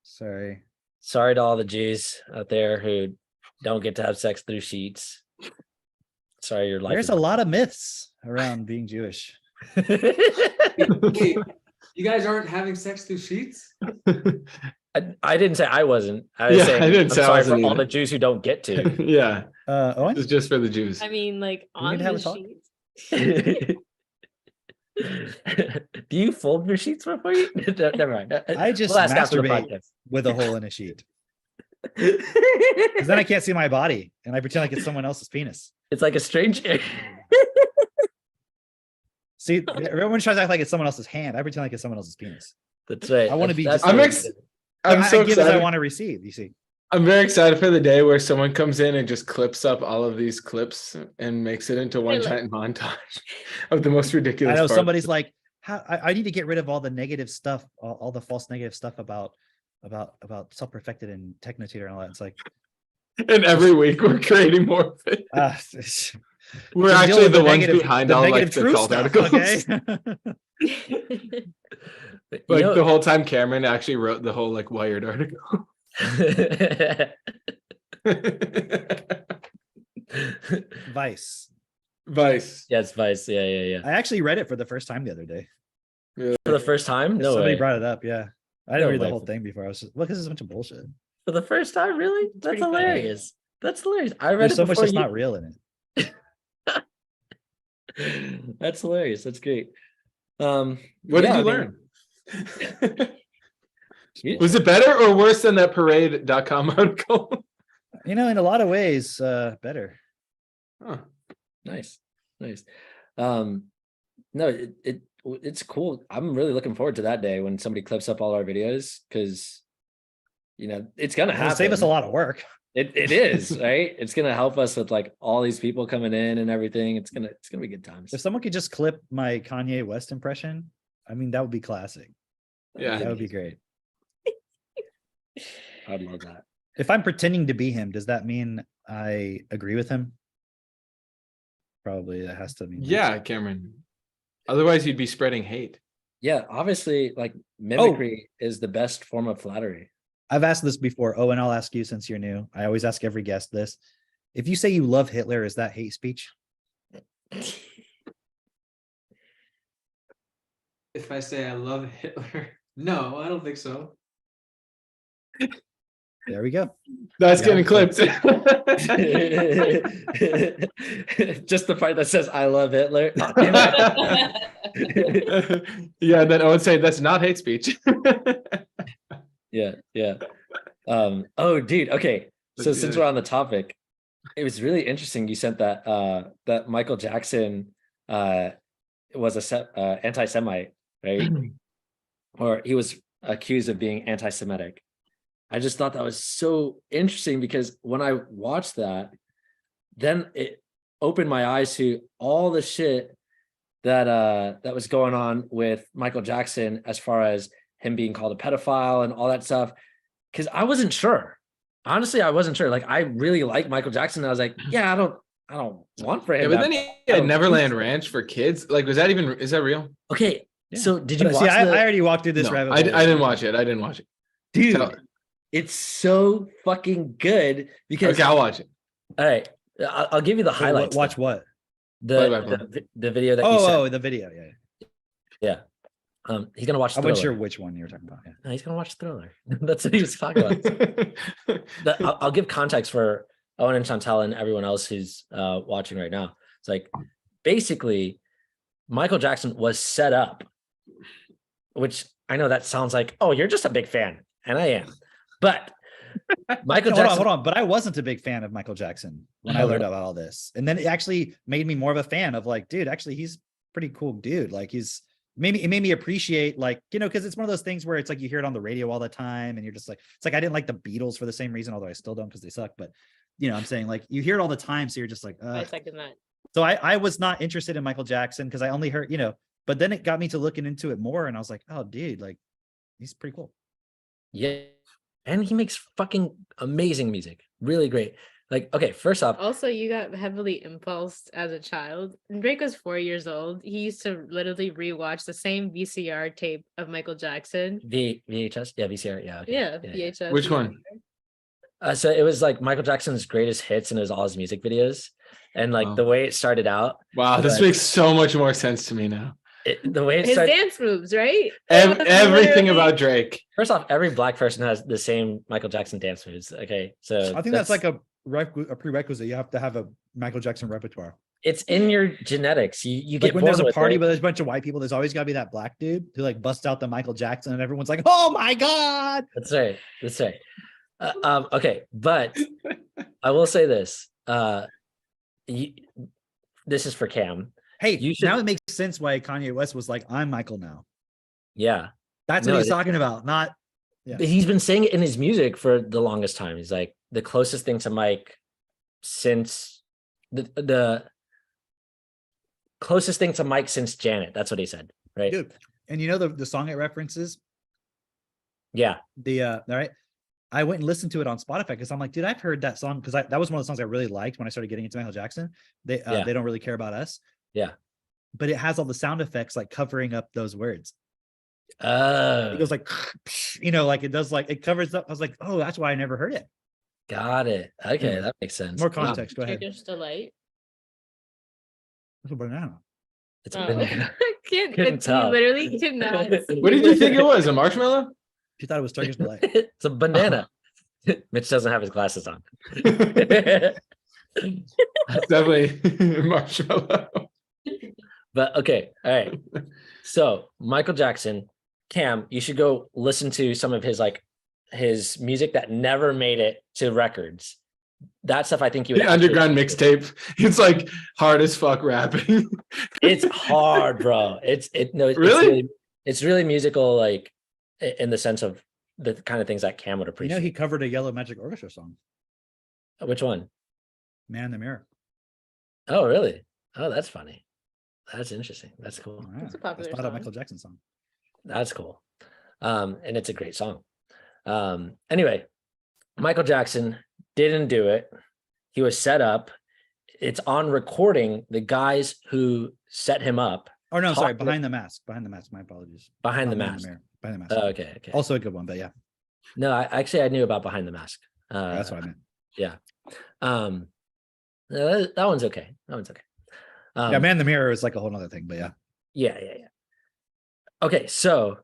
Sorry to all the Jews out there who don't get to have sex through sheets. Sorry, your life. There's a lot of myths around being Jewish. Wait, you guys aren't having sex through sheets? I didn't say I wasn't. I was Yeah, saying I didn't I'm say I sorry for wasn't all either. the Jews who don't get to. Yeah, Owen? it's just for the Jews. I mean, like we need on to have the a talk? sheet. Do you fold your sheets before you? Never mind. I just We'll ask after the masturbate podcast. with a hole in a sheet. Because then I can't see my body and I pretend like it's someone else's penis. It's like a strange. See, everyone tries to act like it's someone else's hand. I pretend like it's someone else's penis. That's right. I wanna be That's just- I'm what ex- it is. I'm so I give as I excited. want to receive, you see. I'm very excited for the day where someone comes in and just clips up all of these clips and makes it into one Hey, look. giant montage of the most ridiculous I know parts. somebody's like, how I need to get rid of all the negative stuff, all the false negative stuff about self-perfected and techno tutor and all that. It's like, And every week we're creating more of it. We're just deal actually with the ones negative- behind the all like negative the true cult stuff, articles. okay? But, Like the whole time Cameron actually wrote the whole like Wired article. Vice. Vice. Yes, Vice. Yeah. I actually read it for the first time the other day. For the first time? No Somebody way. brought it up. Yeah, I didn't No read the way. whole thing before. I was just, look, this is a bunch of bullshit. For the first time, really? That's pretty funny. hilarious. That's hilarious. I read There's it so much before that's you. not real in it. That's hilarious. That's great. What Yeah, did I you mean, learn? Was it better or worse than that parade.com article? You know, in a lot of ways, better. Huh. Nice. No, it's cool. I'm really looking forward to that day when somebody clips up all our videos, because it's gonna It'll happen. save us a lot of work. It is, right? It's gonna help us with like all these people coming in and everything. It's gonna be good times. If someone could just clip my Kanye West impression, I mean, that would be classic. Yeah. That would be great. I'd love that. If I'm pretending to be him, does that mean I agree with him? Probably that has to mean. Yeah, Cameron. Otherwise you'd be spreading hate. Yeah, obviously, like mimicry is the best form of flattery. I've asked this before. Oh, and I'll ask you since you're new. I always ask every guest this. If you say you love Hitler, is that hate speech? If I say I love Hitler, no, I don't think so. There we go. That's Yeah. getting clipped. Just the part that says "I love Hitler." Yeah, then I would say that's not hate speech. Yeah. Oh, dude. Okay. So That's since good. we're on the topic, it was really interesting. You sent that that Michael Jackson was a anti-Semite, right? Or he was accused of being anti-Semitic. I just thought that was so interesting because when I watched that, then it opened my eyes to all the shit that was going on with Michael Jackson as far as him being called a pedophile and all that stuff. Because I wasn't sure. Honestly, I wasn't sure. Like, I really like Michael Jackson. I was like, yeah, I don't want for him. Yeah, but to then have he had pedophilia. Neverland Ranch for kids. Like, is that real? Okay, Yeah. so did you But watch see, I the- already walked through this No, rabbit I hole. didn't watch it. dude? Tell- It's so fucking good because Okay, I'll watch it. all right, I'll give you the Wait, highlights. watch what? The video that you sent. Oh, the video. Yeah. He's gonna watch I wasn't sure Thriller. which one you were talking about. Yeah. No, he's gonna watch Thriller. That's what he was talking about. I'll give context for Owen and Chantelle and everyone else who's watching right now. It's like basically Michael Jackson was set up, which I know that sounds like, oh, you're just a big fan, and I am, but Michael No, Jackson. hold on. But I wasn't a big fan of Michael Jackson when I learned about all this. And then it actually made me more of a fan of like, dude, actually, he's a pretty cool dude. Like it made me appreciate like, because it's one of those things where it's like you hear it on the radio all the time and you're just like, it's like I didn't like the Beatles for the same reason, although I still don't because they suck. But I'm saying like you hear it all the time. So you're just like, I second that. So I was not interested in Michael Jackson because I only heard, but then it got me to looking into it more and I was like, oh, dude, like he's pretty cool. Yeah, and he makes fucking amazing music. Really great. Like, okay, first off, Also, you got heavily impulsed as a child. When Drake was 4 years old, he used to literally rewatch the same VCR tape of Michael Jackson. VHS, yeah, VCR, yeah, okay. Yeah, VHS. Which one? So it was like Michael Jackson's greatest hits, and it was all his music videos. And like Wow. the way it started out, Wow, this Like- makes so much more sense to me now. the way it His started. dance moves, right? Everything Literally. about Drake. First off, every black person has the same Michael Jackson dance moves. Okay, so I think that's like a prerequisite. You have to have a Michael Jackson repertoire. it's in your genetics. You Like get when there's born a with party it. where there's a bunch of white people, there's always got to be that black dude who like busts out the Michael Jackson and everyone's like, oh my God. That's right. Okay, but I will say this. This is for Cam. Hey, You should- now it makes sense why Kanye West was like, I'm Michael now. Yeah. That's No, what he's it- talking about. Not Yeah. But he's been saying it in his music for the longest time. He's like the closest thing to Mike since the closest thing to Mike since Janet. That's what he said, right? Dude. And you know the song it references? Yeah. All right. I went and listened to it on Spotify because I'm like, dude, I've heard that song because that was one of the songs I really liked when I started getting into Michael Jackson. They don't really care about us. Yeah. But it has all the sound effects like covering up those words. Oh, It goes like, like it does, like it covers up. I was like, oh, that's why I never heard it. got it. Okay, Anyway, that makes sense. More Wow. context. Go ahead. Turkish delight. That's a banana. It's Oh. banana. Can't, Couldn't it's tell. literally cannot. What did you think it was? A marshmallow? She thought it was Turkish delight. It's a banana. Mitch doesn't have his glasses on. Definitely marshmallow. But okay, all right. So Michael Jackson, Cam, you should go listen to some of his music that never made it to records. That stuff I think you would The underground mixtape. It's like hard as fuck rapping. It's hard, bro. Really? It's really musical, like in the sense of the kind of things that Cam would You appreciate. know, he covered a Yellow Magic Orchestra song, Which one? Man in the Mirror. Oh, really? Oh, that's funny. That's interesting. That's cool. Yeah, It's a popular not a song. Michael Jackson song. That's cool. And it's a great song. Anyway, Michael Jackson didn't do it. He was set up. It's on recording. The guys who set him up Oh no, sorry, Talk- Behind the Mask. Behind the Mask. My apologies. behind the Not Man in mask. Mirror. Behind the Mask. Oh, okay. Also a good one, but yeah, No, I knew about Behind the Mask. that's what I meant. That one's okay. That one's okay. Yeah, Man in the Mirror is like a whole other thing, but yeah. Yeah. Okay, so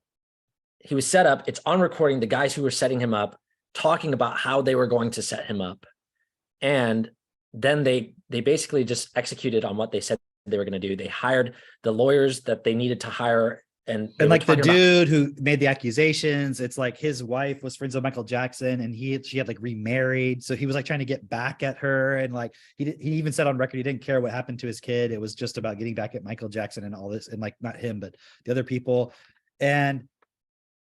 he was set up. It's on recording. The guys who were setting him up talking about how they were going to set him up, and then they basically just executed on what they said they were going to do. They hired the lawyers that they needed to hire, and they And were like the talking about- dude who made the accusations, it's like his wife was friends with Michael Jackson, and she had like remarried, so he was like trying to get back at her, and like he even said on record he didn't care what happened to his kid. It was just about getting back at Michael Jackson and all this, and like not him but the other people, and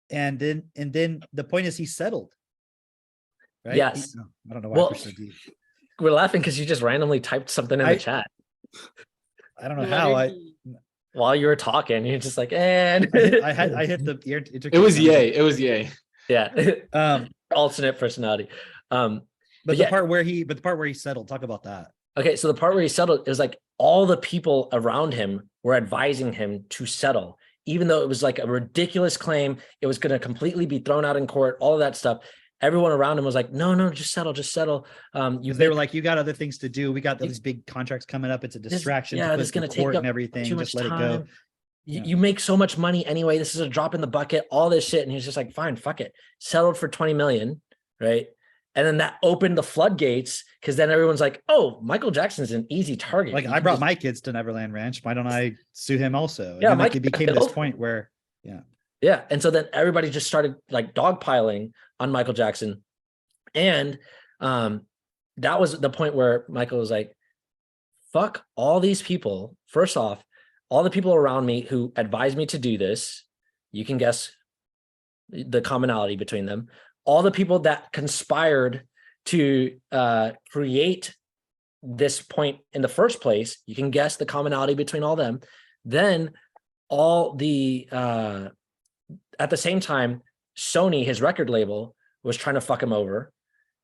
then the point is he settled. Right? Yes. I don't know why. Well, I pushed so deep. We're laughing because you just randomly typed something in the chat I don't know how while you were talking. You're just like, and I hit the ear. It was yay. It was yay. yeah. Alternate personality. But the part where he settled, talk about that. Okay, so the part where he settled is like all the people around him were advising him to settle, even though it was like a ridiculous claim. It was going to completely be thrown out in court, all of that stuff. Everyone around him was like, no, just settle. They were like, you got other things to do. We got these big contracts coming up. It's a distraction. This is going to take up and everything. too Just much let time. it go. You make so much money anyway. This is a drop in the bucket, all this shit. And he's just like, fine, fuck it. Settled for 20 million, right? And then that opened the floodgates because then everyone's like, oh, Michael Jackson's an easy target. Like, You I can brought just- my kids to Neverland Ranch. Why don't I sue him also? And Yeah, then, like, my it became kid- this point where, Yeah. And so then everybody just started like dogpiling on Michael Jackson. And that was the point where Michael was like, fuck all these people. First off, all the people around me who advised me to do this, you can guess the commonality between them. All the people that conspired to create this point in the first place, you can guess the commonality between all them. Then all the, at the same time, Sony, his record label, was trying to fuck him over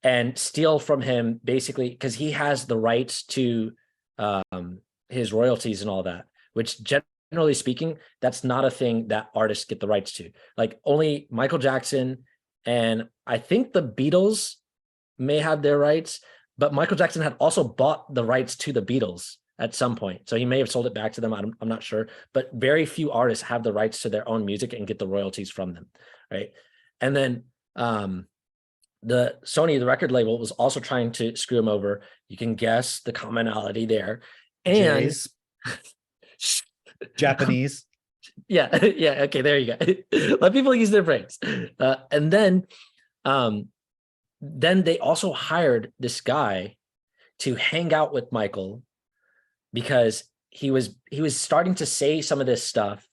and steal from him basically because he has the rights to his royalties and all that, which generally speaking, that's not a thing that artists get the rights to. Like only Michael Jackson and I think the Beatles may have their rights, but Michael Jackson had also bought the rights to the Beatles at some point. So he may have sold it back to them. I'm not sure, but very few artists have the rights to their own music and get the royalties from them. Right. And then the Sony, the record label, was also trying to screw him over. You can guess the commonality there. And Jays, Japanese. yeah. Okay. There you go. Let people use their brains. And then they also hired this guy to hang out with Michael because he was starting to say some of this stuff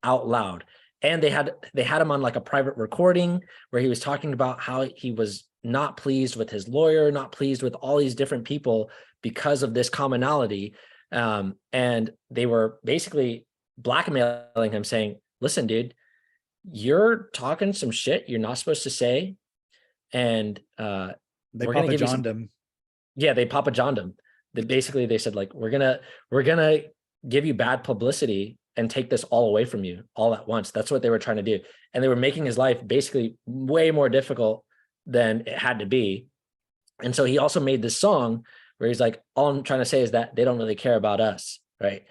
out loud. And they had him on like a private recording where he was talking about how he was not pleased with his lawyer, not pleased with all these different people because of this commonality. And they were basically blackmailing him, saying, listen, dude, you're talking some shit you're not supposed to say. And They we're gonna Papa give you John'd him. yeah, they Papa John'd him. They said, like, we're gonna give you bad publicity and take this all away from you all at once. That's what they were trying to do. And they were making his life basically way more difficult than it had to be. And so he also made this song where he's like, all I'm trying to say is that they don't really care about us, right?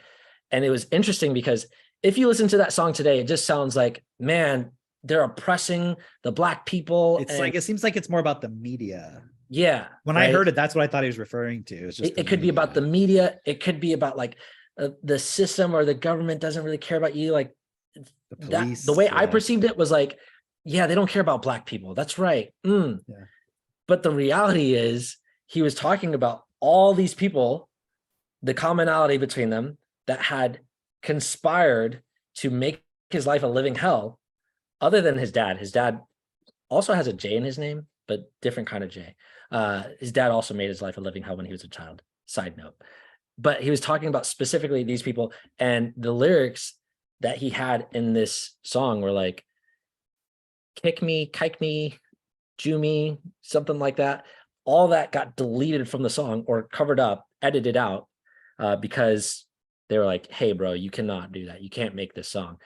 And it was interesting because if you listen to that song today, it just sounds like, man, they're oppressing the Black people. It's like, it seems like it's more about the media. Yeah. When I heard it, that's what I thought he was referring to. It's just it could be about the media. It could be about like the system or the government doesn't really care about you. Like the police. The way I perceived it was like, yeah, they don't care about Black people. That's right. Yeah. But the reality is he was talking about all these people, the commonality between them that had conspired to make his life a living hell, other than his dad. His dad also has a J in his name, but different kind of J. His dad also made his life a living hell when he was a child. Side note. But he was talking about specifically these people, and the lyrics that he had in this song were like, kick me, kike me, Jew me, something like that. All that got deleted from the song or covered up, edited out, because they were like, hey, bro, you cannot do that. You can't make this song.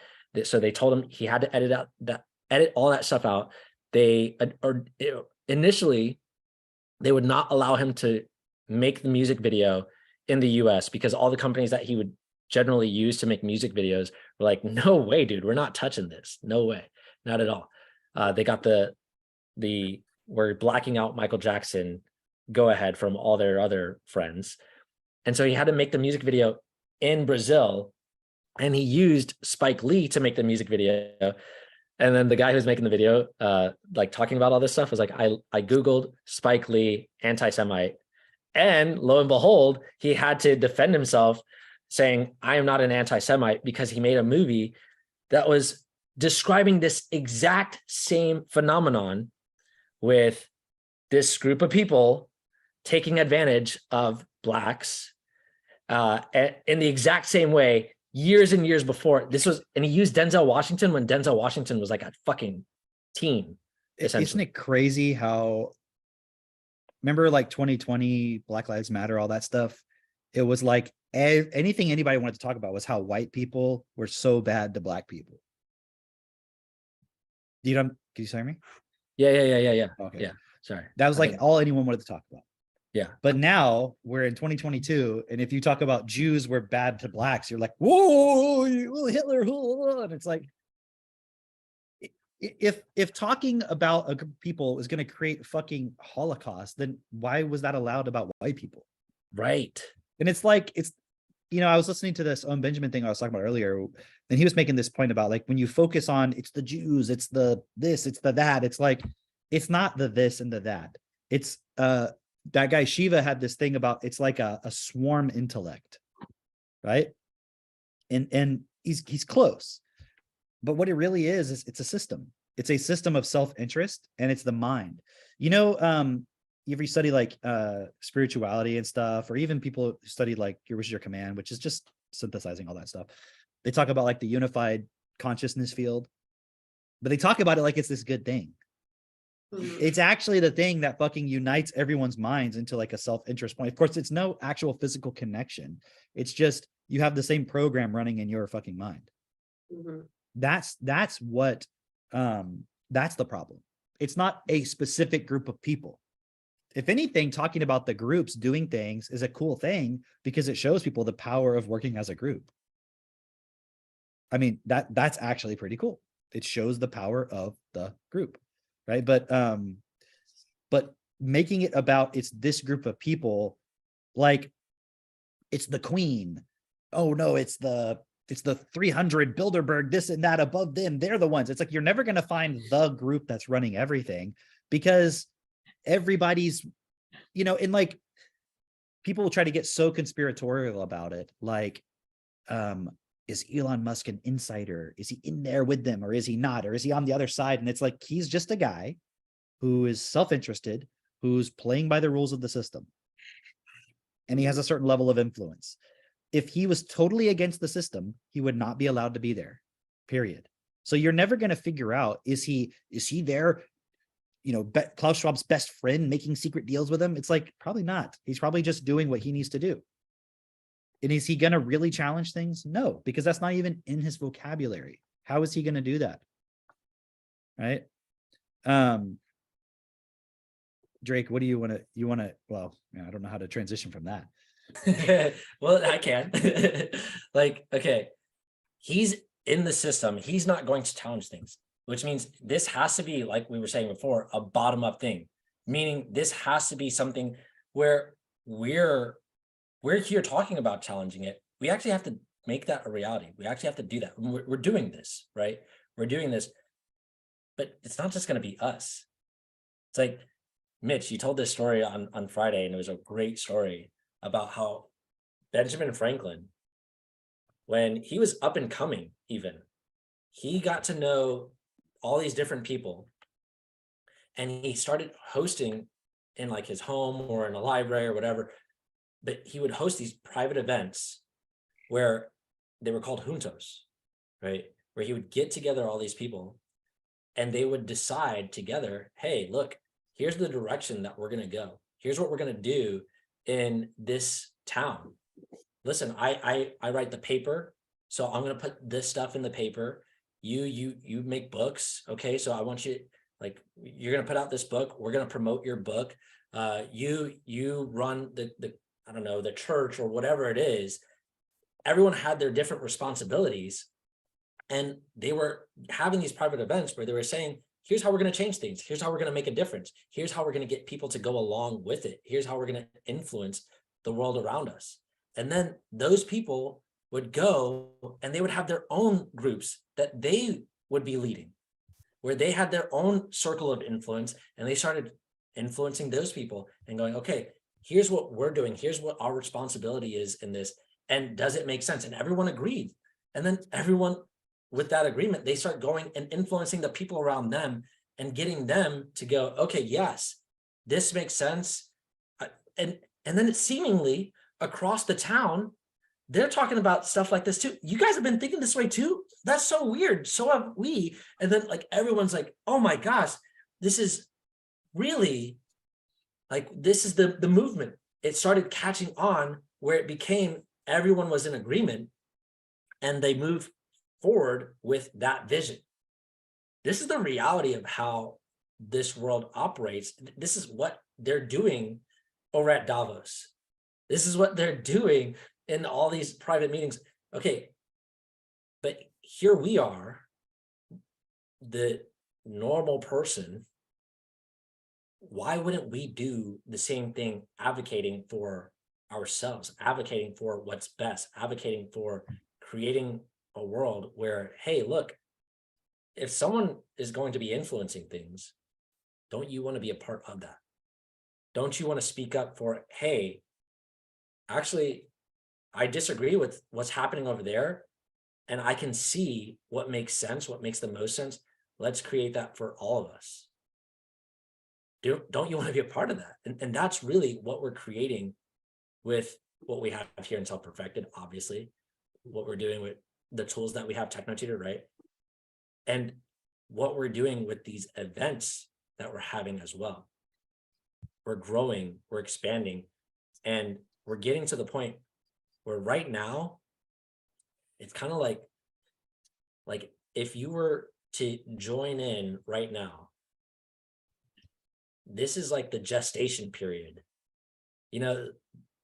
So they told him he had to edit all that stuff out. Initially, they would not allow him to make the music video in the US because all the companies that he would generally use to make music videos were like, no way, dude, we're not touching this. No way, not at all. They got we're blacking out Michael Jackson go ahead from all their other friends. And so he had to make the music video in Brazil, and he used Spike Lee to make the music video. And then the guy who's making the video, like talking about all this stuff, was like, I Googled Spike Lee anti-Semite, and lo and behold, he had to defend himself saying, I am not an anti-Semite, because he made a movie that was describing this exact same phenomenon with this group of people taking advantage of Blacks in the exact same way years and years before. And he used Denzel Washington when Denzel Washington was like a fucking teen. Isn't it crazy how, remember like 2020, Black Lives Matter, all that stuff? It was like anything anybody wanted to talk about was how white people were so bad to Black people. Can you hear me? Yeah. Okay. Yeah. Sorry. That was like all anyone wanted to talk about. Yeah. But now we're in 2022, and if you talk about Jews were bad to Blacks, you're like, whoa, Hitler, and it's like, if talking about a group of people is going to create fucking Holocaust, then why was that allowed about white people? Right. And it's like, I was listening to this Owen Benjamin thing I was talking about earlier, and he was making this point about like, when you focus on it's the Jews, it's the this, it's the that, it's like, it's not the this and the that. It's that guy Shiva had this thing about, it's like a swarm intellect, right? And he's close. But what it really is it's a system. It's a system of self-interest, and it's the mind. You ever study like spirituality and stuff, or even people who study like Your Wish Is Your Command, which is just synthesizing all that stuff. They talk about like the unified consciousness field, but they talk about it like it's this good thing. It's actually the thing that fucking unites everyone's minds into like a self-interest point. Of course, it's no actual physical connection. It's just you have the same program running in your fucking mind. Mm-hmm. That's the problem. It's not a specific group of people. If anything, talking about the groups doing things is a cool thing because it shows people the power of working as a group. I mean, that's actually pretty cool. It shows the power of the group, right? But making it about it's this group of people, like it's the queen. Oh no, it's the 300 Bilderberg, this and that above them. They're the ones. It's like, you're never going to find the group that's running everything, because everybody's, and like people will try to get so conspiratorial about it. Like, is Elon Musk an insider? Is he in there with them, or is he not? Or is he on the other side? And it's like, he's just a guy who is self-interested, who's playing by the rules of the system. And he has a certain level of influence. If he was totally against the system, he would not be allowed to be there, period. So you're never going to figure out, is he there, Klaus Schwab's best friend making secret deals with him? It's like, probably not. He's probably just doing what he needs to do. And is he going to really challenge things? No, because that's not even in his vocabulary. How is he going to do that? Right? Drake, what do you want to, well, I don't know how to transition from that. Well, I can. Like, okay, he's in the system. He's not going to challenge things, which means this has to be, like we were saying before, a bottom-up thing, meaning this has to be something where we're here talking about challenging it. We actually have to make that a reality. We actually have to do that. We're doing this, right? We're doing this, but it's not just going to be us. It's like, Mitch, you told this story on Friday, and it was a great story about how Benjamin Franklin, when he was up and coming, even, he got to know all these different people, and he started hosting in like his home or in a library or whatever, but he would host these private events where they were called juntos, right? Where he would get together all these people and they would decide together, hey, look, here's the direction that we're going to go. Here's what we're going to do in this town. Listen, I write the paper, so I'm going to put this stuff in the paper. You make books. Okay. So I want you, like, you're going to put out this book. We're going to promote your book. You run the I don't know, the church or whatever it is. Everyone had their different responsibilities, and they were having these private events where they were saying, here's how we're going to change things. Here's how we're going to make a difference. Here's how we're going to get people to go along with it. Here's how we're going to influence the world around us. And then those people would go and they would have their own groups that they would be leading, where they had their own circle of influence, and they started influencing those people and going, okay, here's what we're doing. Here's what our responsibility is in this. And does it make sense? And everyone agreed. And then everyone, with that agreement, they start going and influencing the people around them and getting them to go, okay, yes, this makes sense. And then it's seemingly across the town, they're talking about stuff like this too. You guys have been thinking this way too? That's so weird. So have we. And then like everyone's like, oh my gosh, this is really like, this is the movement. It started catching on where it became everyone was in agreement and they moved forward with that vision. This is the reality of how this world operates. This is what they're doing over at Davos. This is what they're doing in all these private meetings. Okay, but here we are, the normal person. Why wouldn't we do the same thing, advocating for ourselves, advocating for what's best, advocating for creating a world where, hey, look, if someone is going to be influencing things, don't you want to be a part of that? Don't you want to speak up for, hey, actually, I disagree with what's happening over there, and I can see what makes sense, what makes the most sense. Let's create that for all of us. Don't you want to be a part of that? And that's really what we're creating with what we have here in Self-Perfected, obviously, what we're doing with the tools that we have, TechnoTutor, right? And what we're doing with these events that we're having as well. We're growing, we're expanding, and we're getting to the point where right now, it's kind of like if you were to join in right now, this is like the gestation period. You know,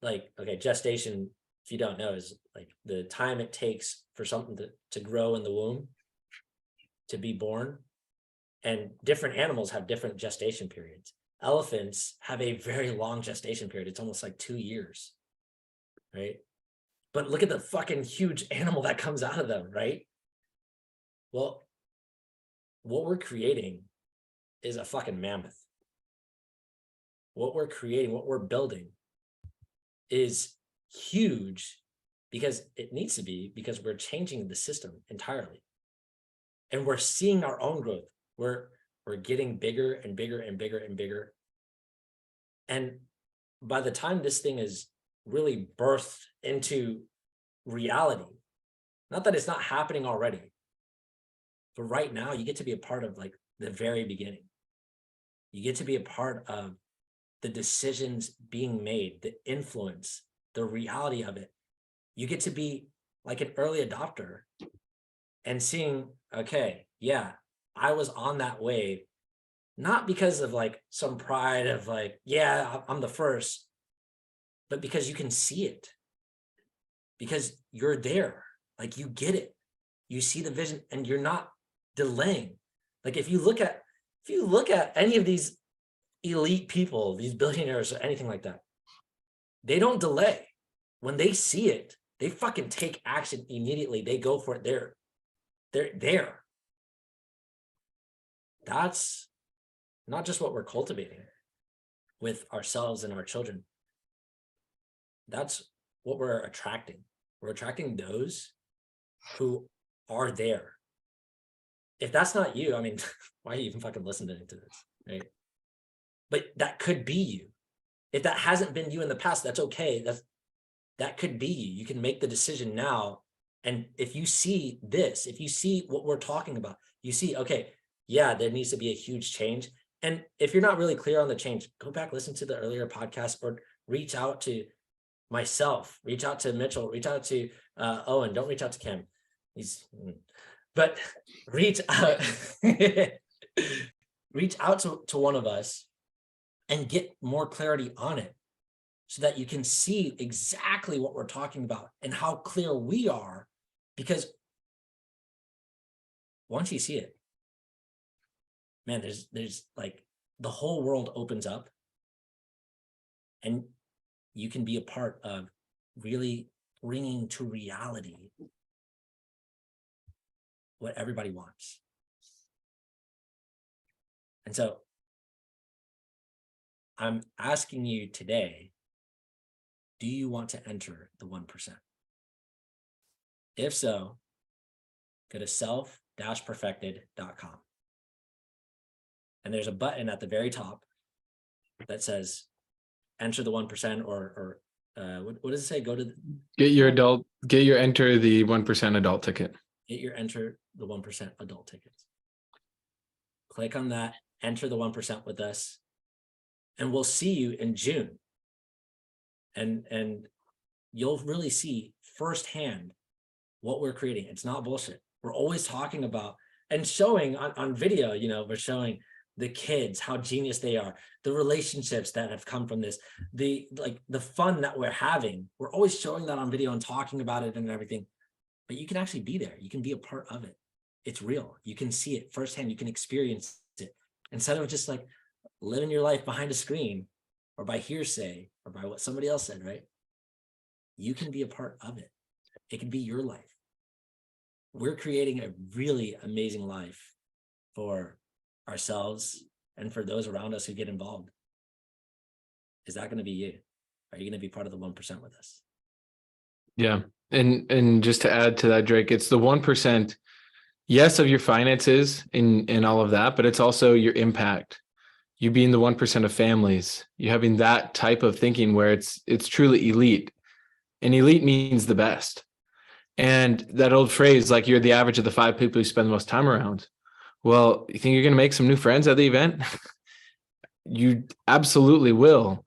like, okay, gestation, if you don't know, is like the time it takes for something to grow in the womb, to be born. And different animals have different gestation periods. Elephants have a very long gestation period. It's almost like 2 years, right? But look at the fucking huge animal that comes out of them, right? Well, what we're creating is a fucking mammoth. What we're creating, what we're building is huge because it needs to be, because we're changing the system entirely. And we're seeing our own growth. We're getting bigger and bigger and bigger and bigger. And by the time this thing is really birthed into reality, not that it's not happening already, but right now you get to be a part of like the very beginning. You get to be a part of the decisions being made, the influence, the reality of it. You get to be like an early adopter and seeing, okay, yeah, I was on that wave, not because of like some pride of like, yeah, I'm the first, but because you can see it, because you're there, like you get it, you see the vision, and you're not delaying. Like if you look at any of these elite people, these billionaires or anything like that, they don't delay. When they see it, they fucking take action immediately. They go for it. They're there. That's not just what we're cultivating with ourselves and our children. That's what we're attracting. We're attracting those who are there. If that's not you, I mean, why are you even fucking listening to this, right? But that could be you. If that hasn't been you in the past, that's okay. That could be you. You can make the decision now. And if you see this, if you see what we're talking about, you see, okay, yeah, there needs to be a huge change. And if you're not really clear on the change, go back, listen to the earlier podcast, or reach out to myself, reach out to Mitchell, reach out to Owen. Don't reach out to Kim. But reach out, reach out to one of us and get more clarity on it, so that you can see exactly what we're talking about and how clear we are. Because once you see it, man, there's like the whole world opens up, and you can be a part of really bringing to reality what everybody wants. And so I'm asking you today, do you want to enter the 1%? If so, go to self-perfected.com. And there's a button at the very top that says enter the 1%, or what does it say? Go to get your enter the 1% adult ticket. Get your enter the 1% adult tickets. Click on that, enter the 1% with us, and we'll see you in June. And you'll really see firsthand what we're creating. It's not bullshit. We're always talking about and showing on video, we're showing the kids how genius they are, the relationships that have come from this, the fun that we're having. We're always showing that on video and talking about it and everything. But you can actually be there. You can be a part of it. It's real. You can see it firsthand. You can experience it instead of just like living your life behind a screen or by hearsay or by what somebody else said, right? You can be a part of it. It can be your life. We're creating a really amazing life for ourselves and for those around us who get involved. Is that going to be you? Are you going to be part of the 1% with us? Yeah. And just to add to that, Drake, it's the 1%, yes, of your finances and all of that, but it's also your impact. You being the 1% of families, you having that type of thinking where it's truly elite, and elite means the best. And that old phrase, like you're the average of the 5 people you spend the most time around. Well, you think you're going to make some new friends at the event? You absolutely will.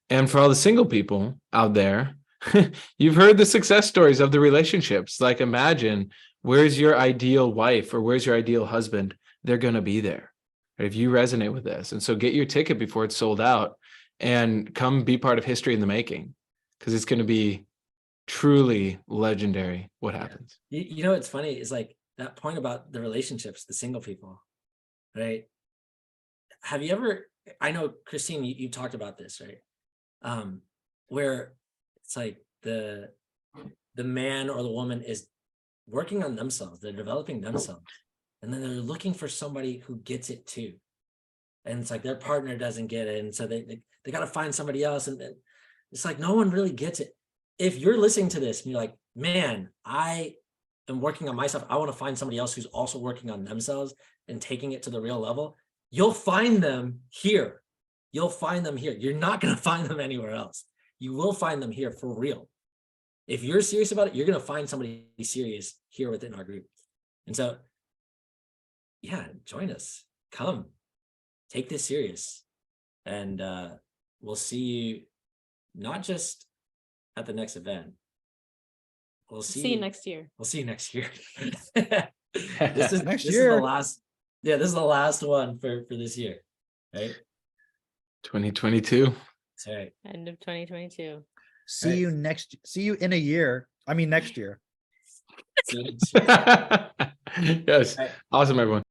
And for all the single people out there, you've heard the success stories of the relationships. Like imagine, where's your ideal wife or where's your ideal husband? They're going to be there if you resonate with this. And so get your ticket before it's sold out and come be part of history in the making, because it's going to be truly legendary what happens. You know what's funny is like that point about the relationships, the single people, right? Have you ever, I know Christine, you talked about this, right? Where it's like the man or the woman is working on themselves, they're developing themselves, and then they're looking for somebody who gets it too. And it's like their partner doesn't get it, and so they got to find somebody else, and it's like no one really gets it. If you're listening to this and you're like, man, I am working on myself. I want to find somebody else who's also working on themselves and taking it to the real level. You'll find them here. You'll find them here. You're not going to find them anywhere else. You will find them here for real. If you're serious about it, you're going to find somebody serious here within our group. And so, yeah, join us. Come, take this serious. And we'll see you not just at the next event. We'll see you next year. We'll see you next year. This is Next this year. is the last. Yeah, this is the last one for this year, right? 2022. That's right. End of 2022. See you in a year. I mean, next year. See you next year. Yes. Awesome, everyone.